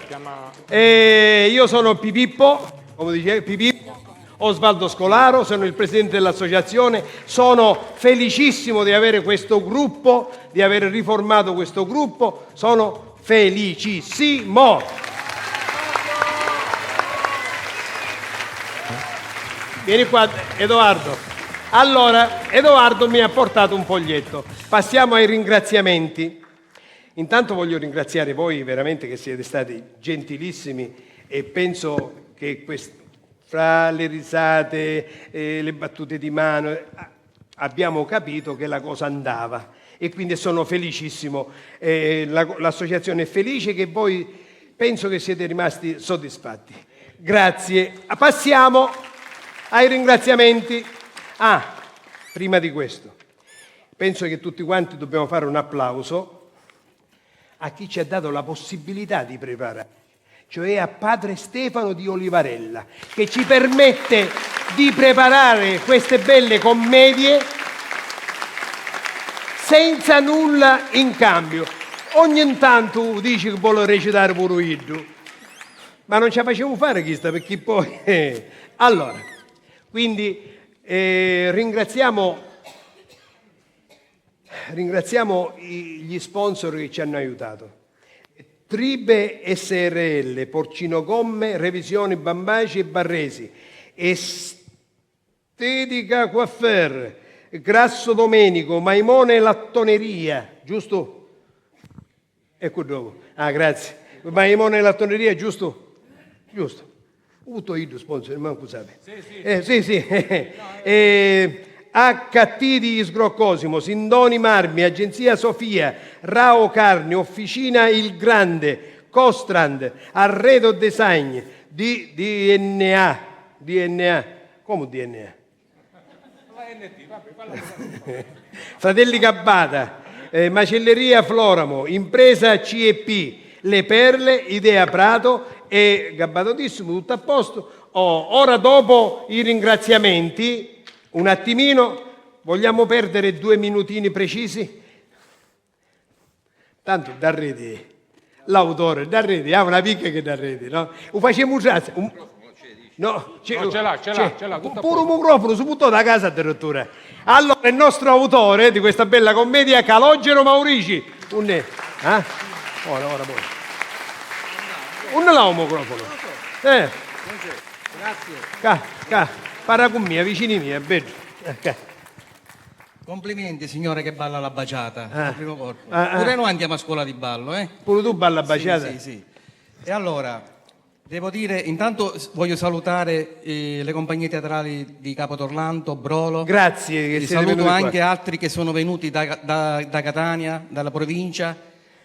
io sono Pipippo, come dicevo, Pipippo Osvaldo Scolaro, sono il presidente dell'associazione, sono felicissimo di avere questo gruppo, di aver riformato questo gruppo, sono felicissimo. Vieni qua, Edoardo. Allora, Edoardo mi ha portato un foglietto. Passiamo ai ringraziamenti. Intanto voglio ringraziare voi veramente che siete stati gentilissimi e penso che fra le risate, le battute di mano, abbiamo capito che la cosa andava e quindi sono felicissimo. L'associazione è felice che voi penso che siete rimasti soddisfatti. Grazie. Passiamo ai ringraziamenti. Prima di questo, penso che tutti quanti dobbiamo fare un applauso a chi ci ha dato la possibilità di preparare, cioè a padre Stefano di Olivarella, che ci permette di preparare queste belle commedie senza nulla in cambio. Ogni tanto dici che vuole recitare pure io, ma non ce la facevo fare questa perché poi... Allora, quindi... ringraziamo gli sponsor che ci hanno aiutato. Tribe SRL, Porcino Gomme, Revisioni Bambaci e Barresi, Estetica Coiffer, Grasso Domenico, Maimone Lattoneria, giusto? Ecco dopo. Grazie. Maimone Lattoneria, giusto? Giusto. Avuto io sponsor, manco sape. Sì. HT di Sgroccosimo, Sindoni Marmi, Agenzia Sofia, Rao Carni, Officina Il Grande, Costrand, Arredo Design, DNA. Come DNA? Fratelli Cabbata, Macelleria Floramo, Impresa CEP, le perle, Idea Prato e gabbatotissimo, tutto a posto. Ora dopo i ringraziamenti, un attimino, vogliamo perdere 2 minutini precisi? Tanto da rete, l'autore da rete, ha una picca che da rete, no? Lo facciamo usare. No, ce l'ha. Pure un microfono, su tutto da casa addirittura. Allora, il nostro autore di questa bella commedia, Calogero Maurici. Ora poi. Un là un microfono. Grazie. Parla con me, vicini miei, è bello. Complimenti signore che balla la baciata al primo corpo. Pure noi andiamo a scuola di ballo, eh? Pure tu balla baciata? Sì. E allora, devo dire, intanto voglio salutare le compagnie teatrali di Capotorlanto, Brolo. Grazie che siete saluto venuti anche qua. altri che sono venuti da Catania, dalla provincia,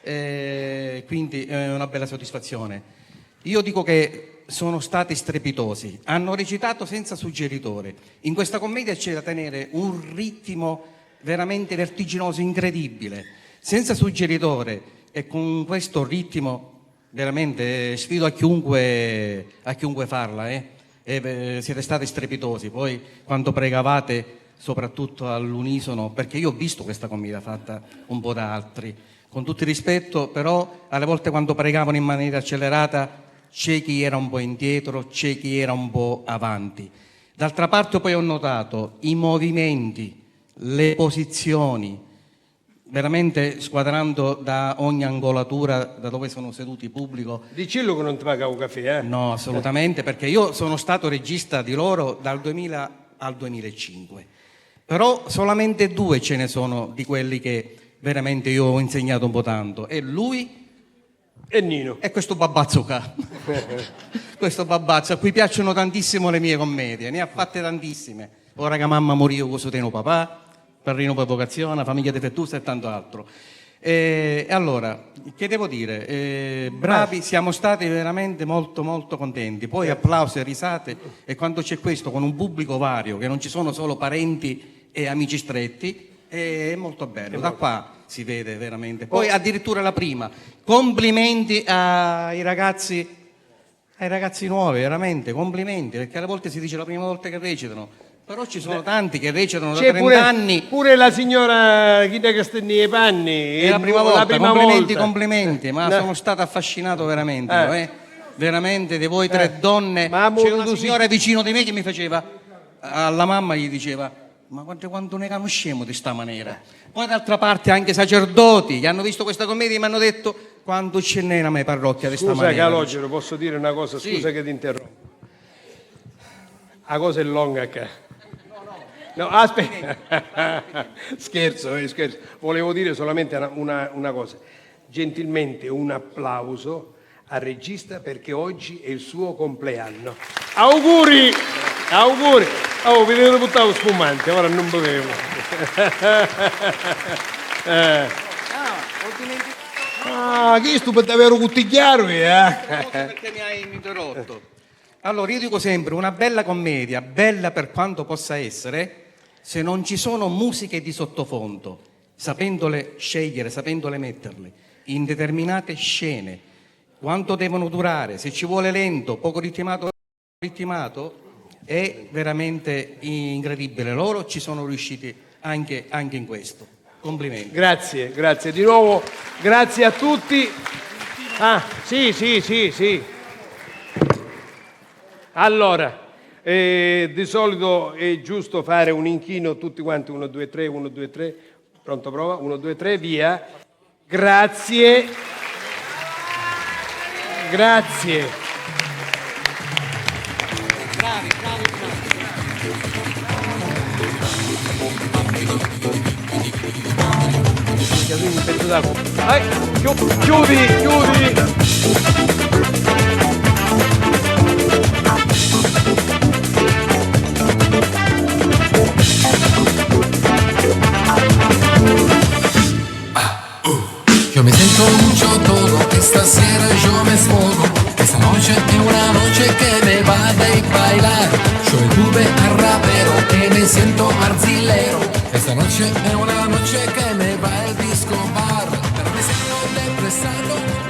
quindi è una bella soddisfazione. Io dico che sono stati strepitosi, hanno recitato senza suggeritore. In questa commedia c'è da tenere un ritmo veramente vertiginoso, incredibile, senza suggeritore, e con questo ritmo veramente sfido a chiunque farla. Siete stati strepitosi. Poi quando pregavate, soprattutto all'unisono, perché io ho visto questa commedia fatta un po' da altri, con tutto il rispetto, però alle volte quando pregavano in maniera accelerata c'è chi era un po' indietro, c'è chi era un po' avanti. D'altra parte poi ho notato i movimenti, le posizioni, veramente squadrando da ogni angolatura da dove sono seduti il pubblico. Dicillo che non ti paga un caffè, No, assolutamente, perché io sono stato regista di loro dal 2000 al 2005, però solamente 2 ce ne sono di quelli che veramente io ho insegnato un po' tanto, e lui e Nino. E questo babbazzo qua. Questo babbazzo a cui piacciono tantissimo le mie commedie, ne ha fatte tantissime. Ora che mamma morì io cosa teno papà, Parrino per vocazione, Famiglia defettuosa e tanto altro. E allora, che devo dire? Bravi, siamo stati veramente molto molto contenti. Poi applausi e risate, e quando c'è questo con un pubblico vario, che non ci sono solo parenti e amici stretti, è molto bello. Da qua si vede veramente. Poi addirittura la prima. Complimenti ai ragazzi nuovi, veramente, complimenti, perché alle volte si dice la prima volta che recitano, però ci sono tanti che recitano da 30 anni. Pure la signora Chita che sta nei panni. È la prima volta, volta. complimenti, ma sono stato affascinato veramente. Veramente, di voi 3 donne. C'è una signora vicino di me che mi faceva, alla mamma gli diceva: ma quando ne conosciamo di sta maniera? Poi d'altra parte anche sacerdoti che hanno visto questa commedia mi hanno detto: quando ce n'è una mia parrocchia di sta maniera? Scusa Calogero, posso dire una cosa? Scusa che ti interrompo. La cosa è lunga qua. No, aspetta. Scherzo. Volevo dire solamente una cosa. Gentilmente un applauso al regista, perché oggi è il suo compleanno. Auguri! Vi devo buttare lo spumante, ora non bevevo. Chi sto per davvero tutti chiaro, Perché mi hai interrotto. Allora, io dico sempre, una bella commedia, bella per quanto possa essere, se non ci sono musiche di sottofondo, sapendole scegliere, sapendole metterle in determinate scene, quanto devono durare, se ci vuole lento, poco ritmato, è veramente incredibile. Loro ci sono riusciti anche in questo. Complimenti. Grazie. Di nuovo, grazie a tutti. Sì. Allora, di solito è giusto fare un inchino tutti quanti, 1, 2, 3, 1, 2, 3, pronto prova, 1, 2, 3, via. Grazie. Bravi. Un pezzo d'acqua. Chiudi. Yo me siento mucho todo, que stasera yo me sfogo, que esta noche es una noche que me va a bailar. Soy tuve a rapero que me siento arzilero. Esta noche es una noche que me va al disco bar, pero me siento depresado.